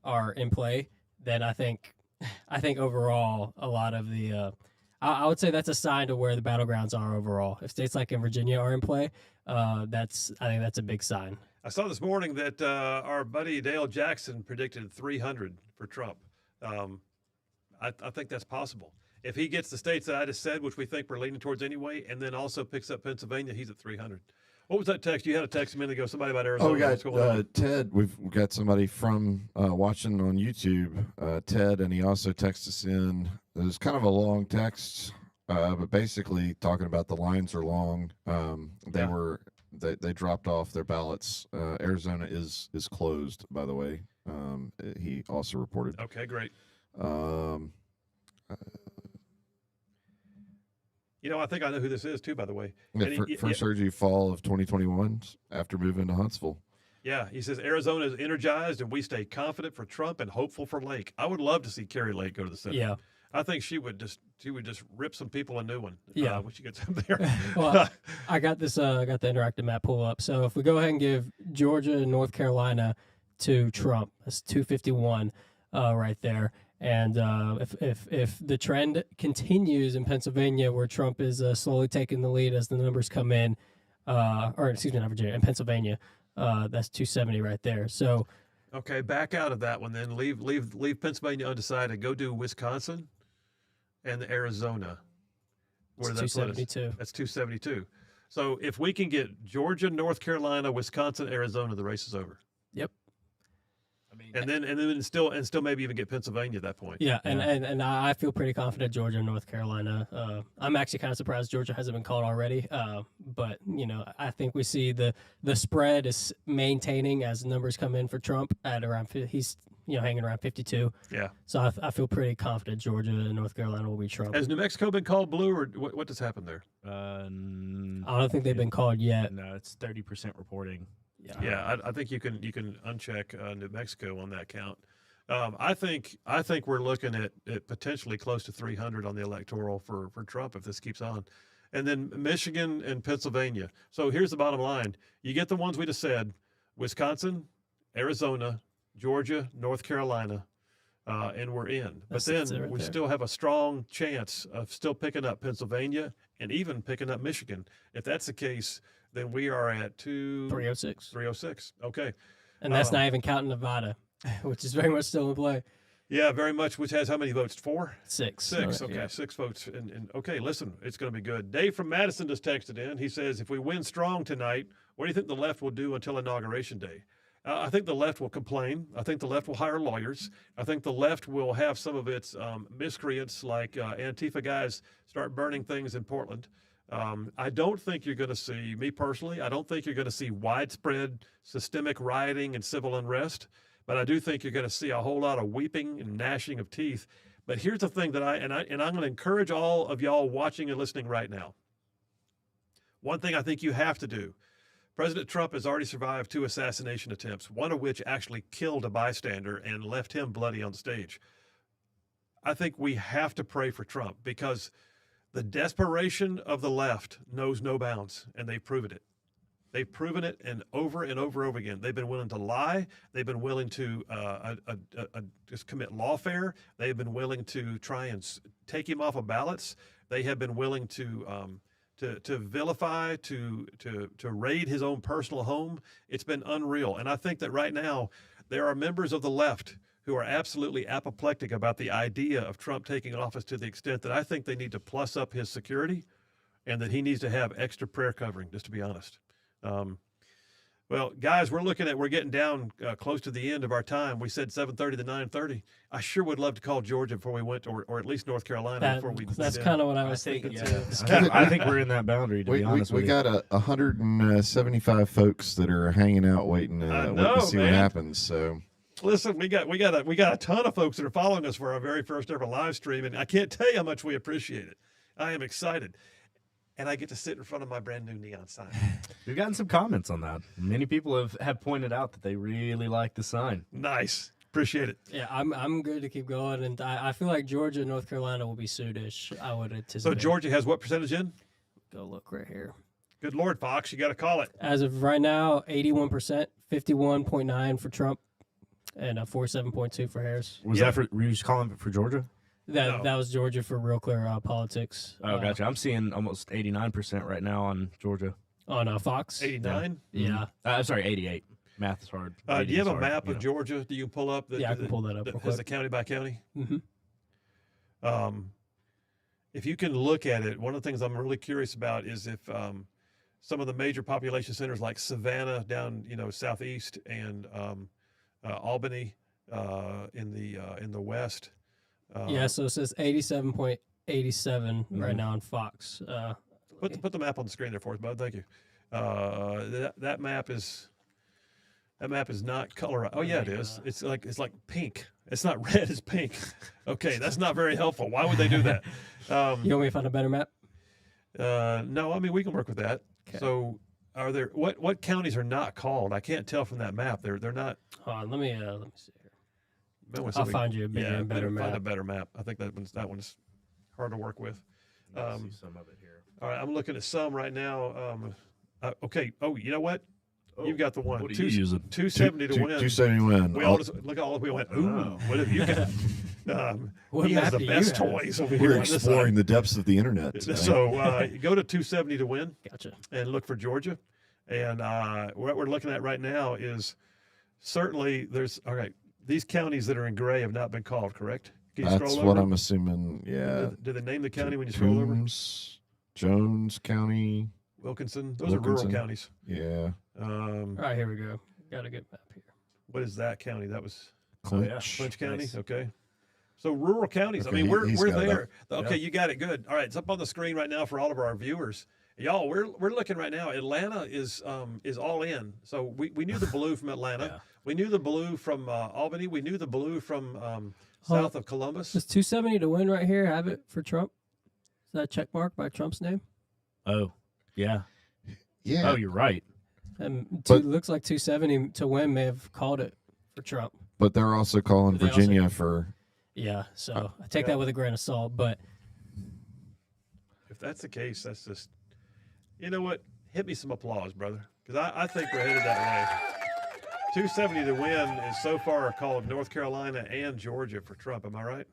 S4: are in play, then I think overall a lot of the I would say that's a sign to where the battlegrounds are overall. If states like in Virginia are in play, I think that's a big sign.
S1: I saw this morning that our buddy Dale Jackson predicted 300 for Trump. I think that's possible. If he gets the states that I just said, which we think we're leaning towards anyway, and then also picks up Pennsylvania, he's at 300. What was that text? You had a text a minute ago, somebody about Arizona.
S2: Oh, we got Ted. We've got somebody from watching on YouTube, Ted, and he also texted us in. It was kind of a long text, but basically talking about the lines are long. They dropped off their ballots. Arizona is closed, by the way. He also reported.
S1: Okay, great. I think I know who this is too, by the way.
S2: First surgery fall of 2021 after moving to Huntsville.
S1: Yeah, he says Arizona is energized and we stay confident for Trump and hopeful for Lake. I would love to see Carrie Lake go to the Senate.
S4: Yeah.
S1: I think she would just rip some people a new one.
S4: Yeah.
S1: When she gets up there.
S4: Well, I got the interactive map pull up. So if we go ahead and give Georgia and North Carolina to Trump, that's 251 right there. And if the trend continues in Pennsylvania, where Trump is slowly taking the lead as the numbers come in, not Virginia, in Pennsylvania, that's 270 right there. So,
S1: okay, back out of that one then. Leave Pennsylvania undecided. Go do Wisconsin and Arizona. Where
S4: that's 272.
S1: That's 272. So if we can get Georgia, North Carolina, Wisconsin, Arizona, the race is over.
S4: Yep.
S1: I mean, and then still maybe even get Pennsylvania at that point.
S4: Yeah, and I feel pretty confident Georgia and North Carolina. I'm actually kind of surprised Georgia hasn't been called already. But I think we see the spread is maintaining as numbers come in for Trump at around he's hanging around 52.
S1: Yeah.
S4: So I feel pretty confident Georgia and North Carolina will be Trump.
S1: Has New Mexico been called blue, or what has happened there?
S3: I
S4: don't think they've been called yet.
S3: No, it's 30% reporting.
S1: Yeah, I think you can uncheck New Mexico on that count. I think we're looking at potentially close to 300 on the electoral for Trump if this keeps on, and then Michigan and Pennsylvania. So here's the bottom line: you get the ones we just said: Wisconsin, Arizona, Georgia, North Carolina, and we're in. But then we still have a strong chance of still picking up Pennsylvania and even picking up Michigan. If that's the case, then we are at
S4: 306.
S1: 306. Okay.
S4: And that's not even counting Nevada, which is very much still in play.
S1: Yeah, very much. Which has how many votes? 4?
S4: 6.
S1: 6. Okay, yeah. 6 votes. And okay, listen, it's going to be good. Dave from Madison just texted in. He says, if we win strong tonight, what do you think the left will do until Inauguration Day? I think the left will complain. I think the left will hire lawyers. I think the left will have some of its miscreants like Antifa guys start burning things in Portland. I don't think you're going to see, me personally, I don't think you're going to see widespread systemic rioting and civil unrest, but I do think you're going to see a whole lot of weeping and gnashing of teeth. But here's the thing that I'm going to encourage all of y'all watching and listening right now. One thing I think you have to do, President Trump has already survived 2 assassination attempts, one of which actually killed a bystander and left him bloody on stage. I think we have to pray for Trump because the desperation of the left knows no bounds, and they've proven it. They've proven it, and over again. They've been willing to lie. They've been willing to just commit lawfare. They've been willing to try and take him off of ballots. They have been willing to vilify, to raid his own personal home. It's been unreal. And I think that right now there are members of the left who are absolutely apoplectic about the idea of Trump taking office, to the extent that I think they need to plus up his security and that he needs to have extra prayer covering, just to be honest. Well, guys, we're getting down close to the end of our time. We said 7:30 to 9:30. I sure would love to call Georgia before we went, or at least North Carolina before we.
S4: That's kind of what I was thinking.
S3: I think we're in that boundary. To be honest with you,
S2: we got 175 folks that are hanging out, waiting to see what happens. So.
S1: Listen, we got a ton of folks that are following us for our very first ever live stream, and I can't tell you how much we appreciate it. I am excited. And I get to sit in front of my brand new neon sign.
S3: We've gotten some comments on that. Many people have pointed out that they really like the sign.
S1: Nice. Appreciate it.
S4: Yeah, I'm good to keep going, and I feel like Georgia and North Carolina will be soonish. I would anticipate.
S1: So Georgia has what percentage in?
S4: Go look right here.
S1: Good Lord, Fox, you got to call it.
S4: As of right now, 81%, 51.9 for Trump, and 47.2 for Harris.
S3: Was that for? Were you just calling it for Georgia?
S4: That was Georgia for Real Clear Politics.
S3: Oh, gotcha. I'm seeing almost 89% right now on Georgia.
S4: On Fox?
S1: 89?
S4: Yeah.
S3: I'm sorry, 88. Math is hard.
S1: Do you have a map of Georgia? Do you pull up?
S4: I can pull that up.
S1: Has the county by county?
S4: Mm-hmm.
S1: If you can look at it, one of the things I'm really curious about is if some of the major population centers like Savannah down, southeast, and Albany in the west.
S4: So it says 87.87 right now on Fox.
S1: Put the map on the screen there for us, bud. Thank you. That map is not colorized. Oh yeah, it is. It's like pink. It's not red. It's pink. Okay, that's not very helpful. Why would they do that?
S4: You want me to find a better map?
S1: No, I mean we can work with that. Okay. So, are there what counties are not called? I can't tell from that map. They're not.
S4: Let me see. I'll find you a better map.
S1: Find a better map. I think that one's hard to work with.
S3: See some of it here.
S1: All right, I'm looking at some right now. Okay. Oh, you know what? You've got the one.
S3: What are you using?
S1: 270 to win.
S2: 270 win.
S1: We all just look at all. We went. Ooh, what have you got? He has the best toys over here.
S2: We're exploring the depths of the internet today.
S1: So go to 270 to win.
S4: Gotcha.
S1: And look for Georgia. And what we're looking at right now is certainly all right. These counties that are in gray have not been called, correct? Can you
S2: That's
S1: scroll
S2: what
S1: over?
S2: I'm assuming, yeah.
S1: Do they name the county when you scroll over?
S2: Jones County.
S1: Wilkinson. Those are rural counties.
S2: Yeah.
S4: All right, here we go. Got a good map here.
S1: What is that county? That was
S2: Clinch.
S1: Clinch County?
S3: Nice.
S1: Okay. So rural counties.
S2: Okay,
S1: I mean, we're there. Okay,
S3: Yeah.
S1: you got it. Good. All right, it's up on the screen right now for all of our viewers. Y'all, we're looking right now. Atlanta is all in. So we knew the blue from Atlanta.
S3: Yeah.
S1: We knew the blue from Albany. We knew the blue from south of Columbus.
S4: Does 270 to win right here have it for Trump? Is that a check mark by Trump's name?
S3: Oh, yeah.
S2: Yeah.
S3: Oh, you're right.
S4: And
S2: But-
S4: looks like 270 to win may have called it for Trump.
S2: But they're also calling
S4: They
S2: Virginia for.
S4: Yeah, so I take that with a grain of salt. But
S1: If that's the case, that's just, you know what? Hit me some applause, brother, because I think we're headed that way. 270 to win is so far called North Carolina and Georgia for Trump. Am I right?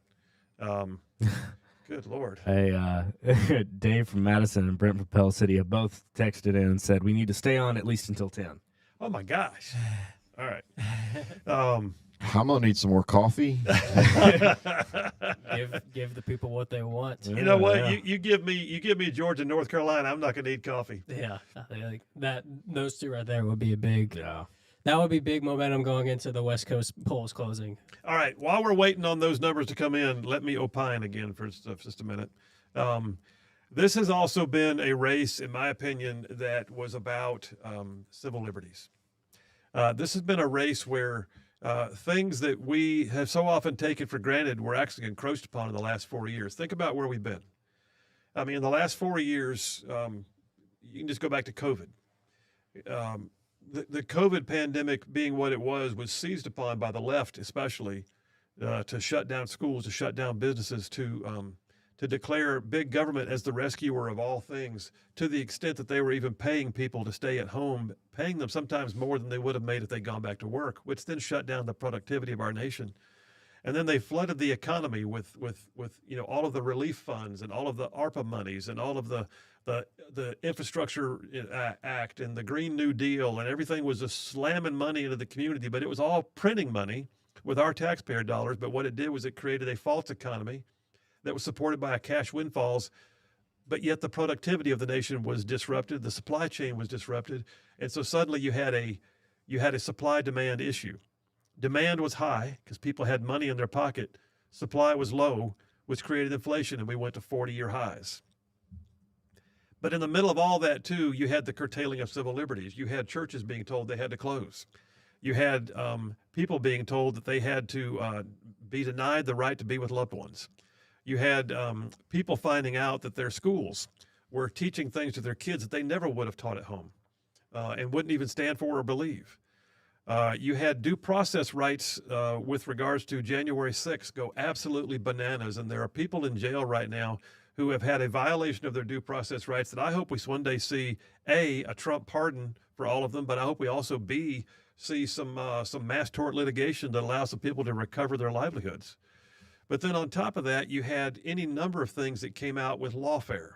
S1: Good Lord.
S3: Hey, Dave from Madison and Brent from Pell City have both texted in and said we need to stay on at least until 10.
S1: Oh my gosh. All right.
S2: I'm gonna need some more coffee.
S4: give the people what they want.
S1: You know what?
S3: Yeah.
S1: You give me Georgia, North Carolina. I'm not gonna need coffee.
S4: Yeah, I think those two right there would be a big.
S3: Yeah.
S4: That would be big momentum going into the West Coast polls closing.
S1: All right. While we're waiting on those numbers to come in, let me opine again for just a minute. This has also been a race, in my opinion, that was about civil liberties. This has been a race where things that we have so often taken for granted were actually encroached upon in the last 4 years. Think about where we've been. I mean, in the last 4 years, you can just go back to COVID. The COVID pandemic being what it was seized upon by the left, especially to shut down schools, to shut down businesses, to declare big government as the rescuer of all things, to the extent that they were even paying people to stay at home, paying them sometimes more than they would have made if they'd gone back to work, which then shut down the productivity of our nation. And then they flooded the economy with all of the relief funds and all of the ARPA monies and all of the Infrastructure Act and the Green New Deal, and everything was just slamming money into the community, but it was all printing money with our taxpayer dollars. But what it did was it created a false economy that was supported by cash windfalls, but yet the productivity of the nation was disrupted, the supply chain was disrupted, and so suddenly you had a supply-demand issue. Demand was high because people had money in their pocket. Supply was low, which created inflation, and we went to 40-year highs. But in the middle of all that, too, you had the curtailing of civil liberties. You had churches being told they had to close. You had people being told that they had to be denied the right to be with loved ones. You had people finding out that their schools were teaching things to their kids that they never would have taught at home and wouldn't even stand for or believe. You had due process rights with regards to January 6th go absolutely bananas, and there are people in jail right now who have had a violation of their due process rights that I hope we one day see, A, a Trump pardon for all of them, but I hope we also, B, see some mass tort litigation that allows some people to recover their livelihoods. But then on top of that, you had any number of things that came out with lawfare.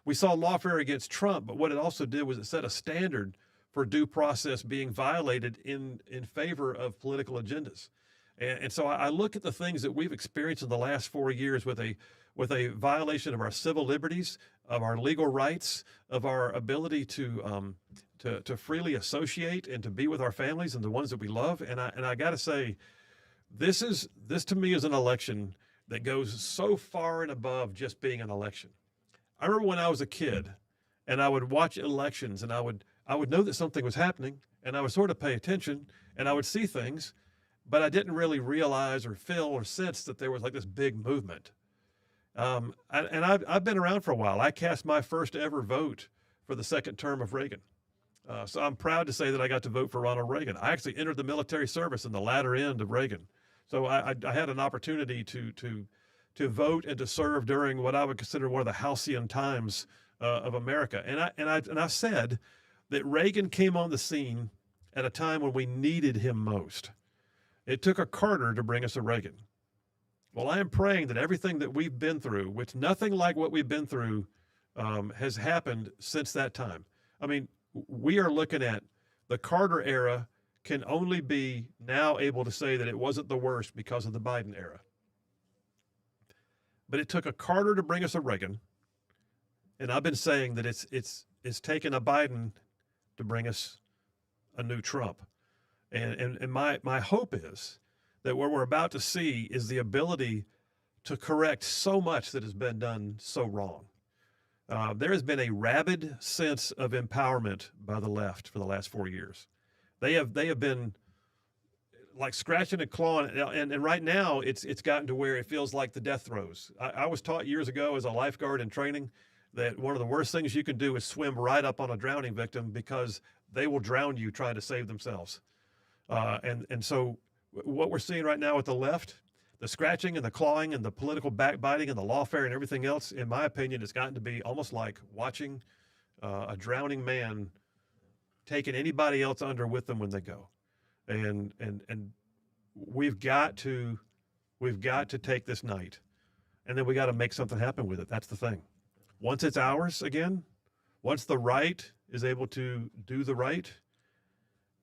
S1: We saw lawfare against Trump, but what it also did was it set a standard for due process being violated in favor of political agendas. And so I look at the things that we've experienced in the last 4 years with a violation of our civil liberties, of our legal rights, of our ability to freely associate and to be with our families and the ones that we love. And I got to say, this to me is an election that goes so far and above just being an election. I remember when I was a kid and I would watch elections and I would know that something was happening and I would sort of pay attention and I would see things, but I didn't really realize or feel or sense that there was like this big movement. I've been around for a while. I cast my first ever vote for the second term of Reagan. So I'm proud to say that I got to vote for Ronald Reagan. I actually entered the military service in the latter end of Reagan. So I had an opportunity to vote and to serve during what I would consider one of the halcyon times of America. And I said that Reagan came on the scene at a time when we needed him most. It took a Carter to bring us a Reagan. Well, I am praying that everything that we've been through, which nothing like what we've been through has happened since that time. I mean, we are looking at the Carter era can only be now able to say that it wasn't the worst because of the Biden era. But it took a Carter to bring us a Reagan. And I've been saying that it's taken a Biden to bring us a new Trump. And my hope is that what we're about to see is the ability to correct so much that has been done so wrong. There has been a rabid sense of empowerment by the left for the last 4 years. They have been like scratching and clawing, and right now it's gotten to where it feels like the death throes. I was taught years ago as a lifeguard in training that one of the worst things you can do is swim right up on a drowning victim because they will drown you trying to save themselves. And so what we're seeing right now with the left, the scratching and the clawing and the political backbiting and the lawfare and everything else, in my opinion, has gotten to be almost like watching a drowning man taking anybody else under with them when they go. And we've got to take this night, and then we got to make something happen with it. That's the thing. Once it's ours again, once the right is able to do the right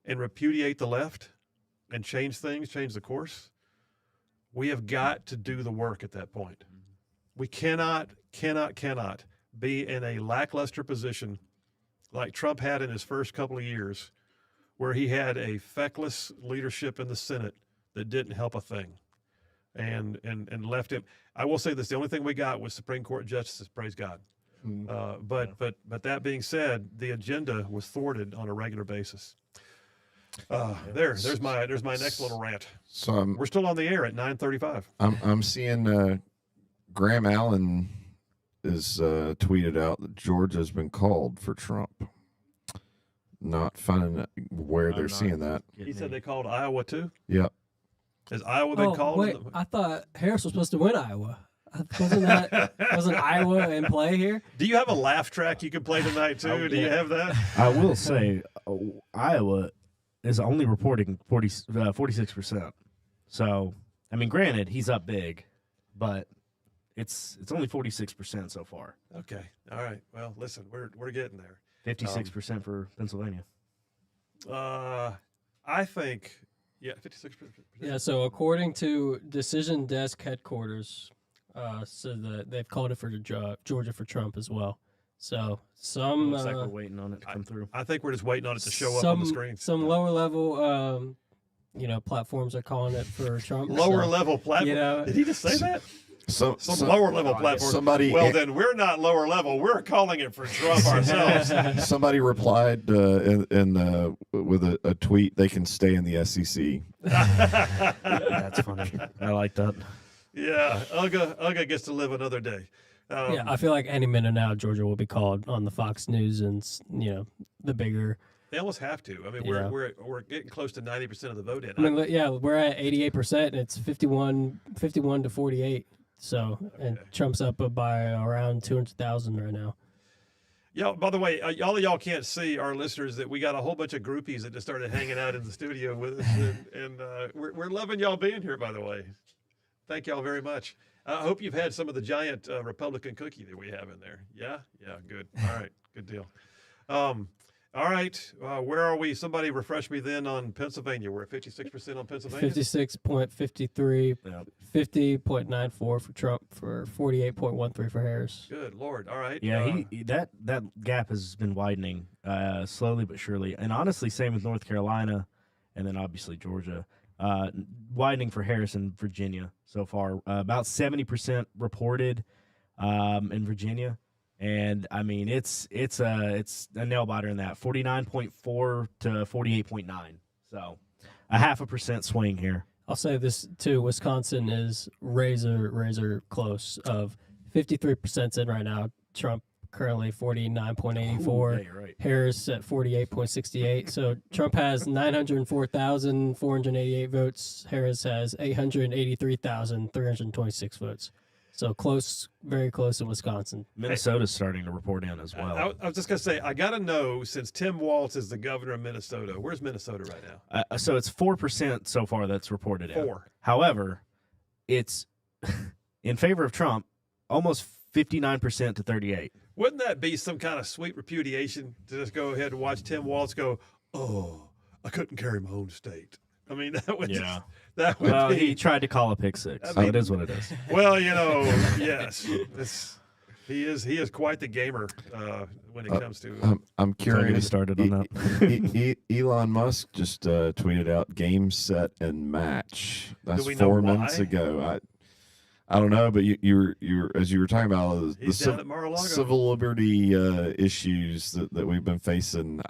S1: and repudiate the left and change things, change the course, we have got to do the work at that point. We cannot be in a lackluster position like Trump had in his first couple of years, where he had a feckless leadership in the Senate that didn't help a thing and left him. I will say this, the only thing we got was Supreme Court justices, praise God. But that being said, the agenda was thwarted on a regular basis. There's my next little rant.
S10: So
S1: we're still on the air at 9:35.
S10: I'm seeing Graham Allen is tweeted out that Georgia's been called for Trump. Not finding where they're seeing that.
S1: He said they called Iowa too.
S10: Yep.
S1: Has Iowa been called?
S4: Wait, I thought Harris was supposed to win Iowa. Wasn't Iowa in play here?
S1: Do you have a laugh track you can play tonight too? Do you have that?
S3: I will say Iowa is only reporting 46%. So, I mean, granted, he's up big, but it's only 46% so far.
S1: Okay. All right. Well, listen, we're getting there.
S3: 56% for Pennsylvania.
S1: I think, 56%.
S4: Yeah, so according to Decision Desk headquarters, so they've called it for Georgia for Trump as well. So some
S3: looks like we're waiting on it to come through.
S1: I think we're just waiting on it to show up on the screen.
S4: Some lower level, platforms are calling it for Trump.
S1: Lower level platform. Did he just say that?
S10: Some
S1: lower level platform. Then we're not lower level. We're calling it for Trump ourselves.
S10: Somebody replied with a tweet. They can stay in the SEC.
S3: That's funny. I like that.
S1: Yeah, Uga gets to live another day.
S4: I feel like any minute now Georgia will be called on the Fox News and the bigger.
S1: They almost have to. I mean, we're getting close to 90% of the vote in.
S4: I mean, we're at 88%. And it's 51 to 48. So, and Trump's up by around 200,000 right now.
S1: Yeah. By the way, all of y'all can't see our listeners that we got a whole bunch of groupies that just started hanging out in the studio with us, and we're loving y'all being here. By the way, thank y'all very much. I hope you've had some of the giant Republican cookie that we have in there. Yeah. Good. All right. Good deal. All right. Where are we? Somebody refresh me then on Pennsylvania. We're at 56% on Pennsylvania.
S4: 56.53, 50.94 for Trump, for 48.13 for Harris.
S1: Good Lord. All right.
S3: Yeah, that gap has been widening slowly but surely. And honestly, same with North Carolina and then obviously Georgia. Widening for Harris and Virginia so far. About 70% reported in Virginia. And I mean, it's a nail biter in that 49.4 to 48.9. So a 0.5% swing here.
S4: I'll say this too. Wisconsin is razor close. Of 53% in right now. Trump currently 49.84.
S3: Yeah, you're right.
S4: Harris at 48.68. So Trump has 904,488 votes. Harris has 883,326 votes. So close, very close in Wisconsin.
S3: Minnesota's starting to report in as well.
S1: I was just going to say, I got to know, since Tim Walz is the governor of Minnesota, where's Minnesota right now?
S3: So it's 4% so far that's reported in.
S1: 4.
S3: However, it's in favor of Trump, almost 59% to 38.
S1: Wouldn't that be some kind of sweet repudiation to just go ahead and watch Tim Walz go, oh, I couldn't carry my own state? I mean, that would be...
S3: he tried to call a pick six. So it is what it is.
S1: Well, yes. He is quite the gamer when it comes to...
S10: I'm curious.
S3: Started on that.
S10: Elon Musk just tweeted out game, set, and match. That's
S1: Do we know
S10: 4 minutes ago. I don't know, but you were as you were talking about the civil liberty issues that we've been facing.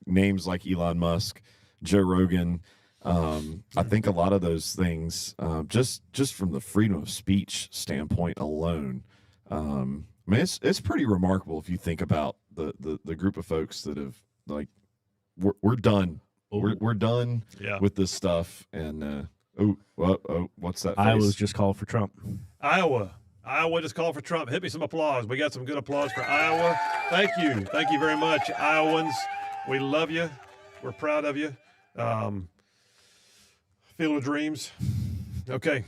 S10: Names like Elon Musk, Joe Rogan. I think a lot of those things, just from the freedom of speech standpoint alone, I mean, it's pretty remarkable if you think about the group of folks that have we're done. We're done with this stuff. And what's that?
S3: Iowa's just called for Trump.
S1: Iowa just called for Trump. Hit me some applause. We got some good applause for Iowa. Thank you very much, Iowans. We love you. We're proud of you. Field of Dreams. Okay.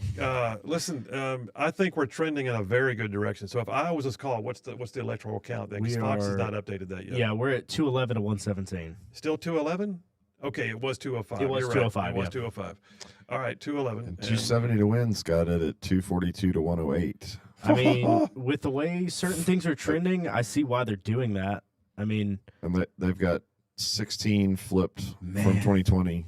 S1: Listen, I think we're trending in a very good direction. So if Iowa's is called, what's the electoral count then? Because Fox has not updated that yet.
S3: Yeah, we're at 211 to 117.
S1: Still 211? Okay, it was 205.
S3: It was 205.
S1: It was 205. All right, 211.
S10: And 270 to wins got it at 242 to 108.
S3: I mean, with the way certain things are trending, I see why they're doing that. I mean,
S10: and they've got 16 flipped from 2020.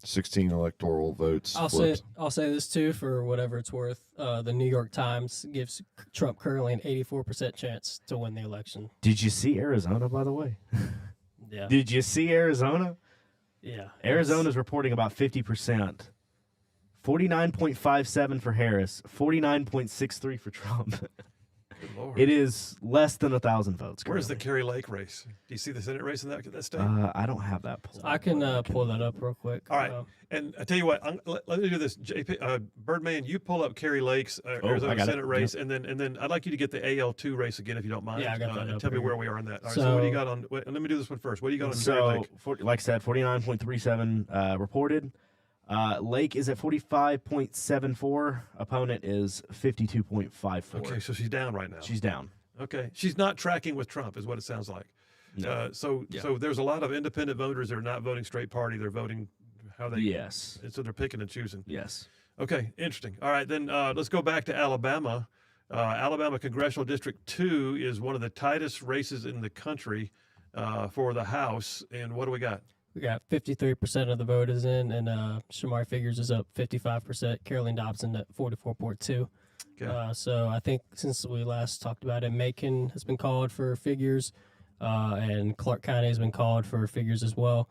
S10: 16 electoral votes.
S4: I'll
S10: flipped.
S4: say this too, for whatever it's worth. The New York Times gives Trump currently an 84% chance to win the election.
S3: Did you see Arizona, by the way?
S4: Yeah.
S3: Did you see Arizona?
S4: Yeah.
S3: Arizona's reporting about 50%. 49.57 for Harris, 49.63 for Trump.
S1: Good Lord.
S3: It is less than 1,000 votes.
S1: Where's the
S3: currently.
S1: Kerry Lake race? Do you see the Senate race in that state?
S3: I don't have that pulled.
S4: I can pull that up real quick.
S1: All right. And I tell you what, let me do this. JP, Birdman, you pull up Kerry Lake's Arizona Senate race, and then I'd like you to get the AL2 race again, if you don't mind.
S4: Yeah, I got that
S1: and
S4: up
S1: tell me
S4: here.
S1: where we are on that. All right, so what do you got on? Let me do this one first. What do you got on Kerry Lake?
S3: Like I said, 49.37 reported. Lake is at 45.74. Opponent is 52.54.
S1: Okay, so she's down right now.
S3: She's down.
S1: Okay, she's not tracking with Trump, is what it sounds like.
S3: No.
S1: So there's a lot of independent voters that are not voting straight party. They're voting how they.
S3: Yes.
S1: And so they're picking and choosing.
S3: Yes.
S1: Okay, interesting. All right, then let's go back to Alabama. Alabama Congressional District 2 is one of the tightest races in the country for the House. And what do we got?
S4: We got 53% of the vote is in, and Shamar Figures is up 55%. Caroline Dobson at 44.2.
S1: Okay.
S4: So I think since we last talked about it, Macon has been called for Figures, and Clark County has been called for Figures as well.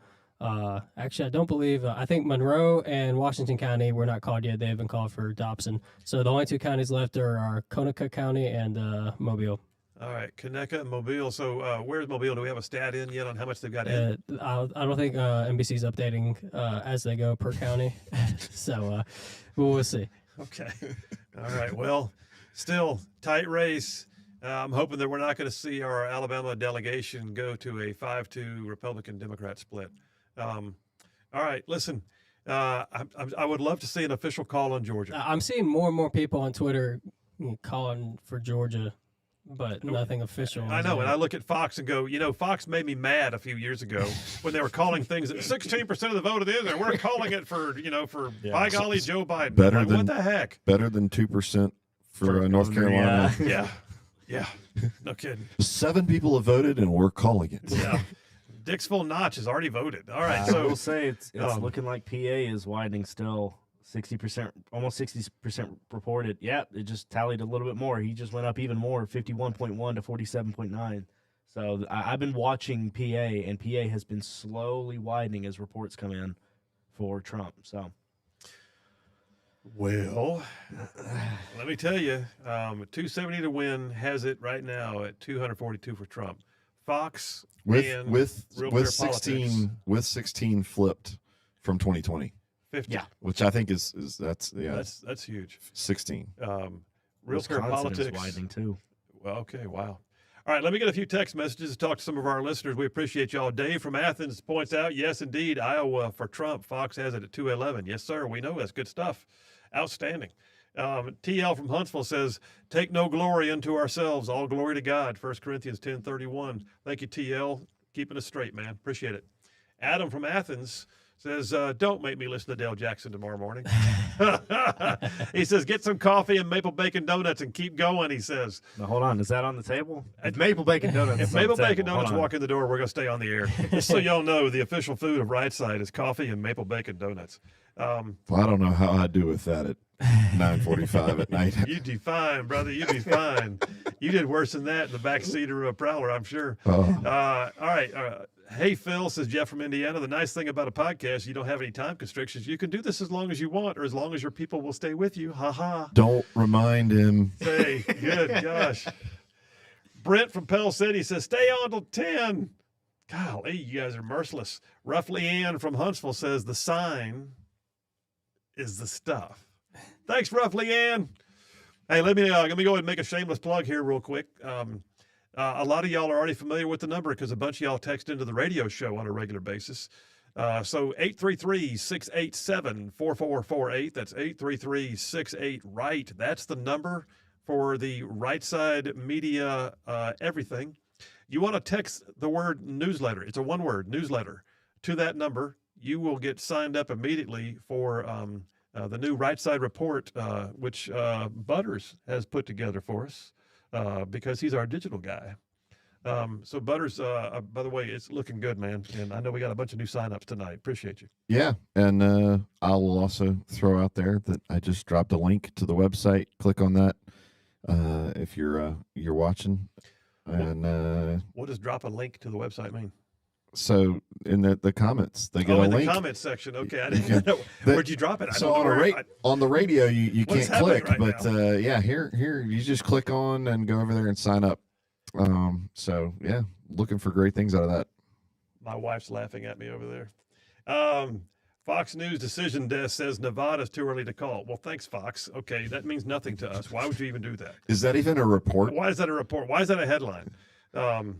S4: Actually, I don't believe, I think Monroe and Washington County were not called yet. They have been called for Dobson. So the only two counties left are Conecuh County and Mobile.
S1: All right, Conecuh and Mobile. So where's Mobile? Do we have a stat in yet on how much they've got in?
S4: I don't think NBC's updating as they go per county. So we'll see.
S1: Okay. All right. Well, still tight race. I'm hoping that we're not going to see our Alabama delegation go to a 5-2 Republican-Democrat split. All right. Listen, I would love to see an official call on Georgia.
S4: I'm seeing more and more people on Twitter calling for Georgia, but nothing official.
S1: I know, and I look at Fox and go, Fox made me mad a few years ago when they were calling things that 16% of the vote it is, and we're calling it for by golly, Joe Biden.
S10: Better
S1: what the heck?
S10: Better than 2% for North Carolina.
S1: Yeah. No kidding.
S10: 7 people have voted, and we're calling it.
S1: Yeah. Dixville Notch has already voted. All right,
S3: I will say it's looking like PA is widening still. 60%, almost 60% reported. Yeah, it just tallied a little bit more. He just went up even more, 51.1 to 47.9. So I've been watching PA, and PA has been slowly widening as reports come in for Trump. So,
S1: well, let me tell you, 270 to win has it right now at 242 for Trump. Fox
S10: with
S1: and
S10: with
S1: Real
S10: with
S1: Clear
S10: 16
S1: Politics.
S10: with 16 flipped from 2020.
S1: 50.
S3: Yeah.
S10: Which I think is that's
S1: huge.
S10: 16.
S1: Real Clear
S3: Wisconsin
S1: Politics
S3: is widening too.
S1: Well, okay, wow. All right, let me get a few text messages to talk to some of our listeners. We appreciate y'all. Dave from Athens points out, yes, indeed, Iowa for Trump. Fox has it at 211. Yes, sir. We know that's good stuff. Outstanding. TL from Huntsville says, take no glory unto ourselves, all glory to God. 1 Corinthians 10:31. Thank you, TL. Keeping us straight, man. Appreciate it. Adam from Athens says, don't make me listen to Dale Jackson tomorrow morning. He says, get some coffee and maple bacon donuts and keep going, he says.
S3: Now, hold on. Is that on the table? If maple bacon donuts
S1: If maple bacon donuts walk in the door, we're going to stay on the air. Just so y'all know, the official food of Right Side is coffee and maple bacon donuts.
S10: Well, I don't know how I do with that at 9:45 at night.
S1: You'd be fine, brother. You'd be fine. You did worse than that in the back seat of a Prowler, I'm sure.
S10: Oh.
S1: All right. Hey, Phil, says Jeff from Indiana. The nice thing about a podcast, you don't have any time constrictions. You can do this as long as you want or as long as your people will stay with you. Ha ha.
S10: Don't remind him.
S1: Hey, good gosh. Brent from Pell City says, stay on till 10. Golly, you guys are merciless. Roughly Ann from Huntsville says, the sign is the stuff. Thanks, Roughly Ann. Hey, let me go ahead and make a shameless plug here real quick. A lot of y'all are already familiar with the number because a bunch of y'all text into the radio show on a regular basis. So 833-687-4448. That's 833-68-RIGHT. That's the number for the Right Side Media everything. You want to text the word newsletter. It's a one word, newsletter, to that number. You will get signed up immediately for the new Right Side Report, which Butters has put together for us because he's our digital guy. So Butters, by the way, it's looking good, man. And I know we got a bunch of new signups tonight. Appreciate you.
S2: Yeah, and I will also throw out there that I just dropped a link to the website. Click on that if you're watching. And
S1: what does drop a link to the website mean?
S2: So in the comments, they get a
S1: in
S2: link.
S1: the comments section. Okay, I didn't know. Where'd you drop it?
S2: So on the radio, you can't click,
S1: right
S2: but here you just click on and go over there and sign up. So yeah, looking for great things out of that.
S1: My wife's laughing at me over there. Fox News decision desk says Nevada's too early to call. Well, thanks, Fox. Okay, that means nothing to us. Why would you even do that?
S2: Is that even a report?
S1: Why is that a report? Why is that a headline? All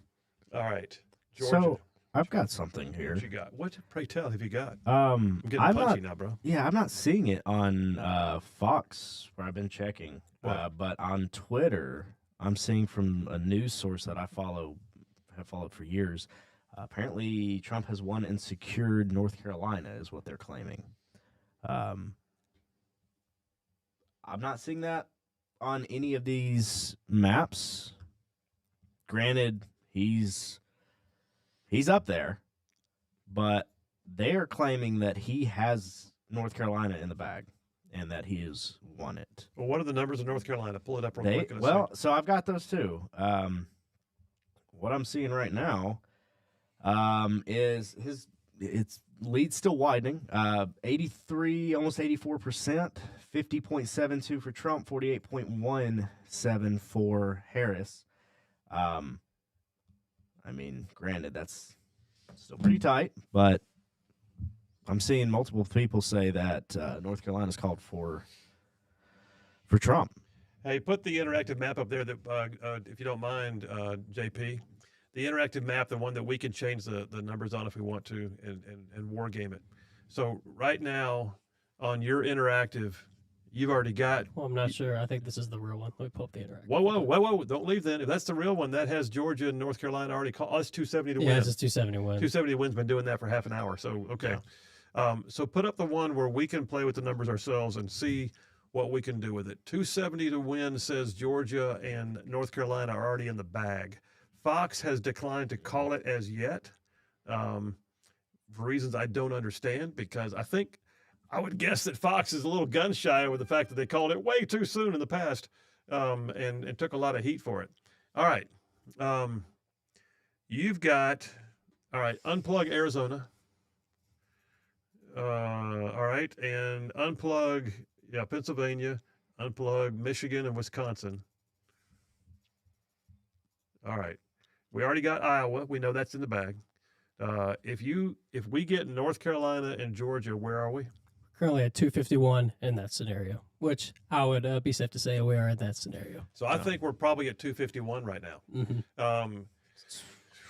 S1: right, Georgia.
S3: So I've got something here.
S1: What you got? What, pray tell, have you got?
S3: I'm
S1: getting punchy now, bro.
S3: Yeah, I'm not seeing it on Fox where I've been checking, but on Twitter, I'm seeing from a news source that have followed for years. Apparently, Trump has won and secured North Carolina, is what they're claiming. I'm not seeing that on any of these maps. Granted, he's up there, but they are claiming that he has North Carolina in the bag and that he has won it.
S1: Well, what are the numbers in North Carolina? Pull it up real quick.
S3: So I've got those too. What I'm seeing right now is its lead still widening. 83, almost 84%, 50.72 for Trump, 48.17 for Harris. I mean, granted, that's still pretty tight, but I'm seeing multiple people say that North Carolina's called for Trump.
S1: Hey, put the interactive map up there, that if you don't mind, JP. The interactive map, the one that we can change the numbers on if we want to, and war game it. So right now, on your interactive, you've already got.
S4: Well, I'm not sure. I think this is the real one. Let me pull up the interactive.
S1: Whoa! Don't leave then. If that's the real one, that has Georgia and North Carolina already called. Oh, it's 270 to win.
S4: Yeah, it's 270 win.
S1: 270 win's been doing that for half an hour. So okay. Yeah. So put up the one where we can play with the numbers ourselves and see what we can do with it. 270 to win says Georgia and North Carolina are already in the bag. Fox has declined to call it as yet, for reasons I don't understand, because I would guess that Fox is a little gun shy with the fact that they called it way too soon in the past, and took a lot of heat for it. All right. You've got, all right, unplug Arizona. All right, and unplug, Pennsylvania, unplug Michigan and Wisconsin. All right. We already got Iowa. We know that's in the bag. If we get North Carolina and Georgia, where are we?
S4: Currently at 251 in that scenario, which I would be safe to say we are in that scenario.
S1: So I think we're probably at 251 right now.
S4: Mm-hmm.
S1: Oh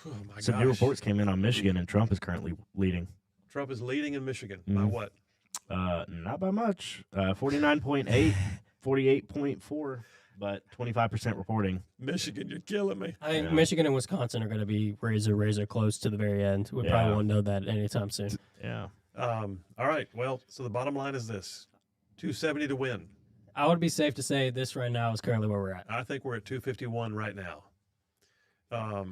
S1: my
S3: Some
S1: gosh.
S3: new reports came in on Michigan, and Trump is currently leading.
S1: Trump is leading in Michigan. By what?
S3: Not by much. 49.8, 48.4. But 25% reporting.
S1: Michigan, you're killing me.
S4: I think Michigan and Wisconsin are going to be razor close to the very end. We probably won't know that anytime soon.
S3: Yeah.
S1: All right. Well, so the bottom line is this: 270 to win.
S4: I would be safe to say this right now is currently where we're at.
S1: I think we're at 251 right now.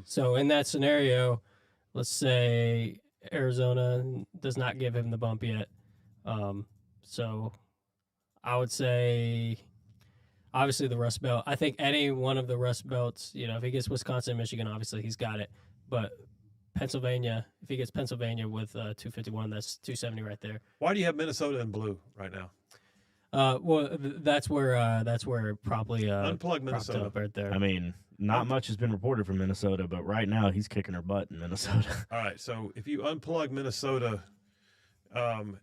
S4: So in that scenario, let's say Arizona does not give him the bump yet. So I would say, obviously, the Rust Belt. I think any one of the Rust Belts, if he gets Wisconsin, Michigan, obviously he's got it. But Pennsylvania, if he gets Pennsylvania with 251, that's 270 right there.
S1: Why do you have Minnesota in blue right now?
S4: Well, that's where probably
S1: unplug Minnesota
S4: up right there.
S3: I mean, not much has been reported from Minnesota, but right now he's kicking her butt in Minnesota.
S1: All right, so if you unplug Minnesota,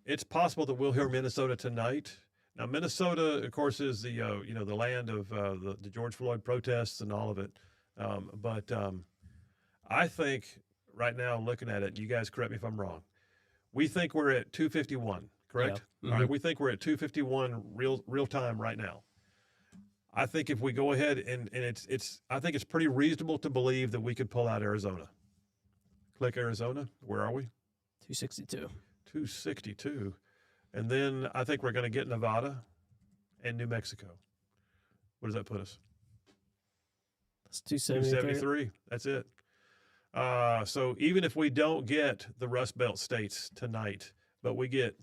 S1: it's possible that we'll hear Minnesota tonight. Now, Minnesota, of course, is the the land of the George Floyd protests and all of it. But I think right now, looking at it, you guys correct me if I'm wrong. We think we're at 251, correct?
S4: Yeah. Mm-hmm.
S1: All right, we think we're at 251 real time right now. I think if we go ahead and I think it's pretty reasonable to believe that we could pull out Arizona. Click Arizona. Where are we?
S4: 262.
S1: 262. And then I think we're going to get Nevada and New Mexico. What does that put us?
S4: That's 273.
S1: 273. That's it. So even if we don't get the Rust Belt states tonight, but we get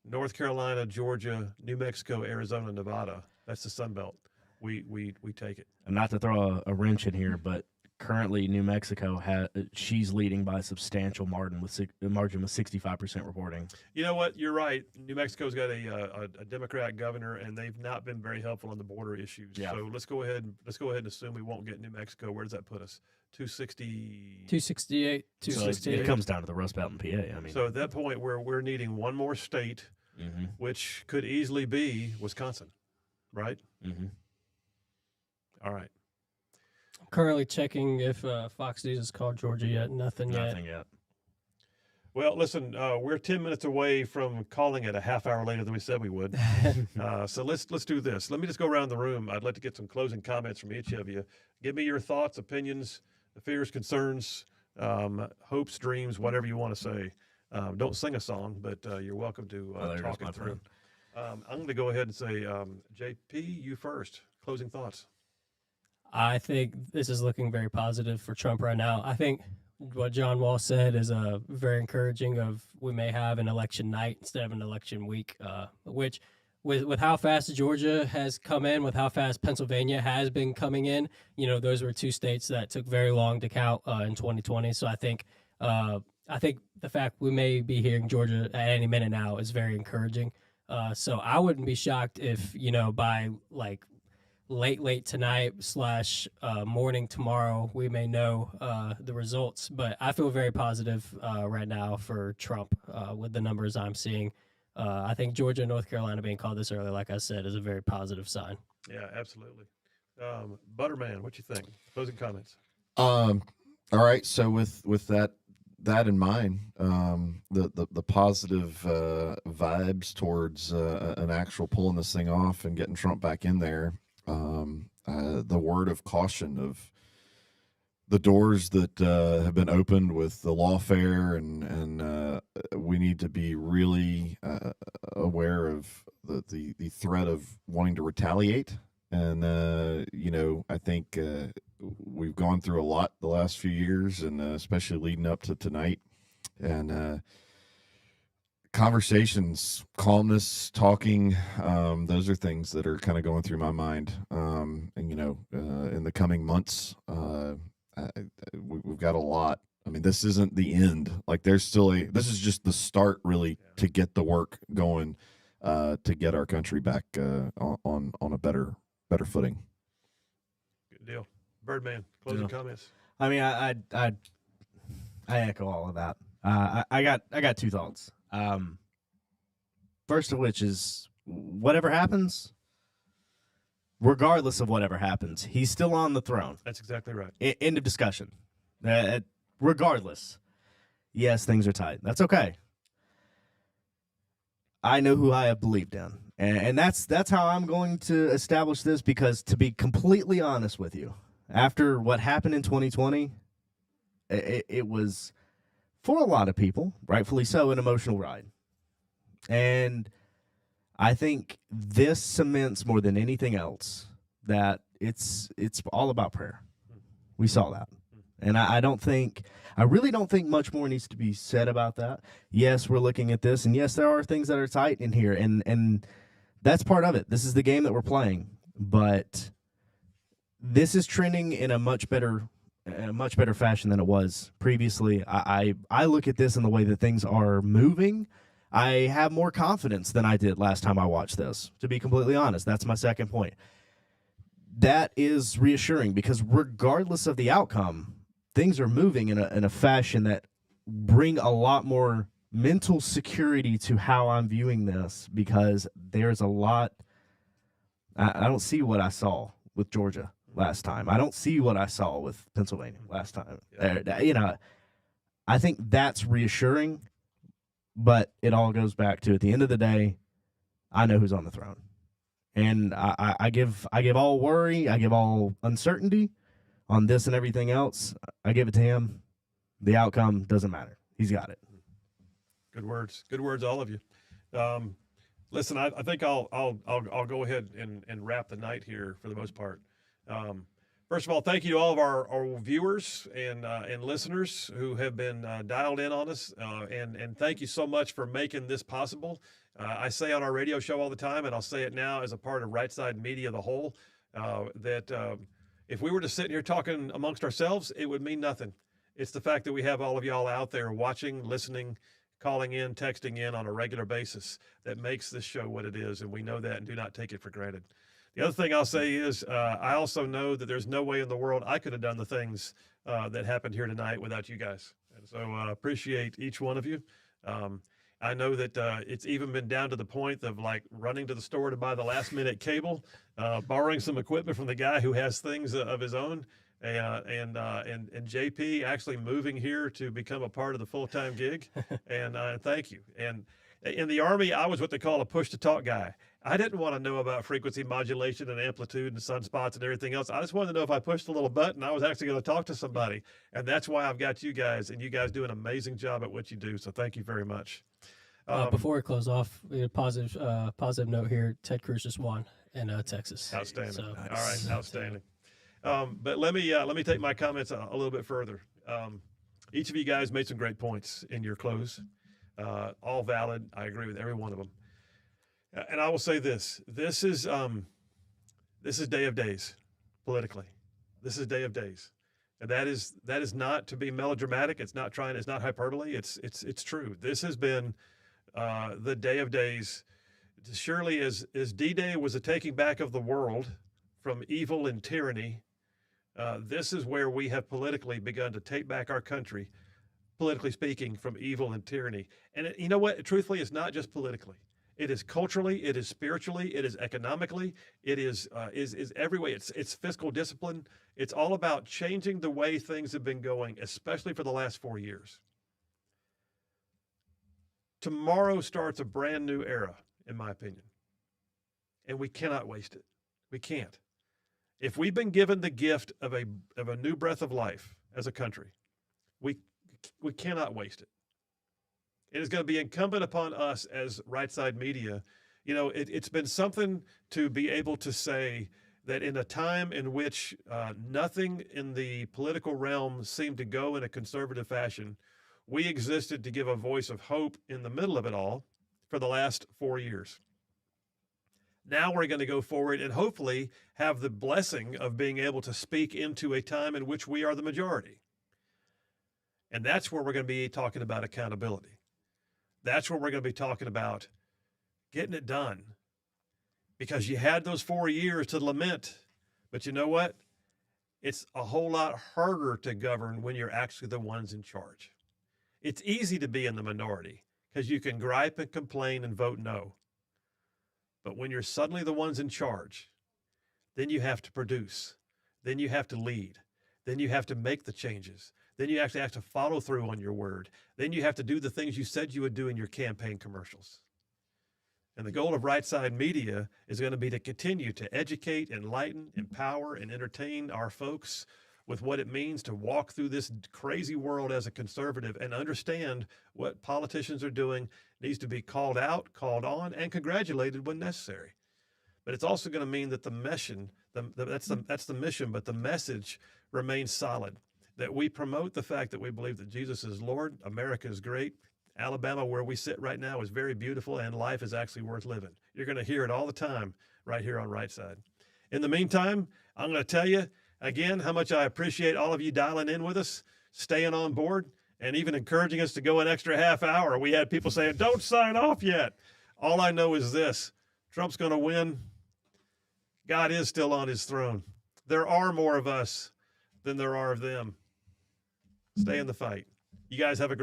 S1: North Carolina, Georgia, New Mexico, Arizona, Nevada, that's the Sun Belt. We take it.
S3: And not to throw a wrench in here, but currently New Mexico she's leading by a substantial margin with 65% reporting.
S1: You know what? You're right. New Mexico's got a Democrat governor, and they've not been very helpful on the border issues.
S3: Yeah.
S1: So let's go ahead and assume we won't get New Mexico. Where does that put us? 260.
S4: 268.
S3: So
S4: 268.
S3: it comes down to the Rust Belt and PA. I mean,
S1: So at that point, we're needing one more state, which could easily be Wisconsin, right?
S3: Mm-hmm.
S1: All right.
S4: Currently checking if Fox News has called Georgia yet. Nothing
S3: yet.
S1: Well, listen, we're 10 minutes away from calling it a half hour later than we said we would. So let's do this. Let me just go around the room. I'd like to get some closing comments from each of you. Give me your thoughts, opinions, fears, concerns, hopes, dreams, whatever you want to say. Don't sing a song, but you're welcome to talk it through. I'm going to go ahead and say, JP, you first. Closing thoughts.
S4: I think this is looking very positive for Trump right now. I think what John Wahl said is very encouraging of we may have an election night instead of an election week, which with how fast Georgia has come in, with how fast Pennsylvania has been coming in, those were two states that took very long to count in 2020. So I think the fact we may be hearing Georgia at any minute now is very encouraging. So I wouldn't be shocked if, by like late tonight / morning tomorrow, we may know the results. But I feel very positive right now for Trump with the numbers I'm seeing. I think Georgia and North Carolina being called this early, like I said, is a very positive sign.
S1: Yeah, absolutely. Butterman, what you think? Closing comments.
S2: All right. So with that in mind, the positive vibes towards an actual pulling this thing off and getting Trump back in there. The word of caution of the doors that have been opened with the lawfare, and we need to be really aware of the threat of wanting to retaliate. And I think we've gone through a lot the last few years, and especially leading up to tonight. And conversations, calmness, talking, those are things that are kind of going through my mind. And in the coming months, we've got a lot. I mean, this isn't the end. Like, this is just the start, really, to get the work going, to get our country back on a better footing.
S1: Good deal. Birdman, closing comments.
S3: I mean, I echo all of that. I got two thoughts. First of which is, whatever happens, regardless of whatever happens, he's still on the throne.
S1: That's exactly right.
S3: End of discussion. Regardless, yes, things are tight. That's okay. I know who I have believed in, and that's how I'm going to establish this. Because, to be completely honest with you, after what happened in 2020, it was, for a lot of people, rightfully so, an emotional ride. And I think this cements more than anything else that it's all about prayer. We saw that. And I really don't think much more needs to be said about that. Yes, we're looking at this, and yes, there are things that are tight in here, and that's part of it. This is the game that we're playing. But this is trending in a much better fashion than it was previously. I look at this in the way that things are moving. I have more confidence than I did last time I watched this, to be completely honest. That's my second point. That is reassuring, because regardless of the outcome, things are moving in a fashion that bring a lot more mental security to how I'm viewing this, because there's a lot. I don't see what I saw with Georgia last time. I don't see what I saw with Pennsylvania last time. Yeah. I think that's reassuring, but it all goes back to, at the end of the day, I know who's on the throne. And I give all worry, I give all uncertainty on this and everything else. I give it to him. The outcome doesn't matter. He's got it.
S1: Good words, all of you. Listen, I think I'll go ahead and wrap the night here for the most part. First of all, thank you to all of our viewers and listeners who have been dialed in on us, and thank you so much for making this possible. I say on our radio show all the time, and I'll say it now as a part of Right Side Media, the whole, that if we were to sit here talking amongst ourselves, it would mean nothing. It's the fact that we have all of y'all out there watching, listening, calling in, texting in on a regular basis that makes this show what it is, and we know that and do not take it for granted. The other thing I'll say is I also know that there's no way in the world I could have done the things that happened here tonight without you guys. And so I appreciate each one of you. I know that it's even been down to the point of like running to the store to buy the last minute cable, borrowing some equipment from the guy who has things of his own, and JP actually moving here to become a part of the full-time gig. And thank you. And in the Army, I was what they call a push-to-talk guy. I didn't want to know about frequency modulation and amplitude and sunspots and everything else. I just wanted to know if I pushed a little button, I was actually going to talk to somebody. And that's why I've got you guys, and you guys do an amazing job at what you do. So thank you very much.
S4: Before we close off, we have a positive note here. Ted Cruz just won in Texas.
S1: Outstanding.
S4: So,
S1: all right, outstanding. But let me take my comments a little bit further. Each of you guys made some great points in your close. All valid. I agree with every one of them. And I will say this: this is Day of Days, politically. This is Day of Days, and that is not to be melodramatic. It's not hyperbole. It's true. This has been the Day of Days. Surely, as D-Day was a taking back of the world from evil and tyranny, this is where we have politically begun to take back our country, politically speaking, from evil and tyranny. And you know what? Truthfully, it's not just politically. It is culturally, it is spiritually, it is economically, it is every way. It's fiscal discipline. It's all about changing the way things have been going, especially for the last 4 years. Tomorrow starts a brand new era, in my opinion. And we cannot waste it. We can't. If we've been given the gift of a new breath of life as a country, we cannot waste it. It is going to be incumbent upon us as Right Side Media. You know, it's been something to be able to say that in a time in which nothing in the political realm seemed to go in a conservative fashion, we existed to give a voice of hope in the middle of it all for the last 4 years. Now we're going to go forward and hopefully have the blessing of being able to speak into a time in which we are the majority. And that's where we're going to be talking about accountability. That's where we're going to be talking about getting it done. Because you had those 4 years to lament. But you know what? It's a whole lot harder to govern when you're actually the ones in charge. It's easy to be in the minority because you can gripe and complain and vote no. But when you're suddenly the ones in charge, then you have to produce. Then you have to lead. Then you have to make the changes. Then you actually have to follow through on your word. Then you have to do the things you said you would do in your campaign commercials. And the goal of Right Side Media is going to be to continue to educate, enlighten, empower, and entertain our folks with what it means to walk through this crazy world as a conservative and understand what politicians are doing needs to be called out, called on, and congratulated when necessary. But it's also going to mean that the mission, that's the mission, but the message remains solid. That we promote the fact that we believe that Jesus is Lord, America is great, Alabama, where we sit right now, is very beautiful, and life is actually worth living. You're going to hear it all the time right here on Right Side. In the meantime, I'm going to tell you again how much I appreciate all of you dialing in with us, staying on board, and even encouraging us to go an extra half hour. We had people saying, don't sign off yet. All I know is this: Trump's going to win. God is still on his throne. There are more of us than there are of them. Stay in the fight. You guys have a great